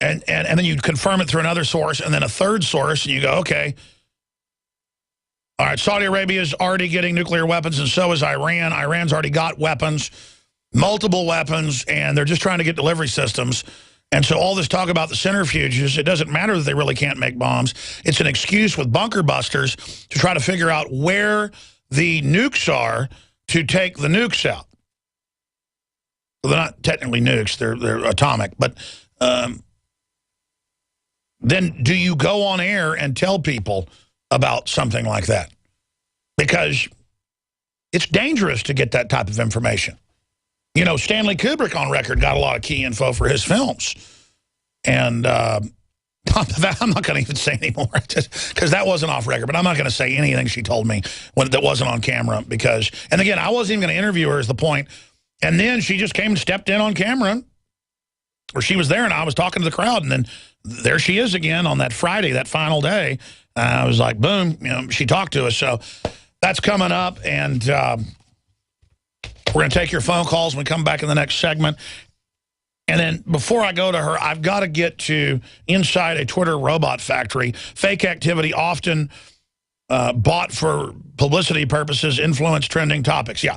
and then you confirm it through another source, and then a third source, and you go, okay. All right, Saudi Arabia is already getting nuclear weapons, and so is Iran. Iran's already got weapons, multiple weapons, and they're just trying to get delivery systems. And so all this talk about the centrifuges, it doesn't matter that they really can't make bombs. It's an excuse with bunker busters to try to figure out where the nukes are to take the nukes out. Well, they're not technically nukes, they're atomic. But then do you go on air and tell people about something like that? Because it's dangerous to get that type of information. Stanley Kubrick on record got a lot of key info for his films. And I'm not going to even say anymore because that wasn't off record. But I'm not going to say anything she told me that wasn't on camera because, and again, I wasn't even going to interview her is the point. And then she just came and stepped in on camera, or she was there and I was talking to the crowd. And then there she is again on that Friday, that final day. I was like, boom, you know, she talked to us. So that's coming up, and we're going to take your phone calls when we come back in the next segment. And then before I go to her, I've got to get to inside a Twitter robot factory. Fake activity often bought for publicity purposes, influence trending topics. Yeah.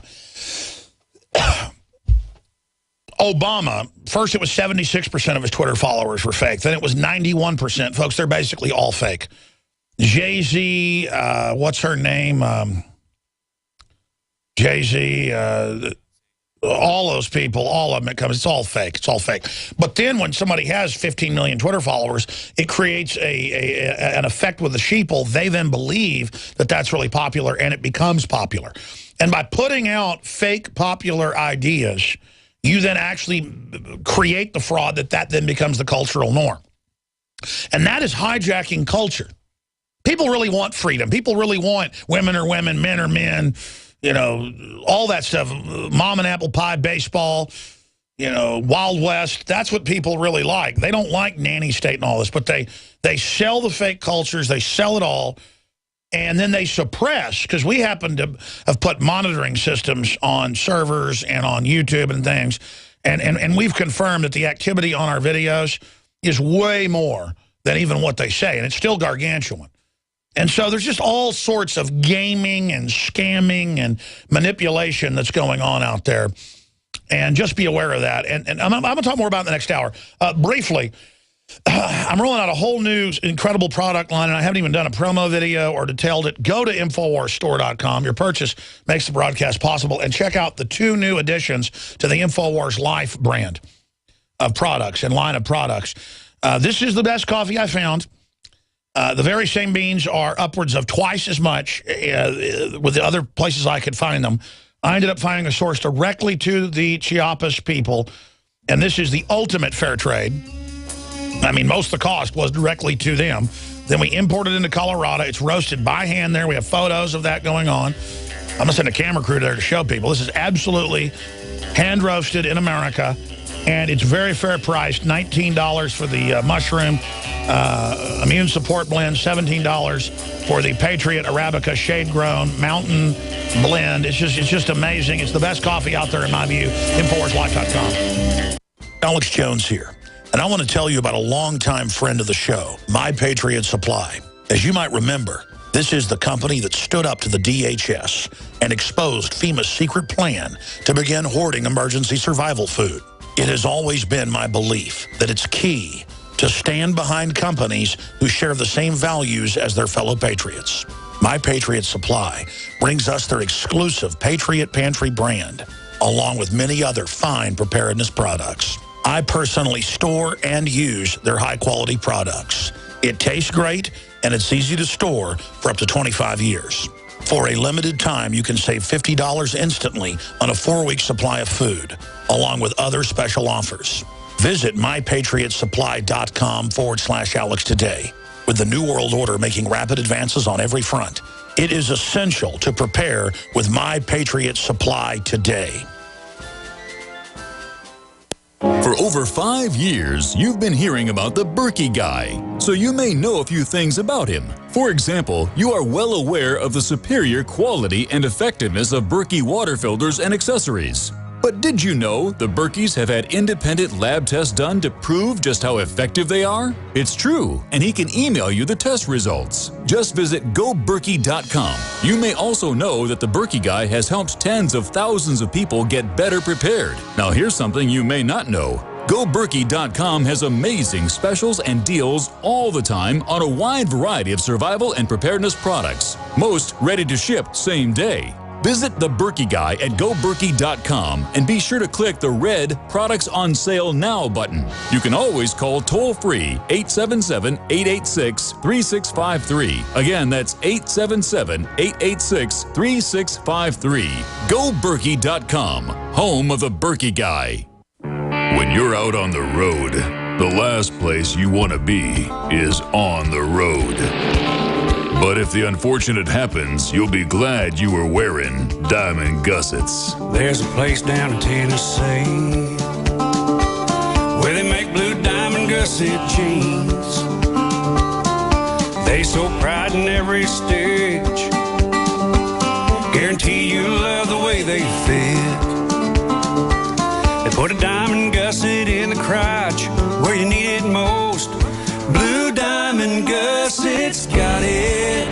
Obama, first it was 76% of his Twitter followers were fake. Then it was 91%. Folks, they're basically all fake. Jay-Z, what's her name? Jay-Z, all those people, all of them, it's all fake. It's all fake. But then when somebody has 15 million Twitter followers, it creates an effect with the sheeple. They then believe that that's really popular, and it becomes popular. And by putting out fake popular ideas, you then actually create the fraud that then becomes the cultural norm. And that is hijacking culture. People really want freedom. People really want women are women, men are men, you know, all that stuff. Mom and apple pie, baseball, you know, Wild West. That's what people really like. They don't like nanny state and all this, but they sell the fake cultures. They sell it all. And then they suppress, because we happen to have put monitoring systems on servers and on YouTube and things. And we've confirmed that the activity on our videos is way more than even what they say. And it's still gargantuan. And so there's just all sorts of gaming and scamming and manipulation that's going on out there. And just be aware of that. And I'm going to talk more about it in the next hour. Briefly, I'm rolling out a whole new incredible product line, and I haven't even done a promo video or detailed it. Go to InfoWarsStore.com. Your purchase makes the broadcast possible. And check out the 2 new additions to the InfoWars Life brand of products and line of products. This is the best coffee I found. The very same beans are upwards of twice as much with the other places I could find them. I ended up finding a source directly to the Chiapas people, and this is the ultimate fair trade. I mean, most of the cost was directly to them. Then we imported it into Colorado. It's roasted by hand there. We have photos of that going on. I'm going to send a camera crew there to show people. This is absolutely hand-roasted in America, and it's very fair priced. $19 for the mushroom immune support blend, $17 for the Patriot Arabica shade-grown mountain blend. It's just amazing. It's the best coffee out there in my view. InfoWarsLife.com. Alex Jones here. And I want to tell you about a longtime friend of the show, My Patriot Supply. As you might remember, this is the company that stood up to the DHS and exposed FEMA's secret plan to begin hoarding emergency survival food. It has always been my belief that it's key to stand behind companies who share the same values as their fellow patriots. My Patriot Supply brings us their exclusive Patriot Pantry brand, along with many other fine preparedness products. I personally store and use their high-quality products. It tastes great, and it's easy to store for up to 25 years. For a limited time, you can save $50 instantly on a 4-week supply of food, along with other special offers. Visit mypatriotsupply.com/Alex today. With the New World Order making rapid advances on every front, it is essential to prepare with My Patriot Supply today. For over 5 years, you've been hearing about the Berkey guy, so you may know a few things about him. For example, you are well aware of the superior quality and effectiveness of Berkey water filters and accessories. But did you know the Berkeys have had independent lab tests done to prove just how effective they are? It's true, and he can email you the test results. Just visit GoBerkey.com. You may also know that the Berkey guy has helped tens of thousands of people get better prepared. Now here's something you may not know. GoBerkey.com has amazing specials and deals all the time on a wide variety of survival and preparedness products. Most ready to ship same day. Visit the Berkey Guy at GoBerkey.com and be sure to click the red Products on Sale Now button. You can always call toll-free 877-886-3653. Again, that's 877-886-3653. GoBerkey.com, home of the Berkey Guy. When you're out on the road, the last place you want to be is on the road. But if the unfortunate happens, you'll be glad you were wearing diamond gussets. There's a place down in Tennessee where they make blue diamond gusset jeans. They so pride in every stitch. Guarantee you love the way they fit. They put a diamond gusset in the crotch where you need it most. Blue diamond gussets got it,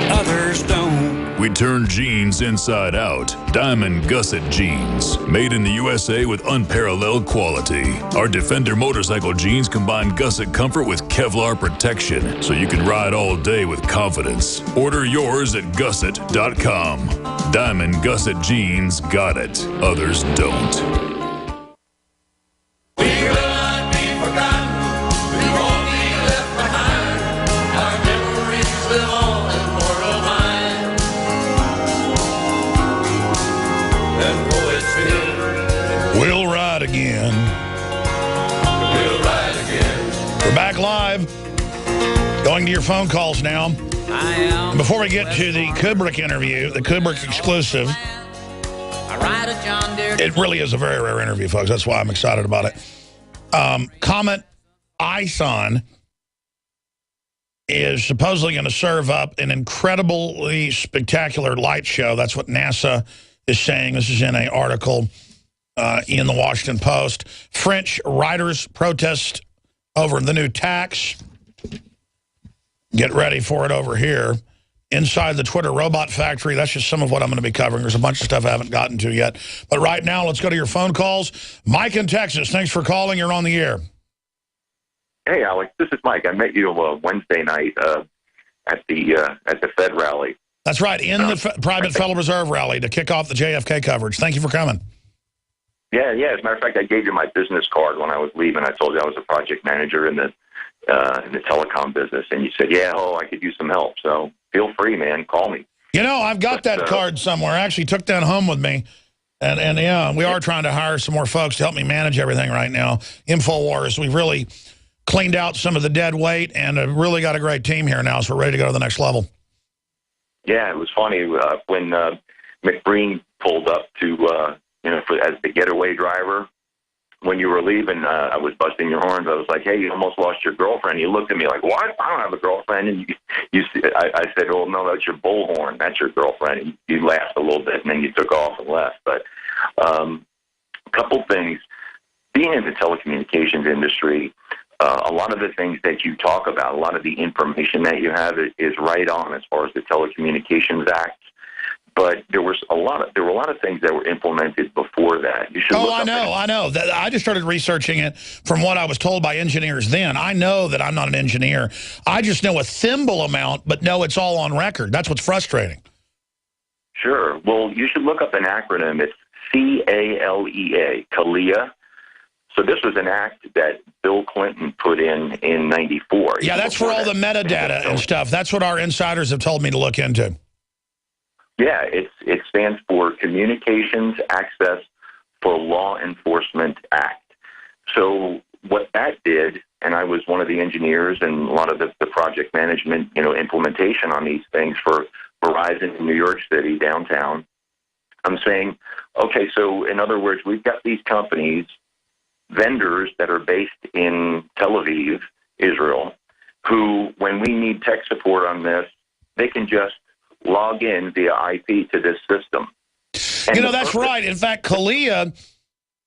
others don't. We turn jeans inside out. Diamond Gusset Jeans. Made in the USA with unparalleled quality. Our Defender motorcycle jeans combine gusset comfort with Kevlar protection, so you can ride all day with confidence. Order yours at gusset.com. Diamond Gusset Jeans got it. Others don't. We'll ride again. We'll ride again. We're back live. Going to your phone calls now. And before we get to the Kubrick interview, the Kubrick exclusive, it really is a very rare interview, folks. That's why I'm excited about it. Comet Ison is supposedly going to serve up an incredibly spectacular light show. That's what NASA is saying. This is in an article in the Washington Post. French writers protest over the new tax. Get ready for it over here. Inside the Twitter robot factory, that's just some of what I'm going to be covering. There's a bunch of stuff I haven't gotten to yet. But right now, let's go to your phone calls. Mike in Texas, thanks for calling. You're on the air. Hey, Alex, this is Mike. I met you Wednesday night at the Fed rally. That's right, in the Private Federal Reserve rally to kick off the JFK coverage. Thank you for coming. Yeah. As a matter of fact, I gave you my business card when I was leaving. I told you I was a project manager in the telecom business, and you said, I could use some help. So feel free, man. Call me. You know, I've got that card somewhere. I actually took that home with me. And yeah, we are trying to hire some more folks to help me manage everything right now. InfoWars, we've really cleaned out some of the dead weight and really got a great team here now, so we're ready to go to the next level. Yeah, it was funny when McBreen pulled up to, as the getaway driver. When you were leaving, I was busting your horns. I was like, hey, you almost lost your girlfriend. You looked at me like, what? I don't have a girlfriend. And I said, oh, no, that's your bullhorn. That's your girlfriend. And you laughed a little bit, and then you took off and left. But a couple things. Being in the telecommunications industry, a lot of the things that you talk about, a lot of the information that you have is right on as far as the Telecommunications Act. But there were a lot of things that were implemented before that. You should I know. I just started researching it from what I was told by engineers then. I know that I'm not an engineer. I just know a thimble amount, but no, it's all on record. That's what's frustrating. Sure. Well, you should look up an acronym. It's CALEA, CALEA. So this was an act that Bill Clinton put in '94. Yeah, that's for all the metadata and stuff. That's what our insiders have told me to look into. Yeah, it stands for Communications Access for Law Enforcement Act. So what that did, and I was one of the engineers and a lot of the project management, implementation on these things for Verizon in New York City, downtown. I'm saying, okay, so in other words, we've got these companies, vendors that are based in Tel Aviv, Israel, who, when we need tech support on this, they can just log in via IP to this system. And that's right. In fact, Kalia,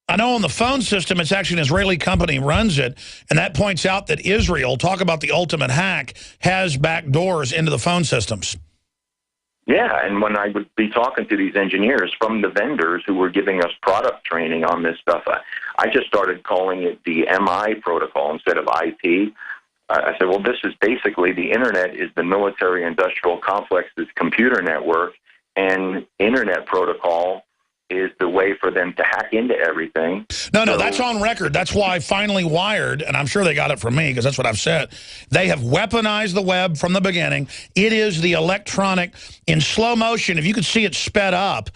I know on the phone system, it's actually an Israeli company runs it, and that points out that Israel, talk about the ultimate hack, has back doors into the phone systems. Yeah, and when I would be talking to these engineers from the vendors who were giving us product training on this stuff, I just started calling it the MI protocol instead of IP. I said, well, this is basically the Internet is the military-industrial complex's computer network, and Internet protocol is the way for them to hack into everything. No, that's on record. That's why Finally Wired, and I'm sure they got it from me because that's what I've said, they have weaponized the web from the beginning. It is the electronic, in slow motion, if you could see it sped up,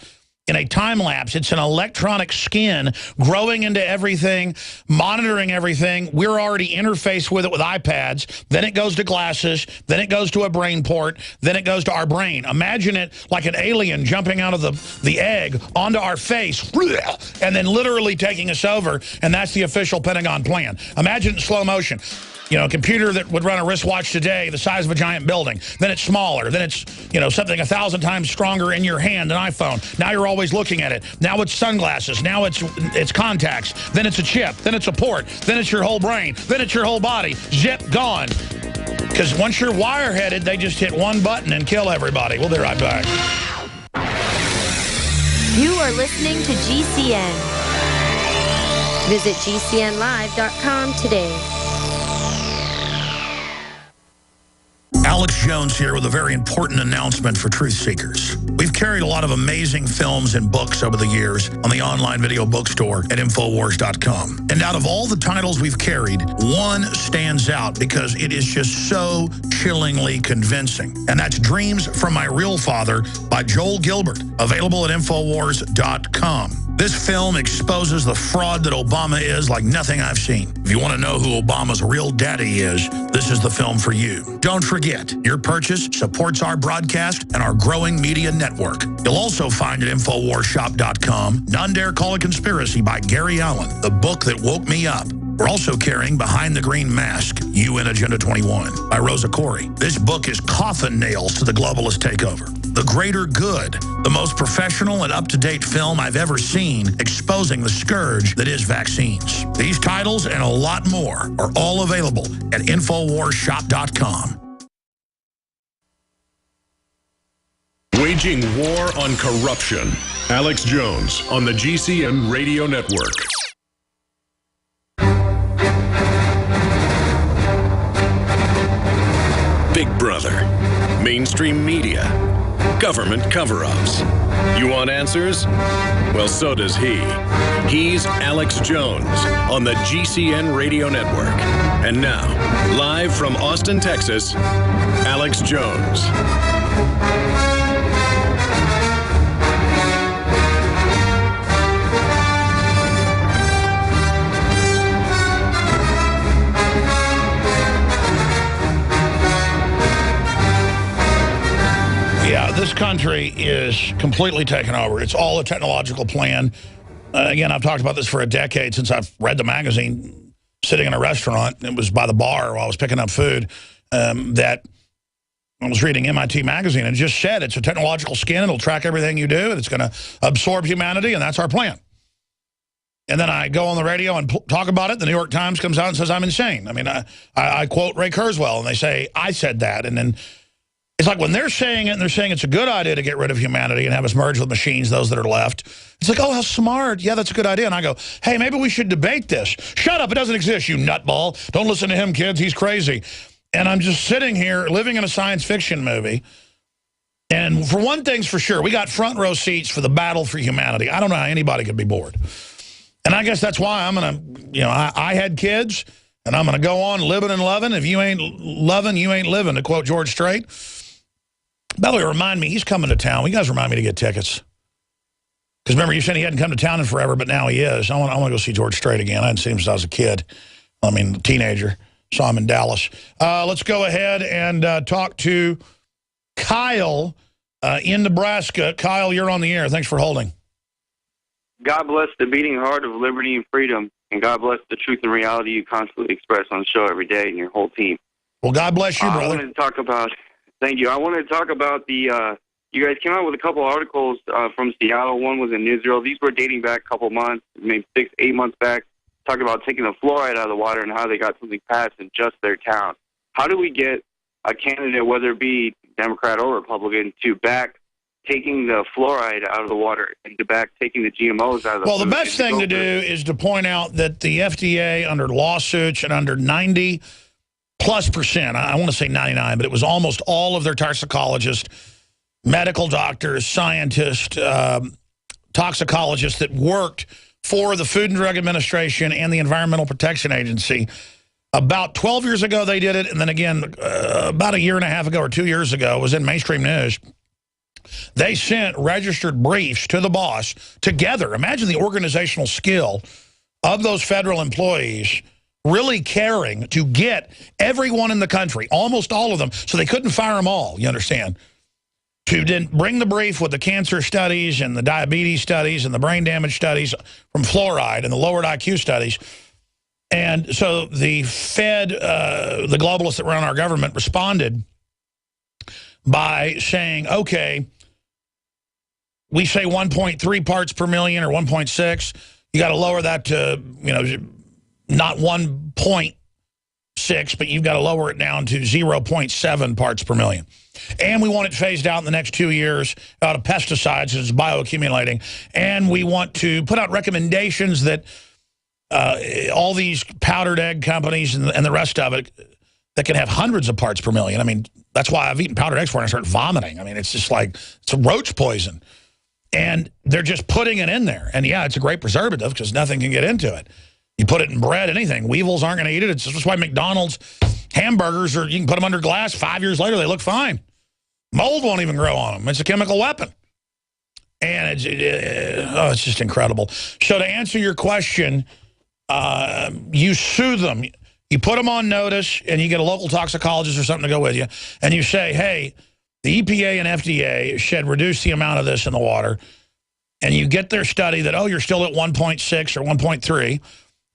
in a time lapse, it's an electronic skin growing into everything, monitoring everything. We're already interfaced with it with iPads. Then it goes to glasses. Then it goes to a brain port. Then it goes to our brain. Imagine it like an alien jumping out of the egg onto our face and then literally taking us over. And that's the official Pentagon plan. Imagine it in slow motion. You know, a computer that would run a wristwatch today the size of a giant building. Then it's smaller. Then it's, you know, something 1,000 times stronger in your hand, an iPhone. Now you're always looking at it. Now it's sunglasses. Now it's contacts. Then it's a chip. Then it's a port. Then it's your whole brain. Then it's your whole body. Zip, gone. Because once you're wire-headed, they just hit one button and kill everybody. We'll be right back. You are listening to GCN. Visit GCNlive.com today. Alex Jones here with a very important announcement for truth seekers. We've carried a lot of amazing films and books over the years on the online video bookstore at Infowars.com. And out of all the titles we've carried, one stands out because it is just so chillingly convincing. And that's Dreams from My Real Father by Joel Gilbert, available at Infowars.com. This film exposes the fraud that Obama is like nothing I've seen. If you want to know who Obama's real daddy is, this is the film for you. Don't forget, your purchase supports our broadcast and our growing media network. You'll also find at InfoWarsShop.com None Dare Call a Conspiracy by Gary Allen, the book that woke me up. We're also carrying Behind the Green Mask, UN Agenda 21 by Rosa Corey. This book is coffin nails to the globalist takeover. The Greater Good, the most professional and up-to-date film I've ever seen exposing the scourge that is vaccines. These titles and a lot more are all available at InfoWarsShop.com. Waging war on corruption. Alex Jones on the GCN Radio Network. Big Brother, mainstream media, government cover-ups. You want answers? Well, so does he. He's Alex Jones on the GCN Radio Network. And now, live from Austin, Texas, Alex Jones. Yeah, this country is completely taken over. It's all a technological plan. Again, I've talked about this for a decade since I've read the magazine, sitting in a restaurant. It was by the bar while I was picking up food that I was reading MIT magazine and just said it's a technological skin. It'll track everything you do. And it's going to absorb humanity, and that's our plan. And then I go on the radio and talk about it. The New York Times comes out and says I'm insane. I mean, I quote Ray Kurzweil, and they say, I said that. And then it's like when they're saying it and they're saying it's a good idea to get rid of humanity and have us merge with machines, those that are left. It's like, oh, how smart. Yeah, that's a good idea. And I go, hey, maybe we should debate this. Shut up. It doesn't exist, you nutball. Don't listen to him, kids. He's crazy. And I'm just sitting here living in a science fiction movie. And for one thing's for sure, we got front row seats for the battle for humanity. I don't know how anybody could be bored. And I guess that's why I'm going to, you know, I had kids, and I'm going to go on living and loving. If you ain't loving, you ain't living, to quote George Strait. By the way, remind me, he's coming to town. You guys remind me to get tickets. Because remember, you said he hadn't come to town in forever, but now he is. I want to go see George Strait again. I hadn't seen him since I was a kid. I mean, teenager. Saw him in Dallas. Let's go ahead and talk to Kyle in Nebraska. Kyle, you're on the air. Thanks for holding. God bless the beating heart of liberty and freedom, and God bless the truth and reality you constantly express on the show every day and your whole team. Well, God bless you, brother. I wanted to talk about... Thank you. I wanted to talk about the, you guys came out with a couple articles from Seattle. One was in Israel. These were dating back a couple months, maybe 6-8 months back, talking about taking the fluoride out of the water and how they got something passed in just their town. How do we get a candidate, whether it be Democrat or Republican, to back taking the fluoride out of the water and to back taking the GMOs out of the Well, food? the best thing to do is to point out that the FDA, under lawsuits and under 90+%, I want to say 99, but it was almost all of their toxicologists, medical doctors, scientists, toxicologists that worked for the Food and Drug Administration and the Environmental Protection Agency. About 12 years ago, they did it. And then again, about a year and a half ago or 2 years ago, it was in mainstream news. They sent registered briefs to the boss together. Imagine the organizational skill of those federal employees really caring to get everyone in the country, almost all of them, so they couldn't fire them all, you understand, to then bring the brief with the cancer studies and the diabetes studies and the brain damage studies from fluoride and the lowered IQ studies And so the Fed, the globalists that run our government, responded by saying, okay, we say 1.3 parts per million or 1.6. You got to lower that to, not 1.6, but you've got to lower it down to 0.7 parts per million. And we want it phased out in the next 2 years out of pesticides as it's bioaccumulating. And we want to put out recommendations that all these powdered egg companies and the rest of it that can have hundreds of parts per million. I mean, that's why I've eaten powdered eggs before and I start vomiting. I mean, it's just like, it's a roach poison. And they're just putting it in there. And yeah, it's a great preservative because nothing can get into it. You put it in bread, anything. Weevils aren't going to eat it. It's just why McDonald's hamburgers, you can put them under glass. 5 years later, they look fine. Mold won't even grow on them. It's a chemical weapon. And it's just incredible. So to answer your question, you sue them. You put them on notice, and you get a local toxicologist or something to go with you, and you say, hey, the EPA and FDA should reduce the amount of this in the water, and you get their study that, oh, you're still at 1.6 or 1.3.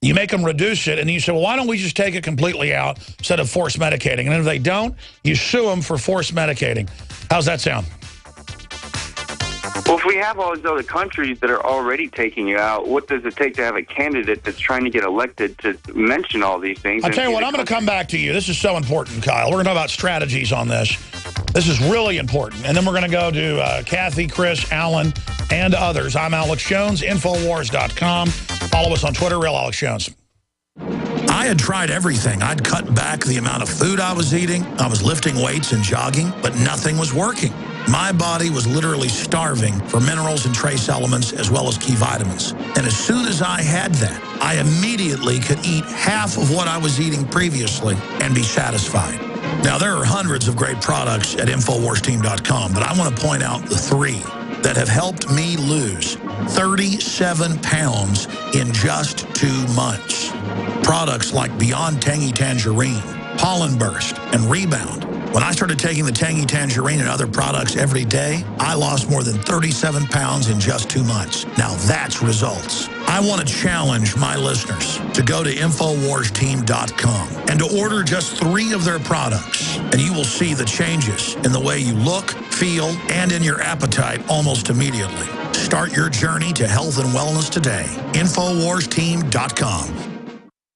You make them reduce it, and you say, well, why don't we just take it completely out instead of force medicating? And if they don't, you sue them for force medicating. How's that sound? Well, if we have all these other countries that are already taking it out, what does it take to have a candidate that's trying to get elected to mention all these things? I'll tell you what, I'm going to come back to you. This is so important, Kyle. We're going to talk about strategies on this. This is really important. And then we're going to go to Kathy, Chris, Alan, and others. I'm Alex Jones, Infowars.com. Follow us on Twitter, Real Alex Jones. I had tried everything. I'd cut back the amount of food I was eating. I was lifting weights and jogging, but nothing was working. My body was literally starving for minerals and trace elements as well as key vitamins. And as soon as I had that, I immediately could eat half of what I was eating previously and be satisfied. Now, there are hundreds of great products at InfoWarsTeam.com, but I want to point out the 3 that have helped me lose 37 pounds in just 2 months. Products like Beyond Tangy Tangerine, Pollen Burst, and Rebound. When I started taking the Tangy Tangerine and other products every day, I lost more than 37 pounds in just 2 months. Now that's results. I want to challenge my listeners to go to InfoWarsTeam.com and to order just 3 of their products, and you will see the changes in the way you look, feel, and in your appetite almost immediately. Start your journey to health and wellness today. InfoWarsTeam.com.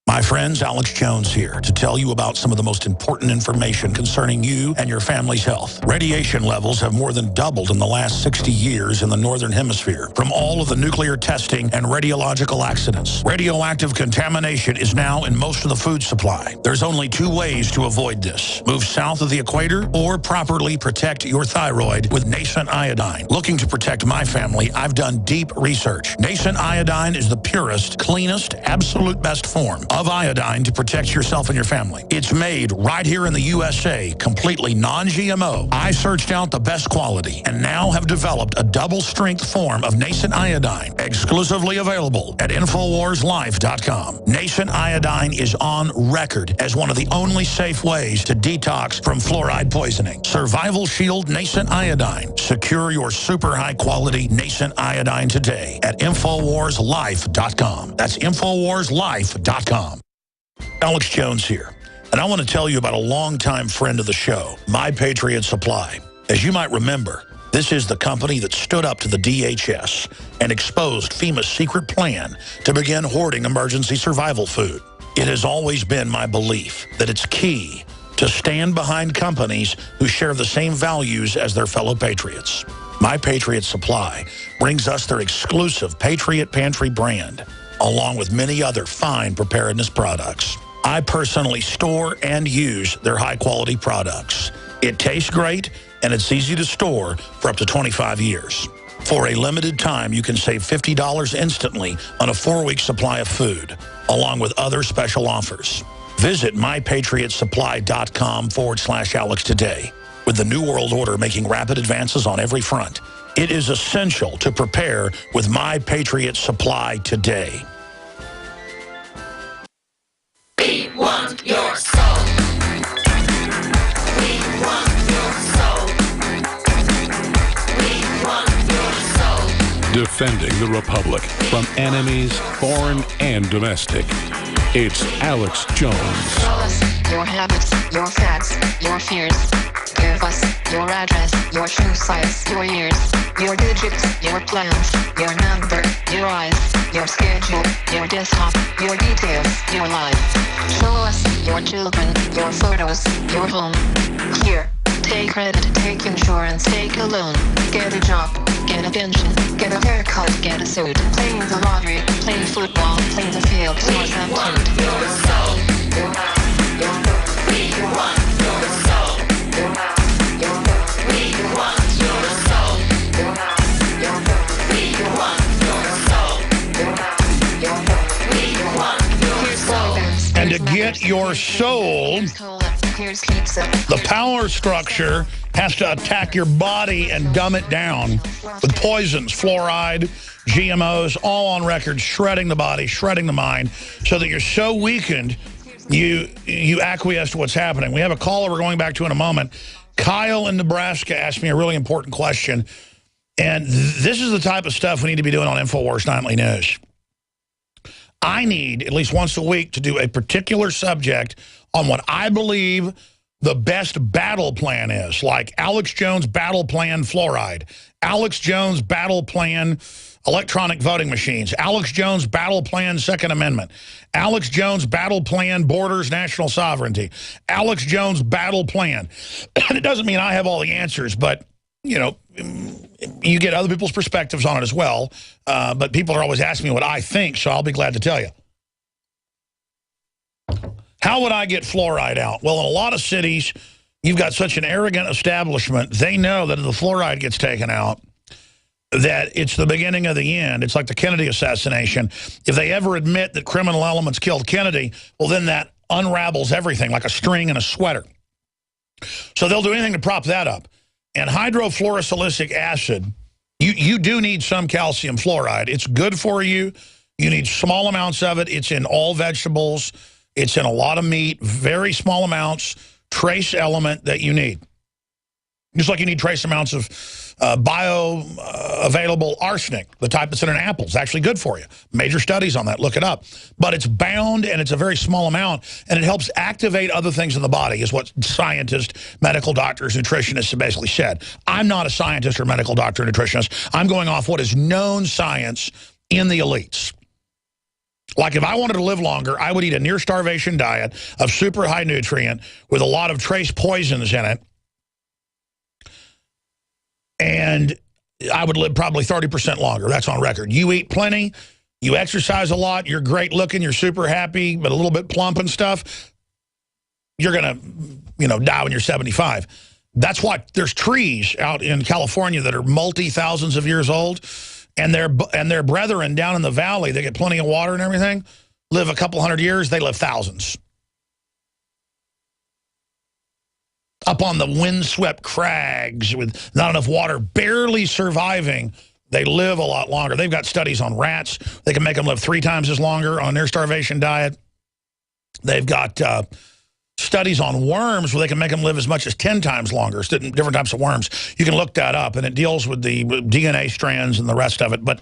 My friends, Alex Jones here to tell you about some of the most important information concerning you and your family's health. Radiation levels have more than doubled in the last 60 years in the Northern Hemisphere from all of the nuclear testing and radiological accidents. Radioactive contamination is now in most of the food supply. There's only 2 ways to avoid this. Move south of the equator or properly protect your thyroid with nascent iodine. Looking to protect my family, I've done deep research. Nascent iodine is the purest, cleanest, absolute best form of iodine to protect yourself and your family. It's made right here in the USA, completely non-GMO. I searched out the best quality and now have developed a double-strength form of nascent iodine, exclusively available at InfoWarsLife.com. Nascent iodine is on record as one of the only safe ways to detox from fluoride poisoning. Survival Shield Nascent Iodine. Secure your super high-quality nascent iodine today at InfoWarsLife.com. That's InfoWarsLife.com. Alex Jones here, and I want to tell you about a longtime friend of the show, My Patriot Supply. As you might remember, this is the company that stood up to the DHS and exposed FEMA's secret plan to begin hoarding emergency survival food. It has always been my belief that it's key to stand behind companies who share the same values as their fellow patriots. My Patriot Supply brings us their exclusive Patriot Pantry brand, along with many other fine preparedness products. I personally store and use their high-quality products. It tastes great, and it's easy to store for up to 25 years. For a limited time, you can save $50 instantly on a 4-week supply of food, along with other special offers. Visit mypatriotsupply.com/Alex today. With the New World Order making rapid advances on every front, it is essential to prepare with My Patriot Supply today. We want your soul. We want your soul. We want your soul. Defending the Republic from enemies, foreign and domestic. It's Alex Jones. Tell us your habits, your facts, your fears. Give us your address, your shoe size, your years, your digits, your plans, your number, your eyes, your schedule, your desktop, your details, your life. Show us your children, your photos, your home. Here, take credit, take insurance, take a loan, get a job, get a pension, get a haircut, get a suit, play the lottery, play football, play the field, play some food. Your soul. We want your soul. We want your soul. We want your soul. We want your soul. And to get your soul, the power structure has to attack your body and dumb it down with poisons, fluoride, GMOs, all on record, shredding the body, shredding the mind, so that you're so weakened, you acquiesce to what's happening. We have a caller we're going back to in a moment. Kyle in Nebraska asked me a really important question, and this is the type of stuff we need to be doing on InfoWars Nightly News. I need, at least once a week, to do a particular subject on what I believe the best battle plan is, like Alex Jones battle plan fluoride, Alex Jones battle plan electronic voting machines, Alex Jones battle plan Second Amendment, Alex Jones battle plan borders national sovereignty, Alex Jones battle plan. And it doesn't mean I have all the answers, but, you know, you get other people's perspectives on it as well. But people are always asking me what I think, so I'll be glad to tell you. How would I get fluoride out? Well, in a lot of cities, you've got such an arrogant establishment, they know that if the fluoride gets taken out, that it's the beginning of the end. It's like the Kennedy assassination. If they ever admit that criminal elements killed Kennedy, well, then that unravels everything like a string in a sweater. So they'll do anything to prop that up. And hydrofluorosilicic acid, you do need some calcium fluoride. It's good for you. You need small amounts of it. It's in all vegetables. It's in a lot of meat, very small amounts, trace element that you need. Just like you need trace amounts of bioavailable arsenic, the type that's in an apple. It's actually good for you. Major studies on that. Look it up. But it's bound, and it's a very small amount, and it helps activate other things in the body, is what scientists, medical doctors, nutritionists have basically said. I'm not a scientist or medical doctor or nutritionist. I'm going off what is known science in the elites. Like if I wanted to live longer, I would eat a near-starvation diet of super high nutrient with a lot of trace poisons in it, and I would live probably 30% longer. That's on record. You eat plenty, you exercise a lot, you're great looking, you're super happy, but a little bit plump and stuff, you're going to, die when you're 75. That's why there's trees out in California that are multi-thousands of years old, and their brethren down in the valley, they get plenty of water and everything, live a couple hundred years, they live thousands. Up on the windswept crags with not enough water, barely surviving, they live a lot longer. They've got studies on rats. They can make them live 3 times as longer on their starvation diet. They've got studies on worms where they can make them live as much as 10 times longer, different types of worms. You can look that up, and it deals with the DNA strands and the rest of it. But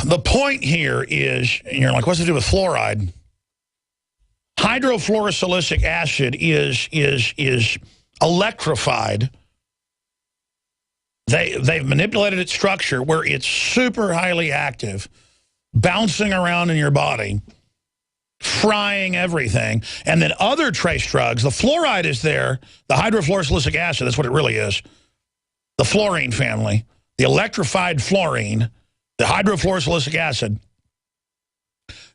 the point here is, and you're like, what's it to do with fluoride? Hydrofluorosilicic acid is electrified. They've manipulated its structure where it's super highly active, bouncing around in your body, frying everything. And then other trace drugs, the fluoride is there, the hydrofluorosilicic acid, that's what it really is. The fluorine family, the electrified fluorine, the hydrofluorosilicic acid,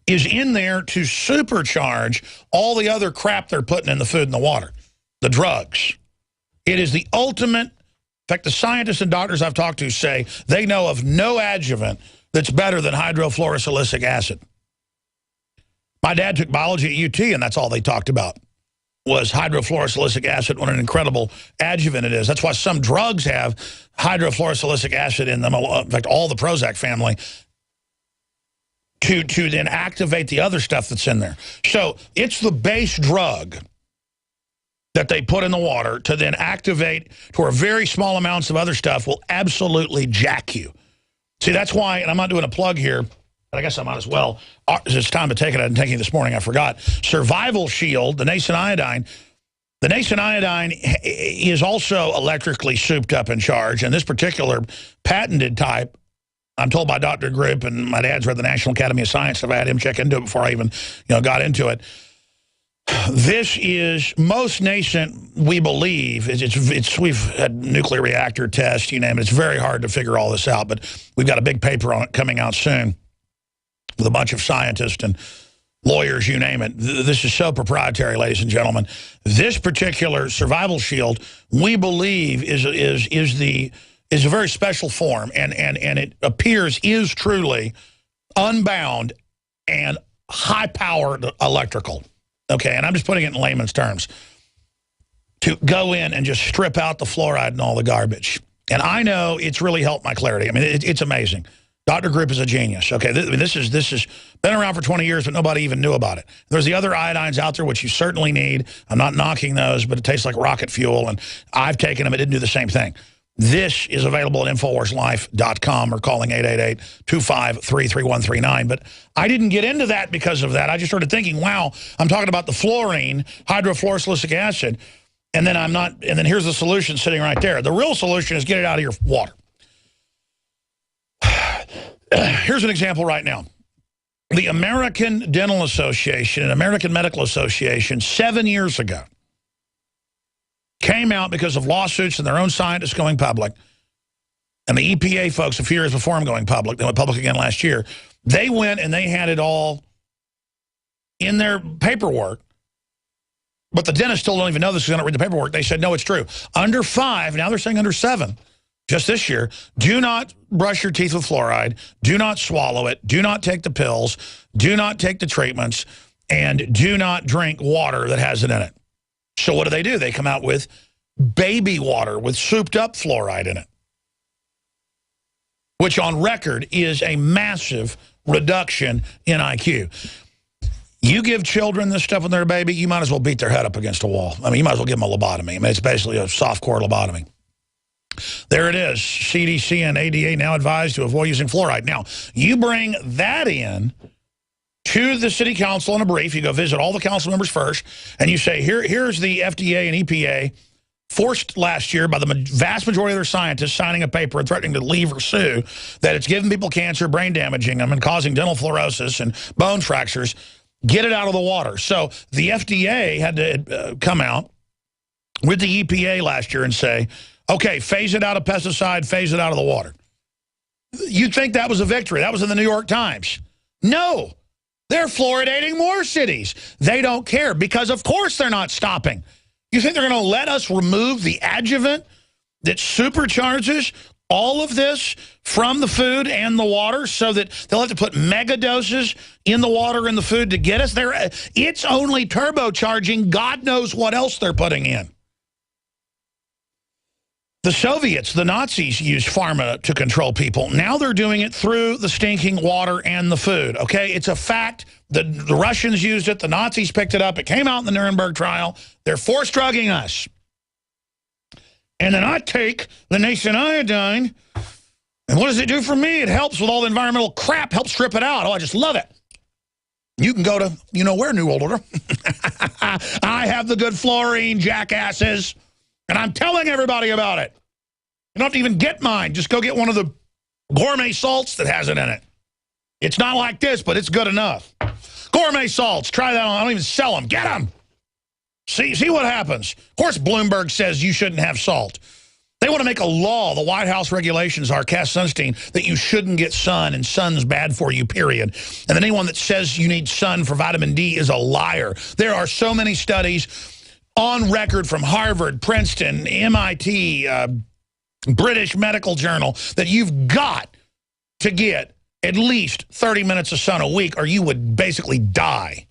is in there to supercharge all the other crap they're putting in the food and the water, the drugs. It is the ultimate. In fact, the scientists and doctors I've talked to say they know of no adjuvant that's better than hydrofluorosilicic acid. My dad took biology at UT, and that's all they talked about was hydrofluorosilicic acid, what an incredible adjuvant it is. That's why some drugs have hydrofluorosilicic acid in them, in fact, all the Prozac family, to then activate the other stuff that's in there. So it's the base drug that they put in the water to then activate to where very small amounts of other stuff will absolutely jack you. See, that's why, and I'm not doing a plug here, but I guess I might as well. It's time to take it. I didn't take it this morning. I forgot. Survival Shield, the nascent iodine. The nascent iodine is also electrically souped up in charge, and this particular patented type, I'm told by Dr. Group, and my dad's read the National Academy of Science, so I had him check into it before I even got into it. This is most nascent, we believe. We've had nuclear reactor tests, you name it. It's very hard to figure all this out, but we've got a big paper on it coming out soon with a bunch of scientists and lawyers, you name it. This is so proprietary, ladies and gentlemen. This particular survival shield, we believe, is a very special form, and it appears is truly unbound and high-powered electrical. Okay, and I'm just putting it in layman's terms. To go in and just strip out the fluoride and all the garbage. And I know it's really helped my clarity. I mean, it's amazing. Dr. Group is a genius. Okay, this has been around for 20 years, but nobody even knew about it. There's the other iodines out there, which you certainly need. I'm not knocking those, but it tastes like rocket fuel, and I've taken them. It didn't do the same thing. This is available at InfoWarsLife.com or calling 888-253-3139. But I didn't get into that because of that. I just started thinking, wow, I'm talking about the fluorine, hydrofluorosilicic acid, and then I'm not. And then here's the solution sitting right there. The real solution is get it out of your water. Here's an example right now. The American Dental Association and American Medical Association 7 years ago came out because of lawsuits and their own scientists going public, and the EPA folks a few years before them going public. They went public again last year. They went and they had it all in their paperwork, but the dentists still don't even know this because they don't read the paperwork. They said, no, it's true. Under 5, now they're saying under 7, just this year, do not brush your teeth with fluoride, do not swallow it, do not take the pills, do not take the treatments, and do not drink water that has it in it. So what do? They come out with baby water with souped up fluoride in it, which on record is a massive reduction in IQ. You give children this stuff when they're a baby, you might as well beat their head up against a wall. I mean, you might as well give them a lobotomy. I mean, it's basically a soft-core lobotomy. There it is. CDC and ADA now advised to avoid using fluoride. Now, you bring that in to the city council in a brief. You go visit all the council members first, and you say, here's the FDA and EPA forced last year by the vast majority of their scientists signing a paper and threatening to leave or sue that it's giving people cancer, brain damaging them, and causing dental fluorosis and bone fractures. Get it out of the water. So the FDA had to come out with the EPA last year and say, okay, phase it out of pesticide, phase it out of the water. You'd think that was a victory. That was in the New York Times. No. They're fluoridating more cities. They don't care because, of course, they're not stopping. You think they're going to let us remove the adjuvant that supercharges all of this from the food and the water so that they'll have to put mega doses in the water and the food to get us there? It's only turbocharging. God knows what else they're putting in. The Soviets, the Nazis, used pharma to control people. Now they're doing it through the stinking water and the food, okay? It's a fact. The Russians used it. The Nazis picked it up. It came out in the Nuremberg trial. They're force drugging us. And then I take the nascent iodine, and what does it do for me? It helps with all the environmental crap, helps strip it out. Oh, I just love it. You can go to, where, New World Order. I have the good fluorine, jackasses. And I'm telling everybody about it. You don't have to even get mine. Just go get one of the gourmet salts that has it in it. It's not like this, but it's good enough. Gourmet salts. Try that on. I don't even sell them. Get them. See what happens. Of course, Bloomberg says you shouldn't have salt. They want to make a law, the White House regulations are, Cass Sunstein, that you shouldn't get sun, and sun's bad for you, period. And then anyone that says you need sun for vitamin D is a liar. There are so many studies on record from Harvard, Princeton, MIT, British Medical Journal, that you've got to get at least 30 minutes of sun a week or you would basically die.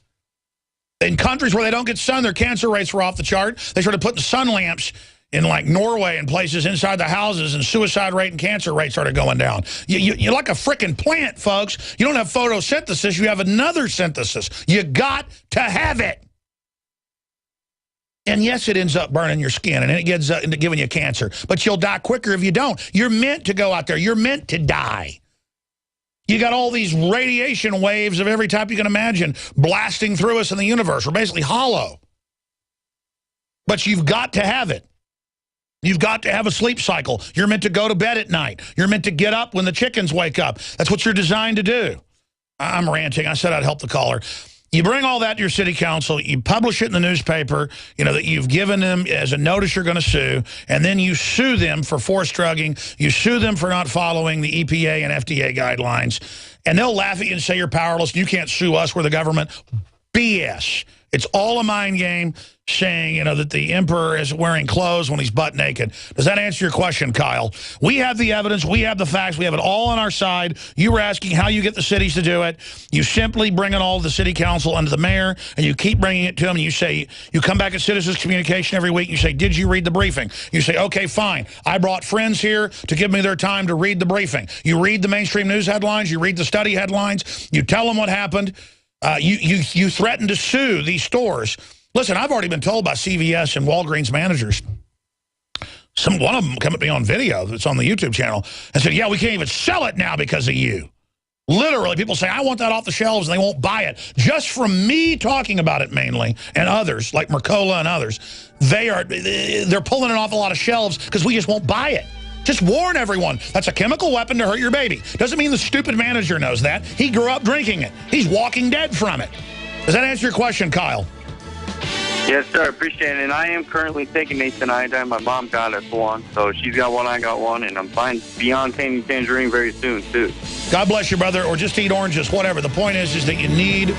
In countries where they don't get sun, their cancer rates were off the chart. They started putting sun lamps in like Norway and places inside the houses, and suicide rate and cancer rate started going down. You're like a frickin' plant, folks. You don't have photosynthesis, you have another synthesis. You got to have it. And yes, it ends up burning your skin, and it gets into giving you cancer. But you'll die quicker if you don't. You're meant to go out there. You're meant to die. You got all these radiation waves of every type you can imagine blasting through us in the universe. We're basically hollow. But you've got to have it. You've got to have a sleep cycle. You're meant to go to bed at night. You're meant to get up when the chickens wake up. That's what you're designed to do. I'm ranting. I said I'd help the caller. You bring all that to your city council, you publish it in the newspaper, that you've given them as a notice you're going to sue, and then you sue them for forced drugging, you sue them for not following the EPA and FDA guidelines, and they'll laugh at you and say you're powerless, and you can't sue us, we're the government. BS. It's all a mind game saying, that the emperor is wearing clothes when he's butt naked. Does that answer your question, Kyle? We have the evidence. We have the facts. We have it all on our side. You were asking how you get the cities to do it. You simply bring it all to the city council and to the mayor, and you keep bringing it to them, and you say, you come back at Citizens Communication every week, and you say, did you read the briefing? You say, okay, fine. I brought friends here to give me their time to read the briefing. You read the mainstream news headlines. You read the study headlines. You tell them what happened. You threaten to sue these stores. Listen, I've already been told by CVS and Walgreens managers. One of them came at me on video that's on the YouTube channel and said, yeah, we can't even sell it now because of you. Literally, people say, I want that off the shelves, and they won't buy it. Just from me talking about it mainly, and others, like Mercola and others, they're pulling it off a lot of shelves because we just won't buy it. Just warn everyone. That's a chemical weapon to hurt your baby. Doesn't mean the stupid manager knows that. He grew up drinking it. He's walking dead from it. Does that answer your question, Kyle? Yes, sir. Appreciate it. And I am currently taking nascent iodine. My mom got it for one. So she's got one, I got one. And I'm fine beyond taking tangerine very soon, too. God bless you, brother. Or just eat oranges, whatever. The point is that you need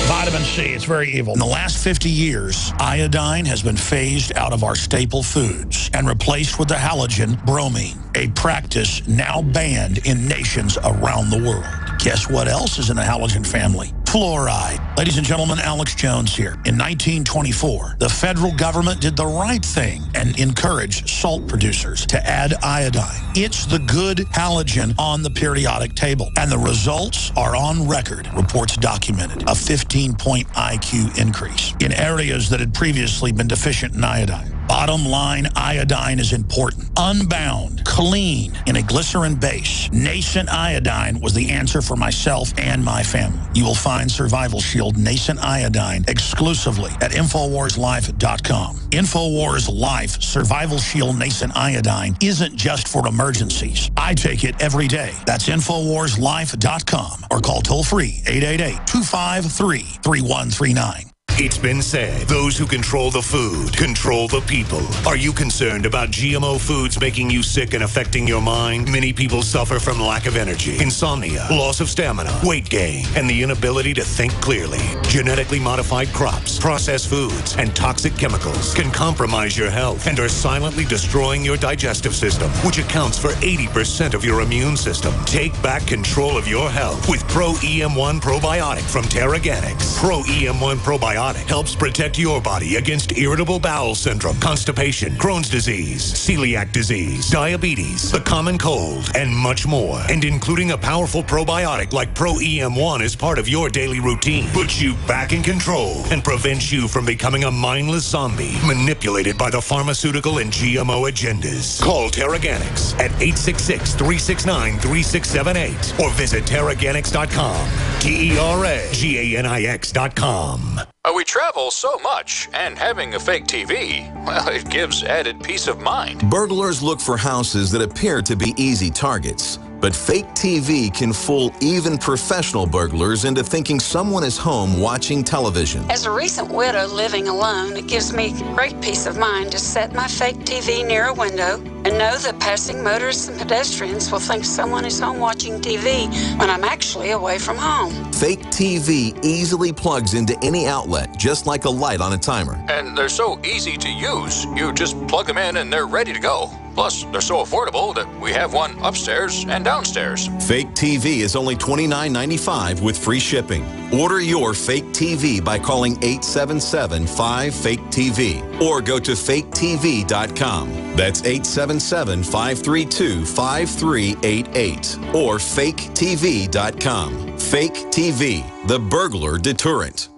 vitamin C. It's very evil. In the last 50 years, iodine has been phased out of our staple foods and replaced with the halogen bromine, a practice now banned in nations around the world. Guess what else is in the halogen family? Fluoride. Ladies and gentlemen, Alex Jones here. In 1924, the federal government did the right thing and encouraged salt producers to add iodine. It's the good halogen on the periodic table, and the results are on record. Reports documented a 15-point IQ increase in areas that had previously been deficient in iodine. Bottom line, iodine is important. Unbound, clean, in a glycerin base. Nascent iodine was the answer for myself and my family. You will find Survival Shield Nascent Iodine exclusively at InfoWarsLife.com. InfoWars Life Survival Shield Nascent Iodine isn't just for emergencies. I take it every day. That's InfoWarsLife.com or call toll-free 888-253-3139. It's been said, those who control the food control the people. Are you concerned about GMO foods making you sick and affecting your mind? Many people suffer from lack of energy, insomnia, loss of stamina, weight gain, and the inability to think clearly. Genetically modified crops, processed foods, and toxic chemicals can compromise your health and are silently destroying your digestive system, which accounts for 80% of your immune system. Take back control of your health with Pro EM1 Probiotic from Terraganics. Pro EM1 Probiotic helps protect your body against irritable bowel syndrome, constipation, Crohn's disease, celiac disease, diabetes, the common cold, and much more. And including a powerful probiotic like Pro EM1 as part of your daily routine puts you back in control and prevents you from becoming a mindless zombie manipulated by the pharmaceutical and GMO agendas. Call Terraganics at 866-369-3678 or visit Terraganics.com. TERAGANIX.com. We travel so much, and having a fake TV, well, it gives added peace of mind. Burglars look for houses that appear to be easy targets. But fake TV can fool even professional burglars into thinking someone is home watching television. As a recent widow living alone, it gives me great peace of mind to set my fake TV near a window and know that passing motorists and pedestrians will think someone is home watching TV when I'm actually away from home. Fake TV easily plugs into any outlet, just like a light on a timer. And they're so easy to use. You just plug them in and they're ready to go. Plus, they're so affordable that we have one upstairs and downstairs. Fake TV is only $29.95 with free shipping. Order your fake TV by calling 877-5-FAKE-TV or go to faketv.com. That's 877-532-5388 or faketv.com. Fake TV, the burglar deterrent.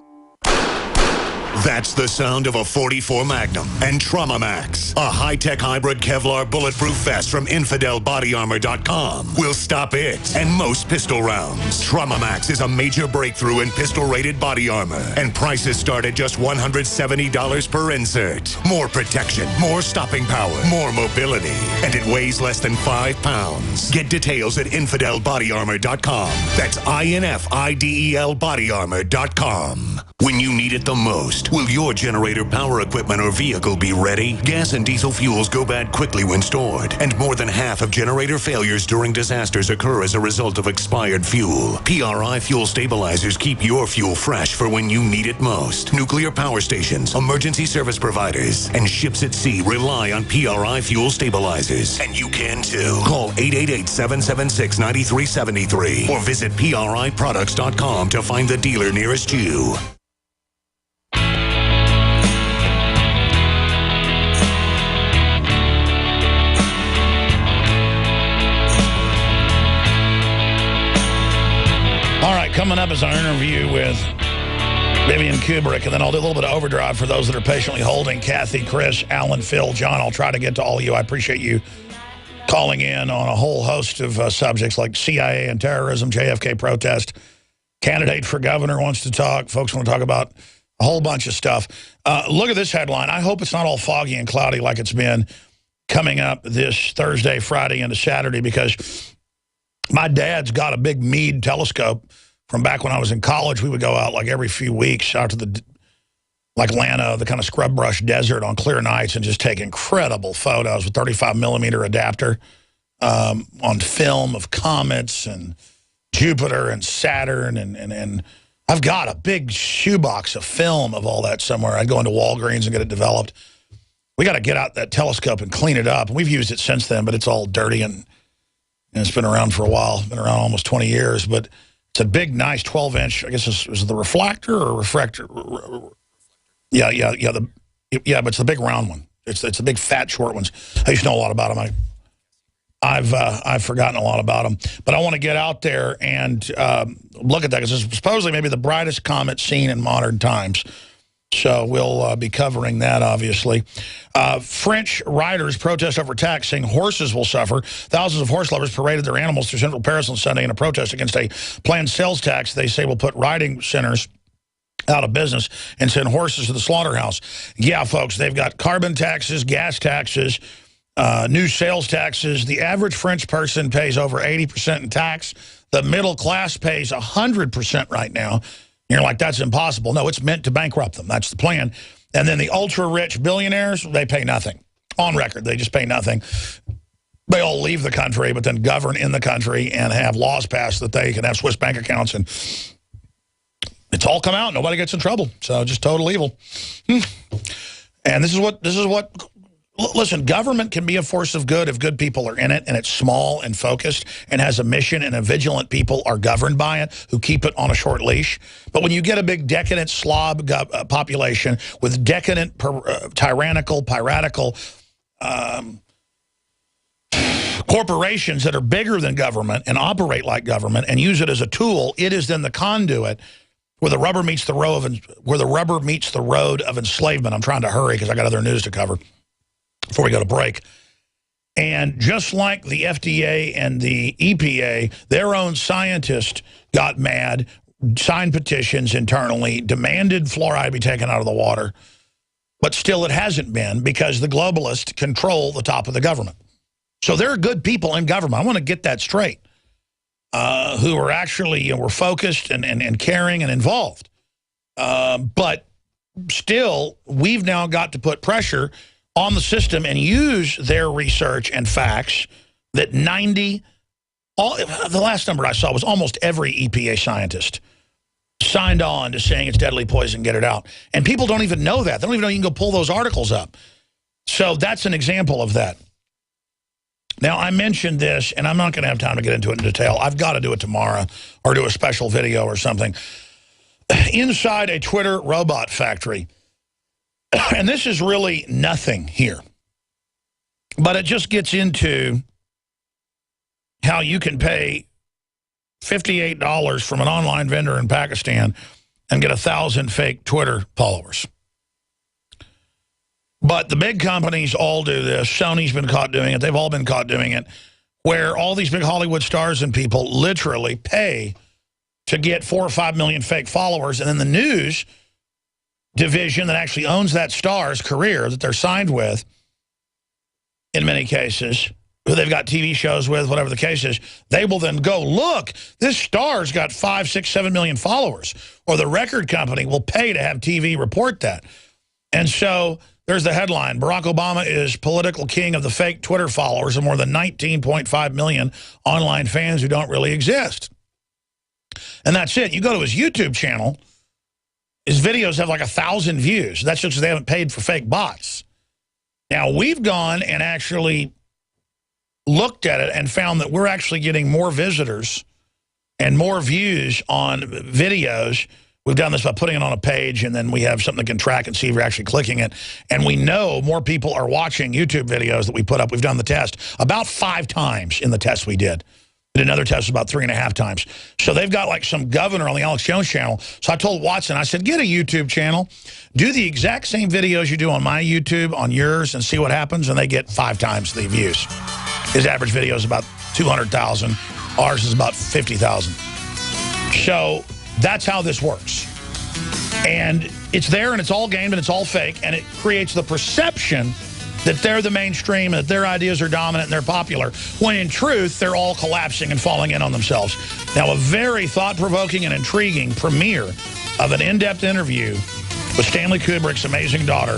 That's the sound of a .44 Magnum and Trauma Max, a high-tech hybrid Kevlar bulletproof vest from InfidelBodyArmor.com will stop it and most pistol rounds. Trauma Max is a major breakthrough in pistol-rated body armor, and prices start at just $170 per insert. More protection, more stopping power, more mobility, and it weighs less than 5 pounds. Get details at InfidelBodyArmor.com. That's INFIDEL BodyArmor.com. When you need it the most, will your generator, power equipment, or vehicle be ready? Gas and diesel fuels go bad quickly when stored, and more than half of generator failures during disasters occur as a result of expired fuel. PRI fuel stabilizers keep your fuel fresh for when you need it most. Nuclear power stations, emergency service providers, and ships at sea rely on PRI fuel stabilizers, and you can too. Call 888-776-9373 or visit PRIproducts.com to find the dealer nearest you. All right, coming up is our interview with Vivian Kubrick, and then I'll do a little bit of overdrive for those that are patiently holding. Kathy, Chris, Alan, Phil, John, I'll try to get to all of you. I appreciate you calling in on a whole host of subjects like CIA and terrorism, JFK protest, candidate for governor wants to talk. Folks want to talk about a whole bunch of stuff. Look at this headline. I hope it's not all foggy and cloudy like it's been coming up this Thursday, Friday, into Saturday, because my dad's got a big Meade telescope from back when I was in college. We would go out like every few weeks out to the, like Atlanta, the kind of scrub brush desert on clear nights and just take incredible photos with 35mm adapter on film of comets and Jupiter and Saturn. And I've got a big shoebox of film of all that somewhere. I'd go into Walgreens and get it developed. We got to get out that telescope and clean it up. And we've used it since then, but it's all dirty and it's been around for a while. Been around almost 20 years, but it's a big, nice 12-inch. I guess is the reflector or refractor? Yeah, but it's the big round one. It's the big, fat, short ones. I used to know a lot about them. I've forgotten a lot about them, but I want to get out there and look at that because it's supposedly maybe the brightest comet seen in modern times. So we'll be covering that, obviously. French riders protest over tax, saying horses will suffer. Thousands of horse lovers paraded their animals through central Paris on Sunday in a protest against a planned sales tax they say will put riding centers out of business and send horses to the slaughterhouse. Yeah, folks, they've got carbon taxes, gas taxes, new sales taxes. The average French person pays over 80% in tax. The middle class pays 100% right now. You're like, that's impossible. No, it's meant to bankrupt them. That's the plan. And then the ultra-rich billionaires, they pay nothing. On record, they just pay nothing. They all leave the country, but then govern in the country and have laws passed that they can have Swiss bank accounts. And it's all come out. Nobody gets in trouble. So just total evil. And this is what... Listen, government can be a force of good if good people are in it, and it's small and focused and has a mission, and a vigilant people are governed by it who keep it on a short leash. But when you get a big decadent slob population with decadent, tyrannical, piratical corporations that are bigger than government and operate like government and use it as a tool, it is then the conduit where the rubber meets the road of enslavement. I'm trying to hurry because I got other news to cover before we go to break. And just like the FDA and the EPA, their own scientists got mad, signed petitions internally, demanded fluoride be taken out of the water. But still it hasn't been because the globalists control the top of the government. So there are good people in government. I want to get that straight, who are actually were focused and caring and involved. But still, we've now got to put pressure on the system and use their research and facts that the last number I saw was almost every EPA scientist signed on to saying it's deadly poison, get it out. And people don't even know that. They don't even know you can go pull those articles up. So that's an example of that. Now, I mentioned this, and I'm not going to have time to get into it in detail. I've got to do it tomorrow or do a special video or something. Inside a Twitter robot factory. And this is really nothing here. But it just gets into how you can pay $58 from an online vendor in Pakistan and get 1,000 fake Twitter followers. But the big companies all do this. Sony's been caught doing it. They've all been caught doing it, where all these big Hollywood stars and people literally pay to get 4 or 5 million fake followers. And then the news division that actually owns that star's career that they're signed with, in many cases, who they've got TV shows with, whatever the case is, they will then go, look, this star's got 5, 6, 7 million followers. Or the record company will pay to have TV report that. And so there's the headline. Barack Obama is political king of the fake Twitter followers of more than 19.5 million online fans who don't really exist. And that's it. You go to his YouTube channel, his videos have like 1,000 views. That's just because they haven't paid for fake bots. Now, we've gone and actually looked at it and found that we're actually getting more visitors and more views on videos. We've done this by putting it on a page, and then we have something that can track and see if you're actually clicking it. And we know more people are watching YouTube videos that we put up. We've done the test about 5 times in the test we did. We did another test about 3.5 times. So they've got like some governor on the Alex Jones channel. So I told Watson, I said, get a YouTube channel. Do the exact same videos you do on my YouTube, on yours, and see what happens. And they get 5 times the views. His average video is about 200,000. Ours is about 50,000. So that's how this works. And it's there, and it's all gamed, and it's all fake, and it creates the perception that they're the mainstream, that their ideas are dominant and they're popular, when in truth, they're all collapsing and falling in on themselves. Now, a very thought-provoking and intriguing premiere of an in-depth interview with Stanley Kubrick's amazing daughter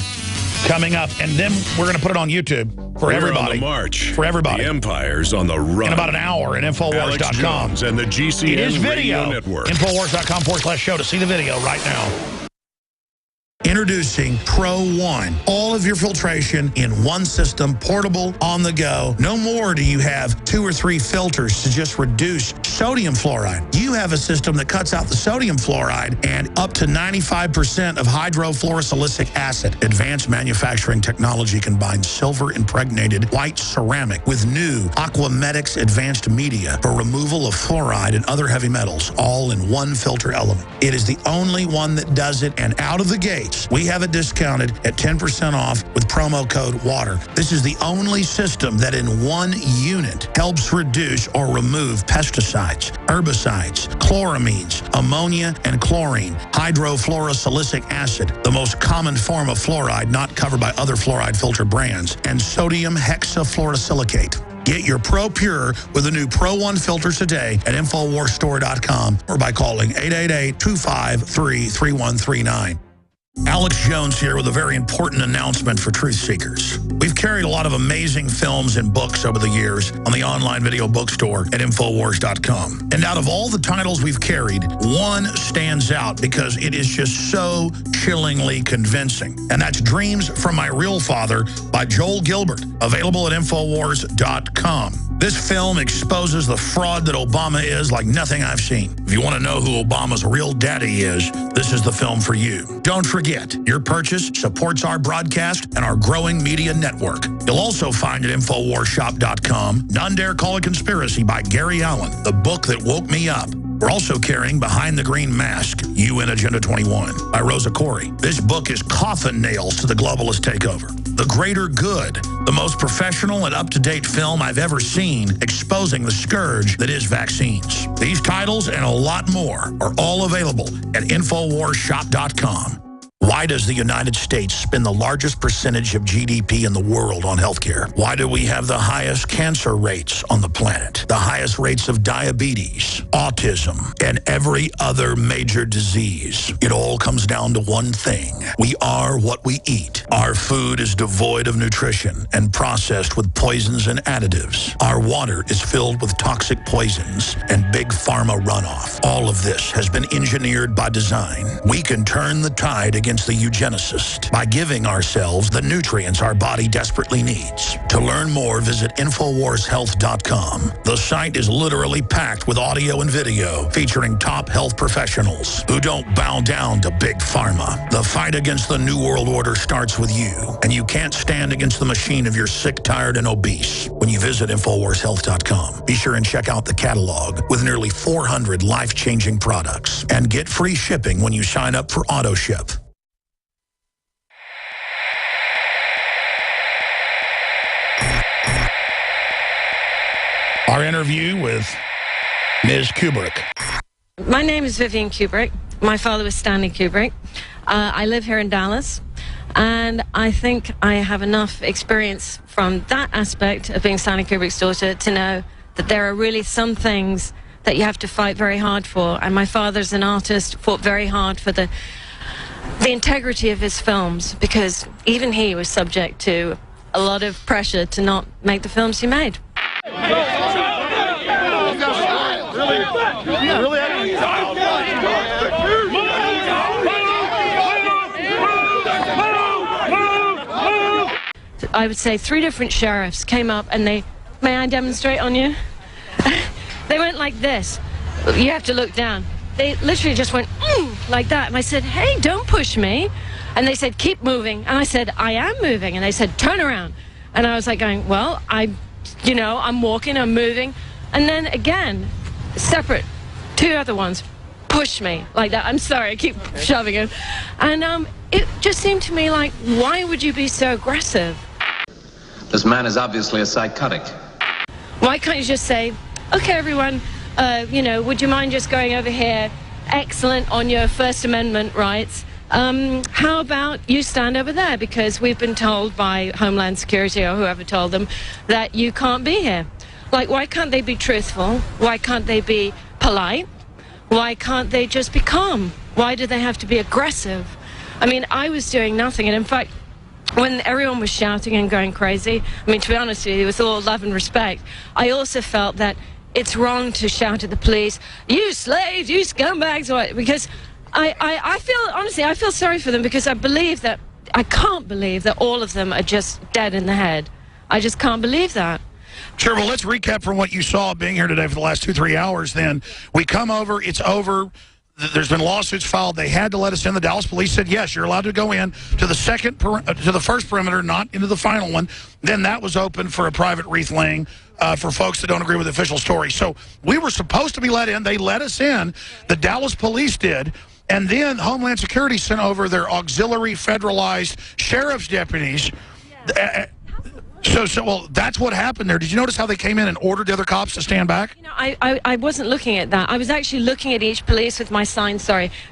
coming up, and then we're going to put it on YouTube for everybody. On the march. For everybody. The Empire's on the run. In about an hour at Infowars.com. And the GCN it is video. Radio Network. Infowars.com/show to see the video right now. Introducing Pro One. All of your filtration in one system, portable, on the go. No more do you have 2 or 3 filters to just reduce sodium fluoride. You have a system that cuts out the sodium fluoride and up to 95% of hydrofluorosilicic acid. Advanced manufacturing technology combines silver-impregnated white ceramic with new Aquamedics advanced media for removal of fluoride and other heavy metals, all in one filter element. It is the only one that does it, and out of the gate, we have it discounted at 10% off with promo code WATER. This is the only system that in one unit helps reduce or remove pesticides, herbicides, chloramines, ammonia, and chlorine, hydrofluorosilicic acid, the most common form of fluoride not covered by other fluoride filter brands, and sodium hexafluorosilicate. Get your Pro Pure with the new Pro One filter today at InfoWarsStore.com or by calling 888-253-3139. Alex Jones here with a very important announcement for truth seekers. We've carried a lot of amazing films and books over the years on the online video bookstore at Infowars.com. And out of all the titles we've carried, one stands out because it is just so chillingly convincing. And that's Dreams from My Real Father by Joel Gilbert, available at Infowars.com. This film exposes the fraud that Obama is like nothing I've seen. If you want to know who Obama's real daddy is, this is the film for you. Don't forget, your purchase supports our broadcast and our growing media network. You'll also find at InfoWarsShop.com None Dare Call It Conspiracy by Gary Allen, the book that woke me up. We're also carrying Behind the Green Mask, UN Agenda 21 by Rosa Corey. This book is coffin nails to the globalist takeover. The Greater Good, the most professional and up-to-date film I've ever seen exposing the scourge that is vaccines. These titles and a lot more are all available at InfoWarsShop.com. Why does the United States spend the largest percentage of GDP in the world on healthcare? Why do we have the highest cancer rates on the planet, the highest rates of diabetes, autism, and every other major disease? It all comes down to one thing. We are what we eat. Our food is devoid of nutrition and processed with poisons and additives. Our water is filled with toxic poisons and big pharma runoff. All of this has been engineered by design. We can turn the tide against the eugenicist by giving ourselves the nutrients our body desperately needs. To learn more, visit InfoWarsHealth.com. The site is literally packed with audio and video featuring top health professionals who don't bow down to big pharma. The fight against the New World Order starts with you, and you can't stand against the machine if you're sick, tired, and obese. When you visit InfoWarsHealth.com, be sure and check out the catalog with nearly 400 life-changing products, and get free shipping when you sign up for AutoShip. our interview with Ms. Kubrick. My name is Vivian Kubrick. My father was Stanley Kubrick. I live here in Dallas, and I think I have enough experience from that aspect of being Stanley Kubrick's daughter to know that there are really some things that you have to fight very hard for. And my father's an artist, fought very hard for the integrity of his films, because even he was subject to a lot of pressure to not make the films he made. I would say 3 different sheriffs came up and they, may I demonstrate on you? They went like this. You have to look down. They literally just went like that. And I said, hey, don't push me. And they said, keep moving. And I said, I am moving. And they said, turn around. And I was like going, well, I'm walking, I'm moving. And then again, separate, 2 other ones push me like that. I'm sorry, I keep shoving him. And it just seemed to me like, why would you be so aggressive? This man is obviously a psychotic. Why can't you just say, okay, everyone, would you mind just going over here? Excellent on your First Amendment rights. How about you stand over there, because we've been told by Homeland Security or whoever told them that you can't be here. Like, why can't they be truthful? Why can't they be polite? Why can't they just be calm? Why do they have to be aggressive? I mean, I was doing nothing, and in fact, when everyone was shouting and going crazy, I mean, to be honest with you, with all love and respect, I also felt that it's wrong to shout at the police, you slaves, you scumbags, because I feel, honestly, I feel sorry for them, because I can't believe that all of them are just dead in the head. I just can't believe that. Sure, well, let's recap from what you saw being here today for the last 2-3 hours then. We come over, it's over. There's been lawsuits filed. They had to let us in. The Dallas police said, yes, you're allowed to go in to the first perimeter, not into the final one. Then that was open for a private wreath laying for folks that don't agree with the official story. So we were supposed to be let in. They let us in. The Dallas police did. And then Homeland Security sent over their auxiliary federalized sheriff's deputies. Well, that's what happened there. Did you notice how they came in and ordered the other cops to stand back? You know, I wasn't looking at that. I was actually looking at each police with my sign,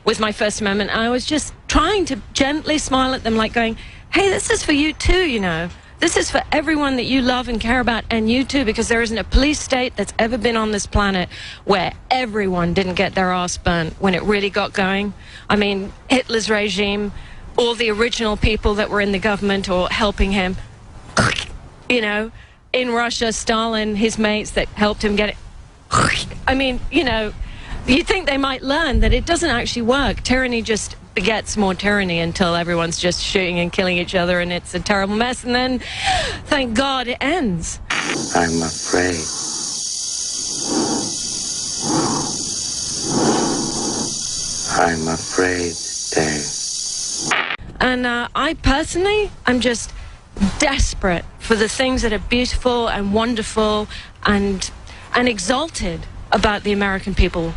with my First Amendment. And I was just trying to gently smile at them, like going, hey, this is for you too, you know. This is for everyone that you love and care about, and you too, because there isn't a police state that's ever been on this planet where everyone didn't get their ass burnt when it really got going. I mean, Hitler's regime, all the original people that were in the government or helping him, you know, in Russia, Stalin, his mates that helped him get it. I mean, you know, you think they might learn that it doesn't actually work. Tyranny just begets more tyranny until everyone's just shooting and killing each other, and it's a terrible mess, and then, thank God, it ends. I'm afraid. I'm afraid, Dave. And I personally, I'm just desperate for the things that are beautiful and wonderful and exalted about the American people.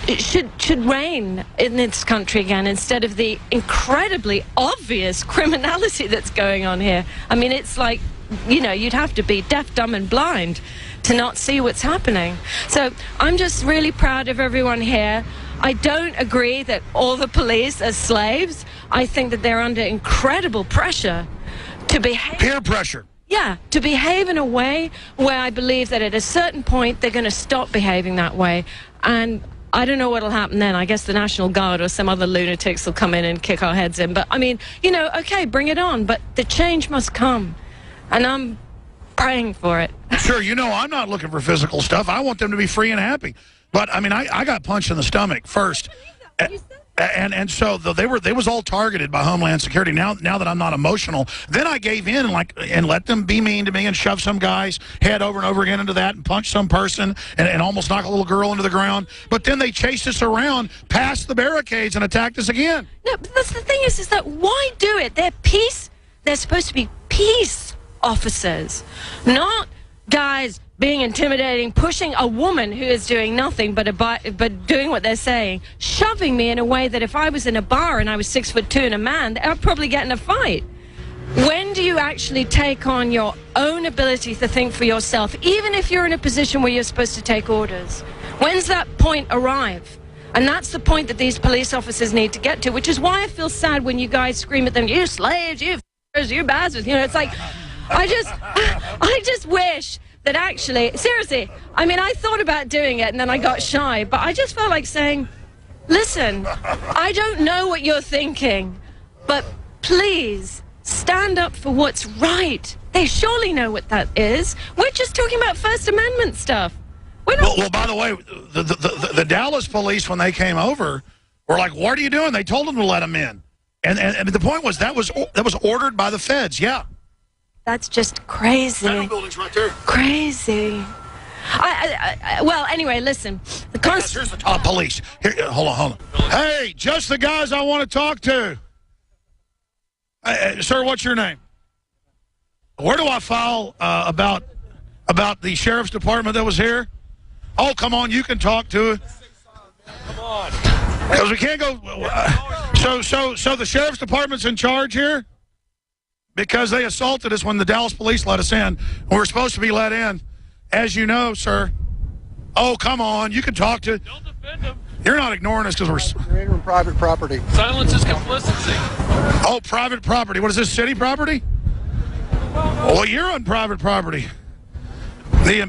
It should reign in this country again, instead of the incredibly obvious criminality that's going on here. I mean, it's like, you know, you'd have to be deaf, dumb, and blind to not see what's happening. So I'm just really proud of everyone here. I don't agree that all the police are slaves. I think that they're under incredible pressure to behave. Peer pressure. Yeah, to behave in a way where I believe that at a certain point they're going to stop behaving that way. And I don't know what'll happen then. I guess the National Guard or some other lunatics will come in and kick our heads in. But, I mean, you know, okay, bring it on. But the change must come. And I'm praying for it. Sure, you know, I'm not looking for physical stuff. I want them to be free and happy. But, I mean, I got punched in the stomach first. And so they was all targeted by Homeland Security. Now that I'm not emotional, then I gave in and let them be mean to me and shove some guy's head over and over again into that and punch some person and almost knock a little girl into the ground. But then they chased us around past the barricades and attacked us again. No, but that's the thing is that why do it? They're supposed to be peace officers, not guys being intimidating, pushing a woman who is doing nothing but doing what they're saying, shoving me in a way that if I was in a bar and I was 6'2" and a man, I'd probably get in a fight. when do you actually take on your own ability to think for yourself, even if you're in a position where you're supposed to take orders? When's that point arrive? And that's the point that these police officers need to get to, which is why I feel sad when you guys scream at them, you slaves, you f***ers, you bastards. You know, it's like, I just wish that actually, seriously, I mean, I thought about doing it and then I got shy, but I just felt like saying, listen, I don't know what you're thinking, but please stand up for what's right. They surely know what that is. We're just talking about First Amendment stuff. Well, by the way, the Dallas police, when they came over, were like, what are you doing? They told them to let them in. And the point was that was ordered by the feds, yeah. That's just crazy. Federal building's right there. Crazy. Well, anyway, listen. Here's the top police. Here, hold on. Hey, just the guys I want to talk to. Sir, what's your name? Where do I file about the sheriff's department that was here? Oh, come on, you can talk to it. Come on. Because we can't go. So the sheriff's department's in charge here? Because they assaulted us when the Dallas police let us in. We were supposed to be let in. As you know, sir. Oh, come on. You can talk to... Don't defend them. You're not ignoring us because we're... You're in private property. Silence is complicity. Oh, private property. What is this, city property? Well, you're on private property. The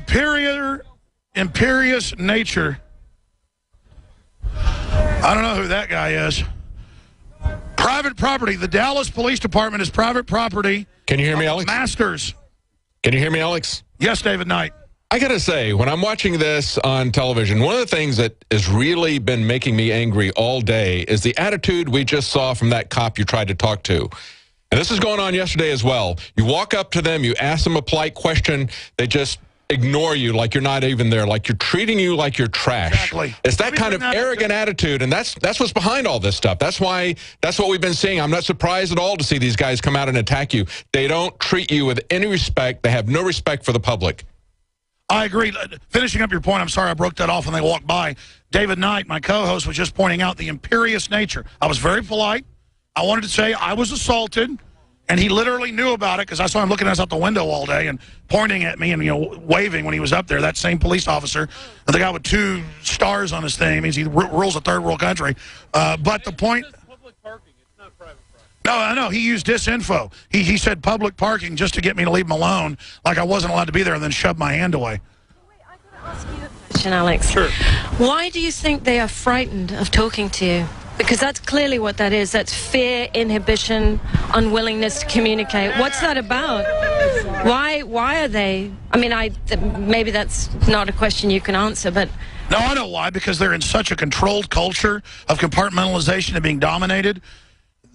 imperious nature. I don't know who that guy is. Private property. The Dallas Police Department is private property. Can you hear me, Alex? Masters. Can you hear me, Alex? Yes, David Knight. I got to say, when I'm watching this on television, one of the things that has really been making me angry all day is the attitude we just saw from that cop you tried to talk to. And this is going on yesterday as well. You walk up to them, you ask them a polite question, they just ignore you like you're not even there, like you're treating you like you're trash. Exactly. It's that kind of arrogant attitude, and that's what's behind all this stuff. That's what we've been seeing. I'm not surprised at all to see these guys come out and attack you. They don't treat you with any respect. They have no respect for the public. I agree. Finishing up your point, I'm sorry I broke that off when they walked by. David Knight, my co-host, was just pointing out the imperious nature. I was very polite. I wanted to say I was assaulted, and he literally knew about it because I saw him looking at us out the window all day and pointing at me and, you know, waving when he was up there. That same police officer, the guy with 2 stars on his thing, means he rules a third world country. But the point... No, I know. He used disinfo. He said public parking just to get me to leave him alone, like I wasn't allowed to be there, and then shoved my hand away. Wait, I got to ask you a question, Alex. Sure. Why do you think they are frightened of talking to you? Because that's clearly what that is. That's fear, inhibition, unwillingness to communicate. What's that about? Why are they? I mean, maybe that's not a question you can answer, but... No, I know why. Because they're in such a controlled culture of compartmentalization and being dominated.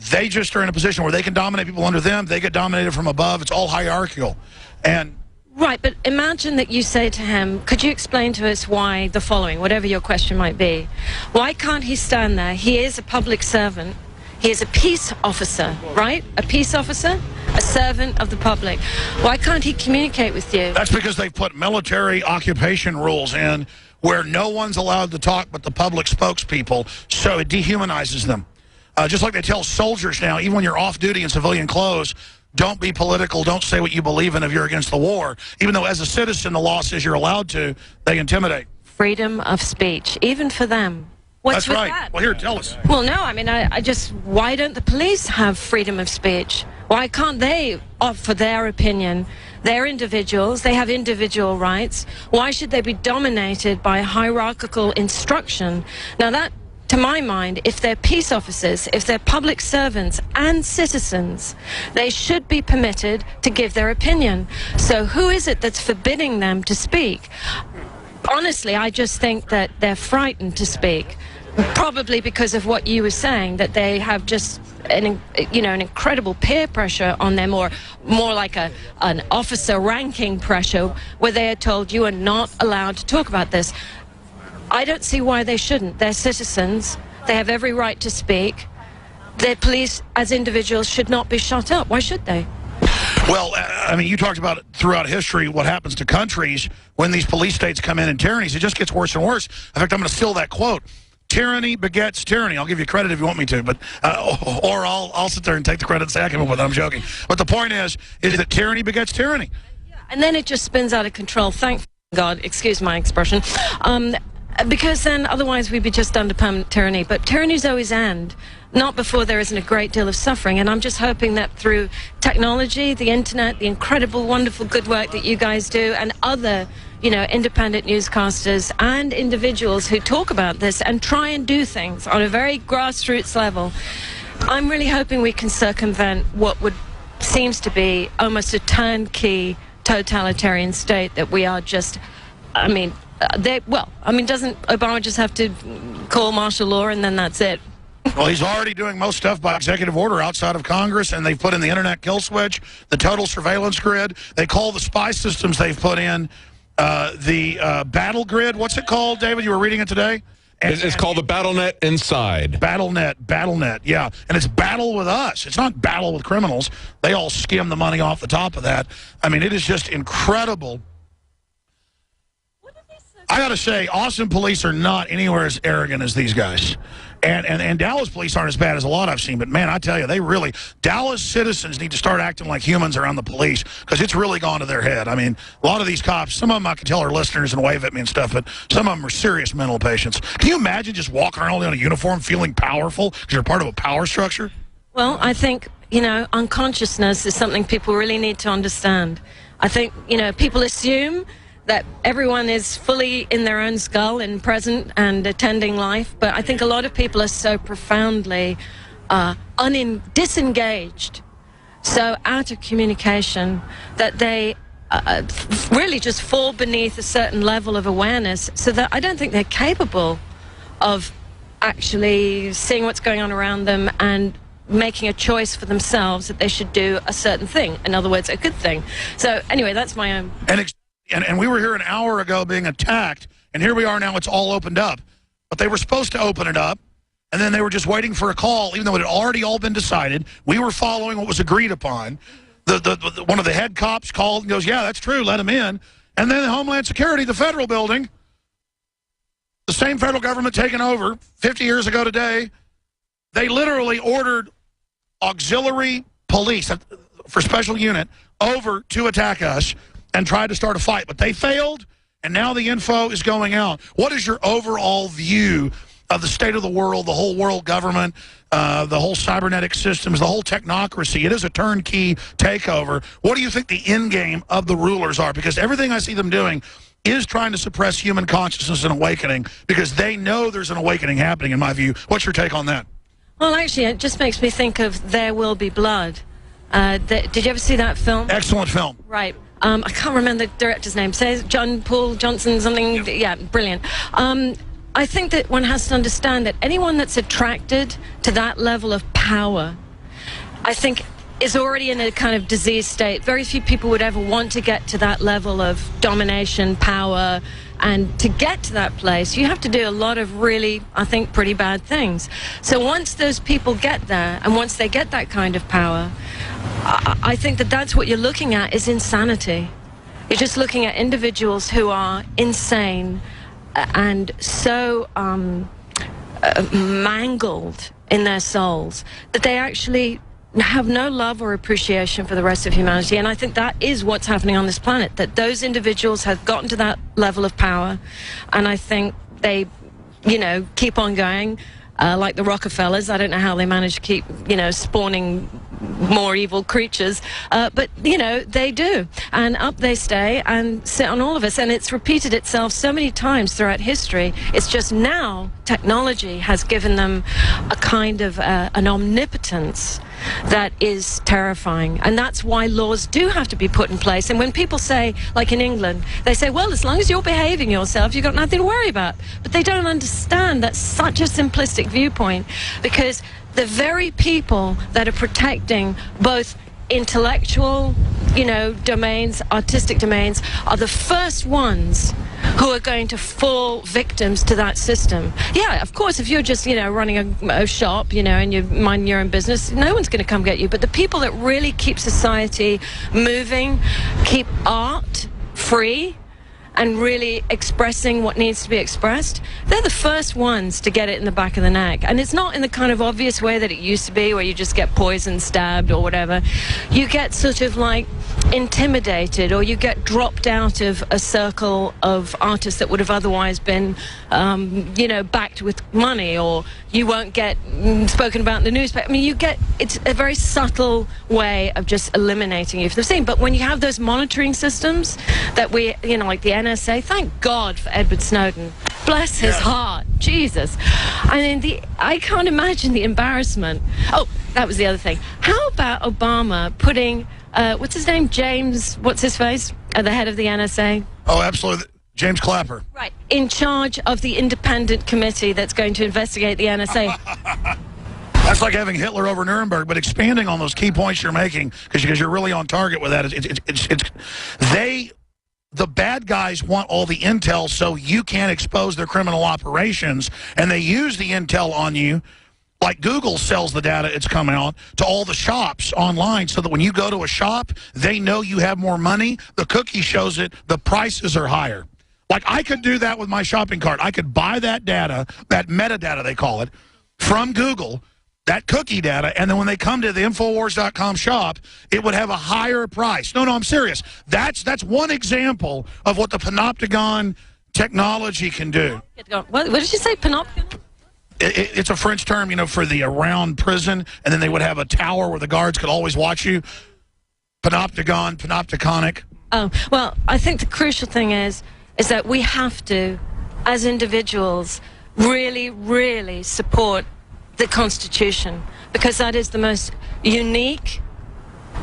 They just are in a position where they can dominate people under them. They get dominated from above. It's all hierarchical. And... Right, but imagine that you say to him, could you explain to us why the following, whatever your question might be. Why can't he stand there? He is a public servant. He is a peace officer, right? A peace officer, a servant of the public. Why can't he communicate with you? That's because they've put military occupation rules in where no one's allowed to talk but the public spokespeople, so it dehumanizes them. Just like they tell soldiers now, even when you're off duty in civilian clothes, don't be political, don't say what you believe in if you're against the war. Even though as a citizen the law says you're allowed to, they intimidate. Freedom of speech, even for them. What's That's right. That? Well, here, tell us. Well, no, I mean, I just, why don't the police have freedom of speech? Why can't they offer their opinion? They're individuals, they have individual rights. Why should they be dominated by hierarchical instruction? Now that, to my mind, if they're peace officers, if they're public servants and citizens, they should be permitted to give their opinion. So who is it that's forbidding them to speak? Honestly, I just think that they're frightened to speak, probably because of what you were saying, that they have just an incredible peer pressure on them, or more like an officer ranking pressure, where they are told you are not allowed to talk about this. I don't see why they shouldn't. They're citizens. They have every right to speak. Their police, as individuals, should not be shut up. Why should they? Well, I mean, you talked about it throughout history, what happens to countries when these police states come in tyrannies. It just gets worse and worse. In fact, I'm going to steal that quote. tyranny begets tyranny. I'll give you credit if you want me to, but or I'll sit there and take the credit and say I came up with it. I'm joking. But the point is that tyranny begets tyranny. And then it just spins out of control. Thank God, excuse my expression. Because then otherwise we'd be just under permanent tyranny. But tyrannies always end, not before there isn't a great deal of suffering. And I'm just hoping that through technology, the internet, the incredible, wonderful, good work that you guys do, and other, you know, independent newscasters and individuals who talk about this and try and do things on a very grassroots level, I'm really hoping we can circumvent what seems to be almost a turnkey totalitarian state that we are just, I mean, doesn't Obama just have to call martial law and then that's it? Well, he's already doing most stuff by executive order outside of Congress, and they've put in the internet kill switch, the total surveillance grid. They call the spy systems they've put in the battle grid. What's it called, David? You were reading it today? It's called the BattleNet Inside. BattleNet, yeah. And it's battle with us. It's not battle with criminals. They all skim the money off the top of that. I mean, it is just incredible. I got to say, Austin police are not anywhere as arrogant as these guys. And Dallas police aren't as bad as a lot I've seen. But, man, I tell you, Dallas citizens need to start acting like humans around the police because it's really gone to their head. I mean, a lot of these cops, some of them I can tell are listeners and wave at me and stuff, but some of them are serious mental patients. Can you imagine just walking around in a uniform feeling powerful because you're part of a power structure? Well, I think, you know, unconsciousness is something people really need to understand. I think, you know, people assume that everyone is fully in their own skull and present and attending life, but I think a lot of people are so profoundly disengaged, so out of communication, that they really just fall beneath a certain level of awareness, so that I don't think they're capable of actually seeing what's going on around them and making a choice for themselves that they should do a certain thing. In other words, a good thing. So anyway, that's my own. And we were here an hour ago being attacked, and here we are now, it's all opened up. But they were supposed to open it up, and then they were just waiting for a call, even though it had already all been decided. We were following what was agreed upon. One of the head cops called and goes, yeah, that's true, let him in. And then Homeland Security, the federal building, the same federal government taken over 50 years ago today, they literally ordered auxiliary police for special unit over to attack us and tried to start a fight, but they failed, and now the info is going out. What is your overall view of the state of the world, the whole world government, the whole cybernetic systems, the whole technocracy? It is a turnkey takeover. What do you think the end game of the rulers are? Because everything I see them doing is trying to suppress human consciousness and awakening, because they know there's an awakening happening, in my view. What's your take on that? Well, actually, it just makes me think of There Will Be Blood. Did you ever see that film? Excellent film. Right. I can't remember the director's name. Says John Paul Johnson something. Yep. Yeah, brilliant. I think that one has to understand that anyone that's attracted to that level of power, I think, is already in a kind of diseased state. Very few people would ever want to get to that level of domination, power, and to get to that place, you have to do a lot of really, I think, pretty bad things. So once those people get there, and once they get that kind of power, I think that that's what you're looking at is insanity. You're just looking at individuals who are insane and so mangled in their souls that they actually have no love or appreciation for the rest of humanity. And I think that is what's happening on this planet, that those individuals have gotten to that level of power, and I think they, you know, keep on going. Like the Rockefellers, I don't know how they manage to keep, you know, spawning more evil creatures, but, you know, they do. And up they stay and sit on all of us. And it's repeated itself so many times throughout history. It's just now technology has given them a kind of an omnipotence that is terrifying. And that's why laws do have to be put in place. And when people say, like in England, they say, well, as long as you're behaving yourself, you've got nothing to worry about. But they don't understand that's such a simplistic viewpoint, because the very people that are protecting both intellectual, you know, domains, artistic domains, are the first ones who are going to fall victims to that system. Yeah, of course, if you're just, you know, running a shop, you know, and you're minding your own business, no one's going to come get you. But the people that really keep society moving, keep art free, and really expressing what needs to be expressed, they're the first ones to get it in the back of the neck. And it's not in the kind of obvious way that it used to be, where you just get poisoned, stabbed, or whatever. You get sort of like intimidated, or you get dropped out of a circle of artists that would have otherwise been, you know, backed with money, or you won't get spoken about in the newspaper. I mean, you get, it's a very subtle way of just eliminating you from the scene. But when you have those monitoring systems that we, you know, like the NSA, thank God for Edward Snowden. Bless his heart. Jesus. I mean, I can't imagine the embarrassment. Oh, that was the other thing. How about Obama putting, what's his name? James, what's his face? The head of the NSA? Oh, absolutely. James Clapper. Right. In charge of the independent committee that's going to investigate the NSA. That's like having Hitler over Nuremberg, but expanding on those key points you're making, because you're really on target with that. The bad guys want all the intel so you can't expose their criminal operations, and they use the intel on you, like Google sells the data it's come out to all the shops online, so that when you go to a shop, they know you have more money. The cookie shows it, the prices are higher. Like, I could do that with my shopping cart. I could buy that data, that metadata they call it, from Google, that cookie data, and then when they come to the Infowars.com shop, it would have a higher price. No, I'm serious. That's one example of what the panopticon technology can do. What did you say, panopticon? It's a French term, you know, for the around prison, and then they would have a tower where the guards could always watch you. Panopticon, panopticonic. Oh, well, I think the crucial thing is that we have to, as individuals, really, really support the Constitution, because that is the most unique.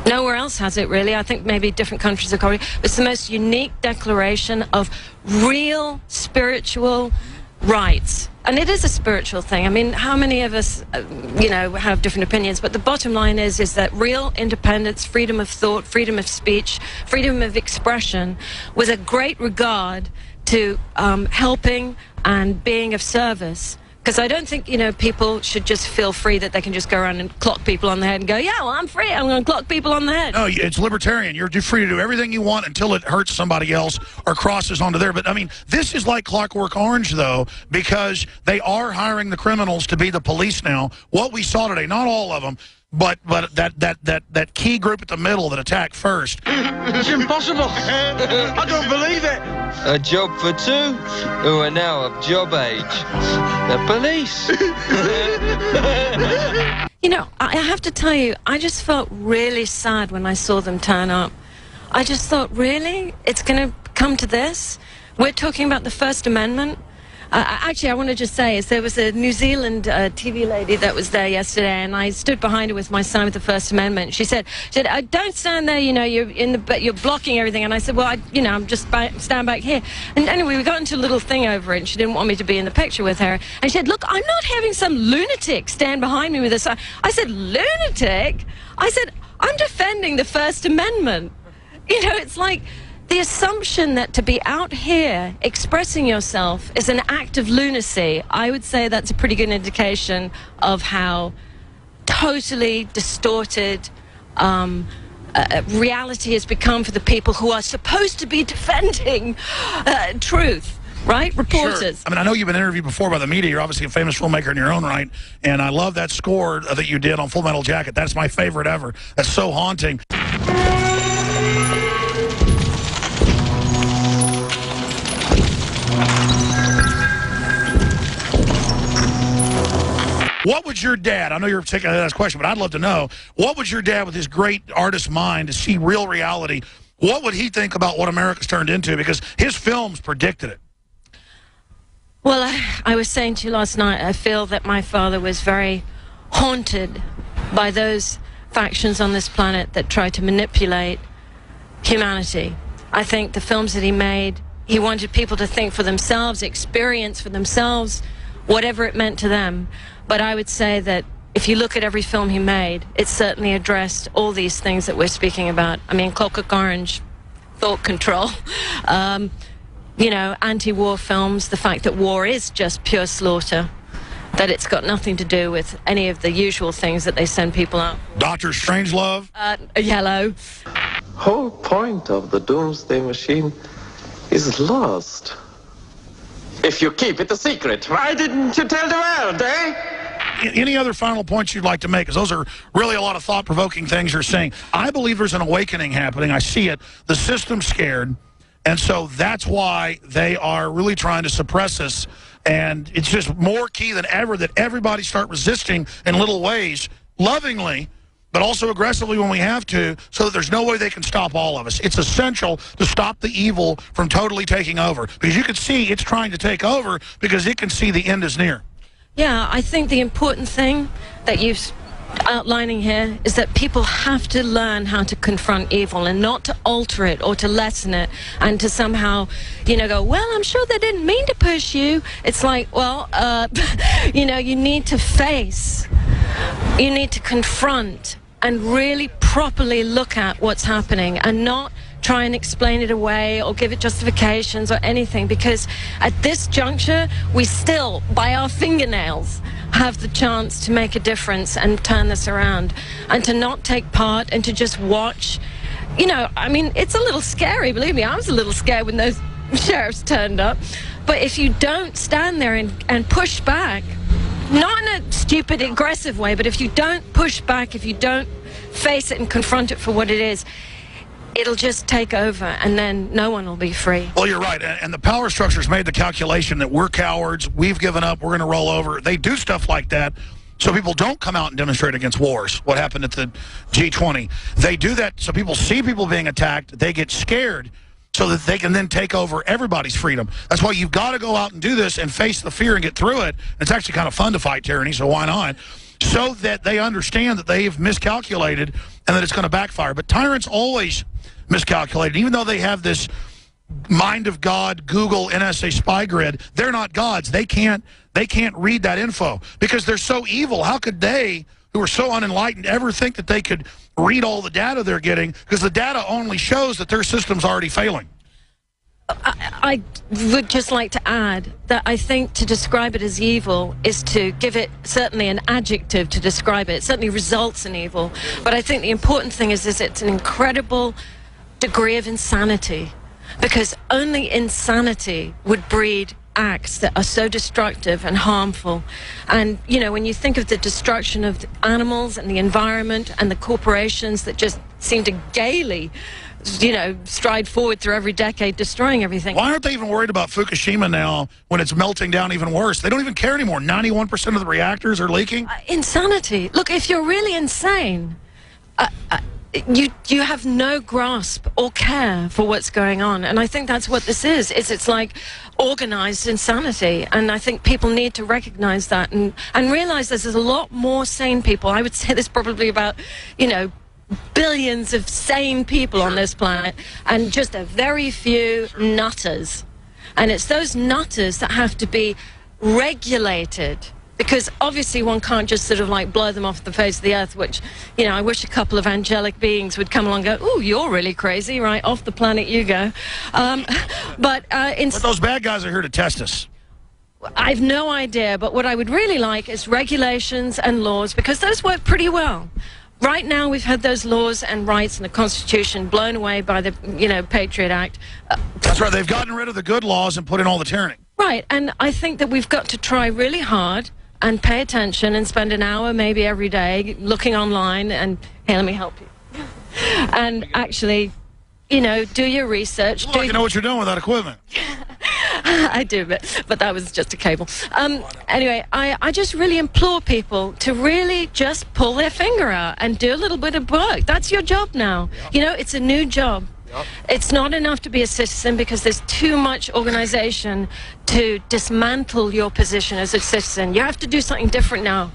Nowhere else has it, really. I think maybe different countries have copied it. It's the most unique declaration of real spiritual rights. And it is a spiritual thing. I mean, how many of us, you know, have different opinions? But the bottom line is that real independence, freedom of thought, freedom of speech, freedom of expression, with a great regard to helping and being of service. Because I don't think, you know, people should just feel free that they can just go around and clock people on the head and go, yeah, well, I'm free. I'm going to clock people on the head. No, it's libertarian. You're free to do everything you want until it hurts somebody else or crosses onto there. But, I mean, this is like Clockwork Orange, though, because they are hiring the criminals to be the police now. What we saw today, not all of them, but that key group at the middle that attacked first. It's impossible. I don't believe it. A job for two who are now of job age. The police. You know, I have to tell you, I just felt really sad when I saw them turn up. I just thought, really? It's going to come to this? We're talking about the First Amendment? Actually, I want to just say, is there was a New Zealand TV lady that was there yesterday, and I stood behind her with my sign with the First Amendment. She said, "Don't stand there. You know, you're blocking everything." And I said, "Well, I'm just stand back here." And anyway, we got into a little thing over it, and she didn't want me to be in the picture with her. And she said, "Look, I'm not having some lunatic stand behind me with a sign." I said, "Lunatic?" I said, "I'm defending the First Amendment." You know, it's like the assumption that to be out here expressing yourself is an act of lunacy. I would say that's a pretty good indication of how totally distorted reality has become for the people who are supposed to be defending truth. Right? Reporters. Sure. I mean, I know you've been interviewed before by the media. You're obviously a famous filmmaker in your own right. And I love that score that you did on Full Metal Jacket. That's my favorite ever. That's so haunting. What would your dad, I know you're taking that question, but I'd love to know, what would your dad with his great artist mind to see real reality, what would he think about what America's turned into? Because his films predicted it. Well, I was saying to you last night, I feel that my father was very haunted by those factions on this planet that try to manipulate humanity. I think the films that he made, he wanted people to think for themselves, experience for themselves, whatever it meant to them. But I would say that if you look at every film he made, it certainly addressed all these things that we're speaking about. I mean, Clockwork Orange, thought control, you know, anti-war films, the fact that war is just pure slaughter, that it's got nothing to do with any of the usual things that they send people out for. Dr. Strangelove? Yellow. Whole point of the Doomsday Machine is lost. If you keep it a secret, why didn't you tell the world, eh? Any other final points you'd like to make? Because those are really a lot of thought-provoking things you're saying. I believe there's an awakening happening. I see it. The system's scared, and so that's why they are really trying to suppress us. And it's just more key than ever that everybody start resisting in little ways, lovingly, but also aggressively when we have to, so that there's no way they can stop all of us. It's essential to stop the evil from totally taking over. Because you can see it's trying to take over because it can see the end is near. Yeah, I think the important thing that you're outlining here is that people have to learn how to confront evil and not to alter it or to lessen it and to somehow, you know, go, well, I'm sure they didn't mean to push you. It's like, well, you know, you need to face, you need to confront and really properly look at what's happening and not try and explain it away or give it justifications or anything, because at this juncture we still, by our fingernails, have the chance to make a difference and turn this around, and to not take part and to just watch. You know, I mean, it's a little scary, believe me. I was a little scared when those sheriffs turned up, but if you don't stand there and push back, not in a stupid, aggressive way, but if you don't push back, if you don't face it and confront it for what it is, it'll just take over, and then no one will be free. Well, you're right, and the power structure's made the calculation that we're cowards, we've given up, we're going to roll over. They do stuff like that so people don't come out and demonstrate against wars. What happened at the G20? They do that so people see people being attacked, they get scared, so that they can then take over everybody's freedom. That's why you've got to go out and do this and face the fear and get through it. It's actually kind of fun to fight tyranny, so why not? So that they understand that they've miscalculated and that it's going to backfire. But tyrants always miscalculated. Even though they have this mind of God, Google, NSA spy grid, they're not gods. They can't read that info because they're so evil. How could they, who are so unenlightened, ever think that they could read all the data they're getting? Because the data only shows that their system's already failing. I would just like to add that I think to describe it as evil is to give it certainly an adjective to describe it. It certainly results in evil. But I think the important thing is it's an incredible degree of insanity, because only insanity would breed acts that are so destructive and harmful. And, you know, when you think of the destruction of the animals and the environment and the corporations that just seem to gaily, you know, stride forward through every decade, destroying everything. Why aren't they even worried about Fukushima now when it's melting down even worse? They don't even care anymore. 91% of the reactors are leaking. Insanity. Look, if you're really insane, you have no grasp or care for what's going on. And I think that's what this is. It's like organized insanity. And I think people need to recognize that and realize there's a lot more sane people. I would say there's probably about, you know, billions of sane people on this planet, and just a very few nutters. And it's those nutters that have to be regulated, because obviously one can't just sort of like blow them off the face of the earth, which, you know, I wish a couple of angelic beings would come along and go, ooh, you're really crazy, right, off the planet you go. But those bad guys are here to test us. I've no idea, but what I would really like is regulations and laws, because those work pretty well. Right now, we've had those laws and rights and the Constitution blown away by the, you know, Patriot Act. That's right. They've gotten rid of the good laws and put in all the tyranny. Right. And I think that we've got to try really hard and pay attention and spend an hour maybe every day looking online and, hey, let me help you. And actually, you know, do your research. Well, you know what you're doing with that equipment. I do, but that was just a cable. Anyway, I just really implore people to really just pull their finger out and do a little bit of work. That's your job now. Yep. You know, it's a new job. Yep. It's not enough to be a citizen, because there's too much organization to dismantle your position as a citizen. You have to do something different now.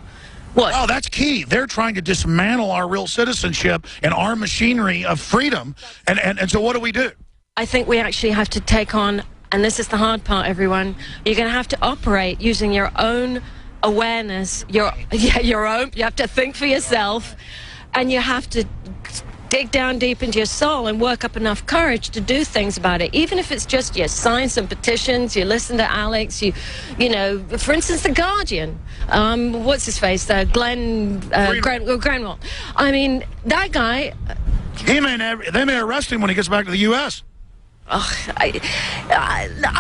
What? Oh, that's key. They're trying to dismantle our real citizenship and our machinery of freedom. And so what do? I think we actually have to take on, and this is the hard part, everyone, you're going to have to operate using your own awareness, your own, you have to think for yourself, and you have to dig down deep into your soul and work up enough courage to do things about it. Even if it's just you sign some petitions, you listen to Alex, you know, for instance, The Guardian, what's his face, Granwell. I mean, that guy... They may arrest him when he gets back to the U.S. I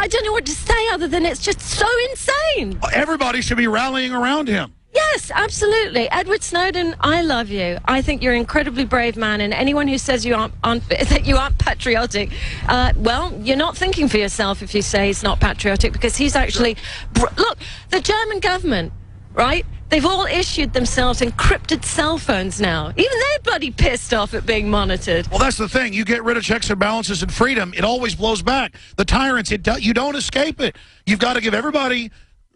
don't know what to say other than it's just so insane. Everybody should be rallying around him. Yes, absolutely. Edward Snowden, I love you. I think you're an incredibly brave man, and anyone who says you aren't that you aren't patriotic, well, you're not thinking for yourself if you say he's not patriotic, because he's actually... Look, the German government, right? They've all issued themselves encrypted cell phones now. Even they're bloody pissed off at being monitored. Well, that's the thing. You get rid of checks and balances and freedom, it always blows back. The tyrants, you don't escape it. You've got to give everybody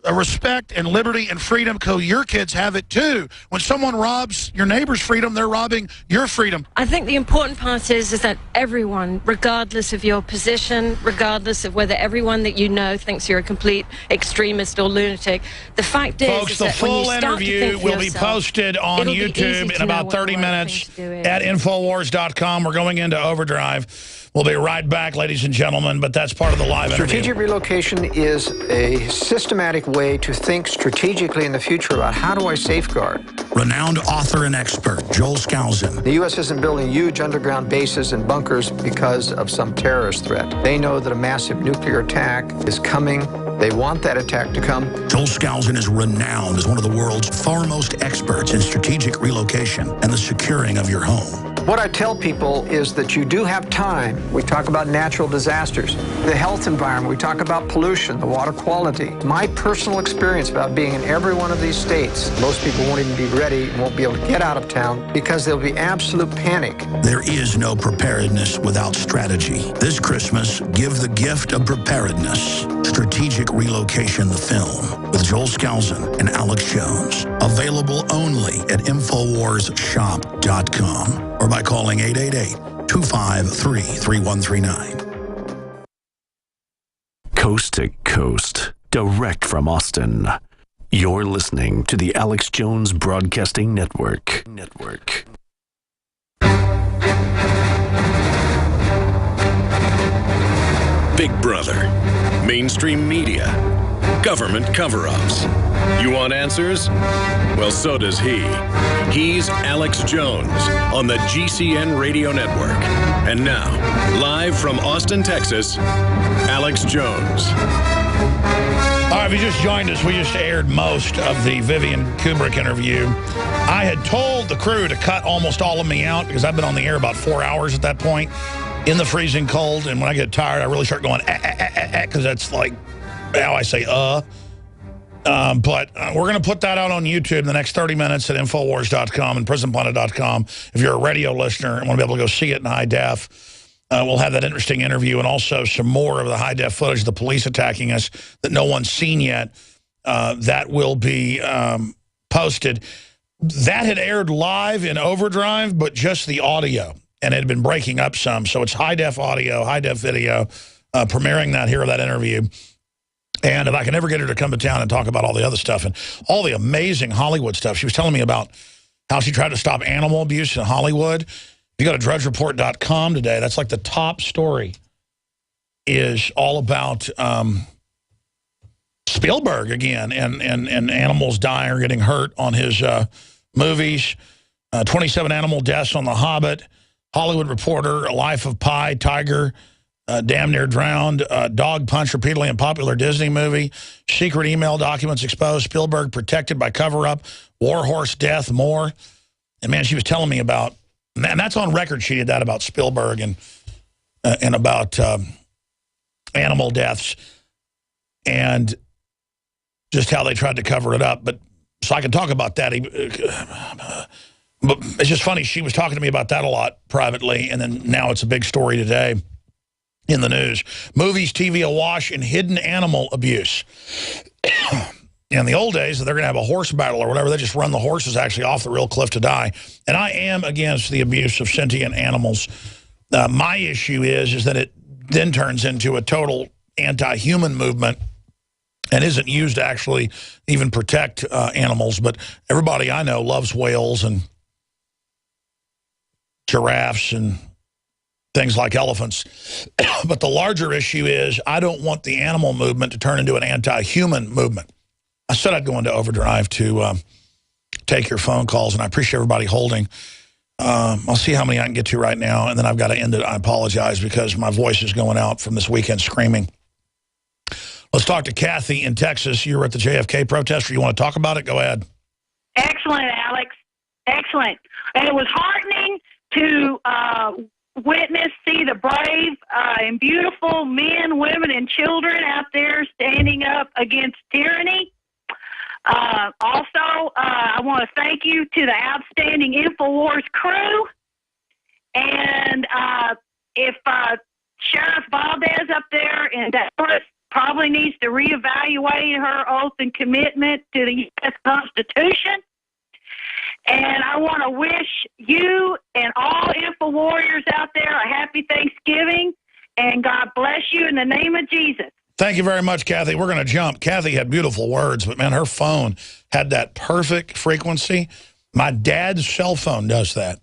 a respect and liberty and freedom, because your kids have it too. When someone robs your neighbor's freedom, they're robbing your freedom. I think the important part is that everyone, regardless of your position, regardless of whether everyone that you know thinks you're a complete extremist or lunatic, the fact is, folks, the full interview will be posted on YouTube in about 30 minutes at Infowars.com. We're going into overdrive. We'll be right back, ladies and gentlemen, but that's part of the live interview. Strategic relocation is a systematic way to think strategically in the future about how do I safeguard. Renowned author and expert, Joel Skousen. The U.S. isn't building huge underground bases and bunkers because of some terrorist threat. They know that a massive nuclear attack is coming. They want that attack to come. Joel Skousen is renowned as one of the world's foremost experts in strategic relocation and the securing of your home. What I tell people is that you do have time. We talk about natural disasters, the health environment. We talk about pollution, the water quality. My personal experience about being in every one of these states, most people won't even be ready and won't be able to get out of town because there'll be absolute panic. There is no preparedness without strategy. This Christmas, give the gift of preparedness. Strategic Relocation, the film, with Joel Skousen and Alex Jones. Available only at InfoWarsShop.com or by calling 888-253-3139. Coast to coast, direct from Austin. You're listening to the Alex Jones Broadcasting Network. Big Brother, mainstream media, government cover-ups. You want answers? Well, so does he. He's Alex Jones on the GCN Radio Network. And now, live from Austin, Texas, Alex Jones. All right, if you just joined us, we just aired most of the Vivian Kubrick interview. I had told the crew to cut almost all of me out because I've been on the air about 4 hours at that point in the freezing cold. And when I get tired, I really start going, because that's like how I say, But we're going to put that out on YouTube in the next 30 minutes at Infowars.com and PrisonPlanet.com. If you're a radio listener and want to be able to go see it in high def, we'll have that interesting interview and also some more of the high def footage of the police attacking us that no one's seen yet. That will be posted. That had aired live in overdrive, but just the audio. And it had been breaking up some. So it's high def audio, high def video, premiering that here of that interview. And if I can ever get her to come to town and talk about all the other stuff and all the amazing Hollywood stuff. She was telling me about how she tried to stop animal abuse in Hollywood. If you go to drudgereport.com today, that's like the top story is all about Spielberg again and animals dying or getting hurt on his movies. 27 animal deaths on The Hobbit. Hollywood Reporter, A Life of Pi, Tiger, damn near drowned, dog punch repeatedly in popular Disney movie, secret email documents exposed, Spielberg protected by cover-up, warhorse death, more. And man, she was telling me about, and that's on record, she did that about Spielberg and about animal deaths and just how they tried to cover it up. But so I can talk about that. But it's just funny, she was talking to me about that a lot privately, and then now it's a big story today in the news. Movies, TV awash in hidden animal abuse. In the old days, they're going to have a horse battle or whatever. They just run the horses actually off the real cliff to die. And I am against the abuse of sentient animals. My issue is that it then turns into a total anti-human movement and isn't used to actually even protect animals. But everybody I know loves whales and giraffes and things like elephants. But the larger issue is I don't want the animal movement to turn into an anti-human movement. I said I'd go into overdrive to take your phone calls, and I appreciate everybody holding. I'll see how many I can get to right now, and then I've got to end it. I apologize because my voice is going out from this weekend screaming. Let's talk to Kathy in Texas. You were at the JFK protest. You want to talk about it? Go ahead. Excellent, Alex. Excellent. And it was heartening to see the brave and beautiful men, women, and children out there standing up against tyranny. Also, I want to thank you to the outstanding InfoWars crew. And if Sheriff Valdez up in Dallas probably needs to reevaluate her oath and commitment to the U.S. Constitution. And I want to wish you and all InfoWarriors out there a happy Thanksgiving, and God bless you in the name of Jesus. Thank you very much, Kathy. We're going to jump. Kathy had beautiful words, but, man, her phone had that perfect frequency. My dad's cell phone does that.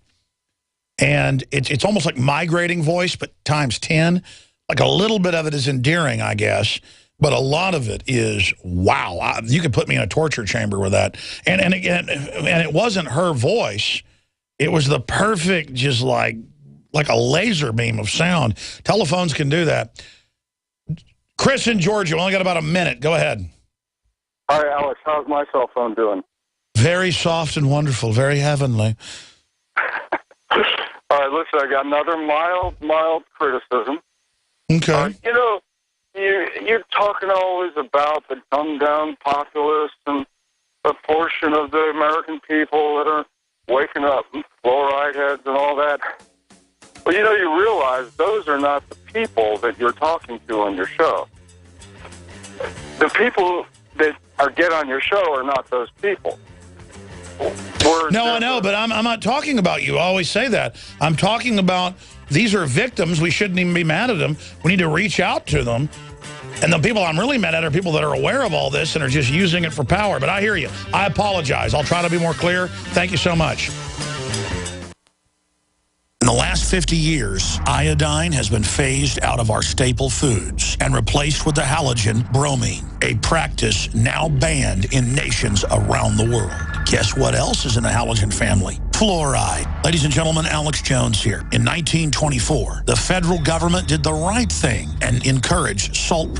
And it's almost like migrating voice, but times 10. Like a little bit of it is endearing, I guess, but a lot of it is, wow. You could put me in a torture chamber with that. And again, and it wasn't her voice. It was the perfect, just like a laser beam of sound. Telephones can do that. Chris in Georgia, we only got about a minute. Go ahead. Hi, Alex. How's my cell phone doing? Very soft and wonderful. Very heavenly. All right, listen, I got another mild criticism. Okay. You know, you're talking always about the dumbed-down populists and the portion of the American people that are waking up, fluoride heads and all that. Well, you know, you realize those are not the people that you're talking to on your show. The people that get on your show are not those people. No, I know, but I'm not talking about you. I always say that. I'm talking about these are victims. We shouldn't even be mad at them. We need to reach out to them. And the people I'm really mad at are people that are aware of all this and are just using it for power. But I hear you. I apologize. I'll try to be more clear. Thank you so much. In the last 50 years, iodine has been phased out of our staple foods and replaced with the halogen bromine, a practice now banned in nations around the world. Guess what else is in the halogen family? Fluoride. Ladies and gentlemen, Alex Jones here. In 1924, the federal government did the right thing and encouraged salt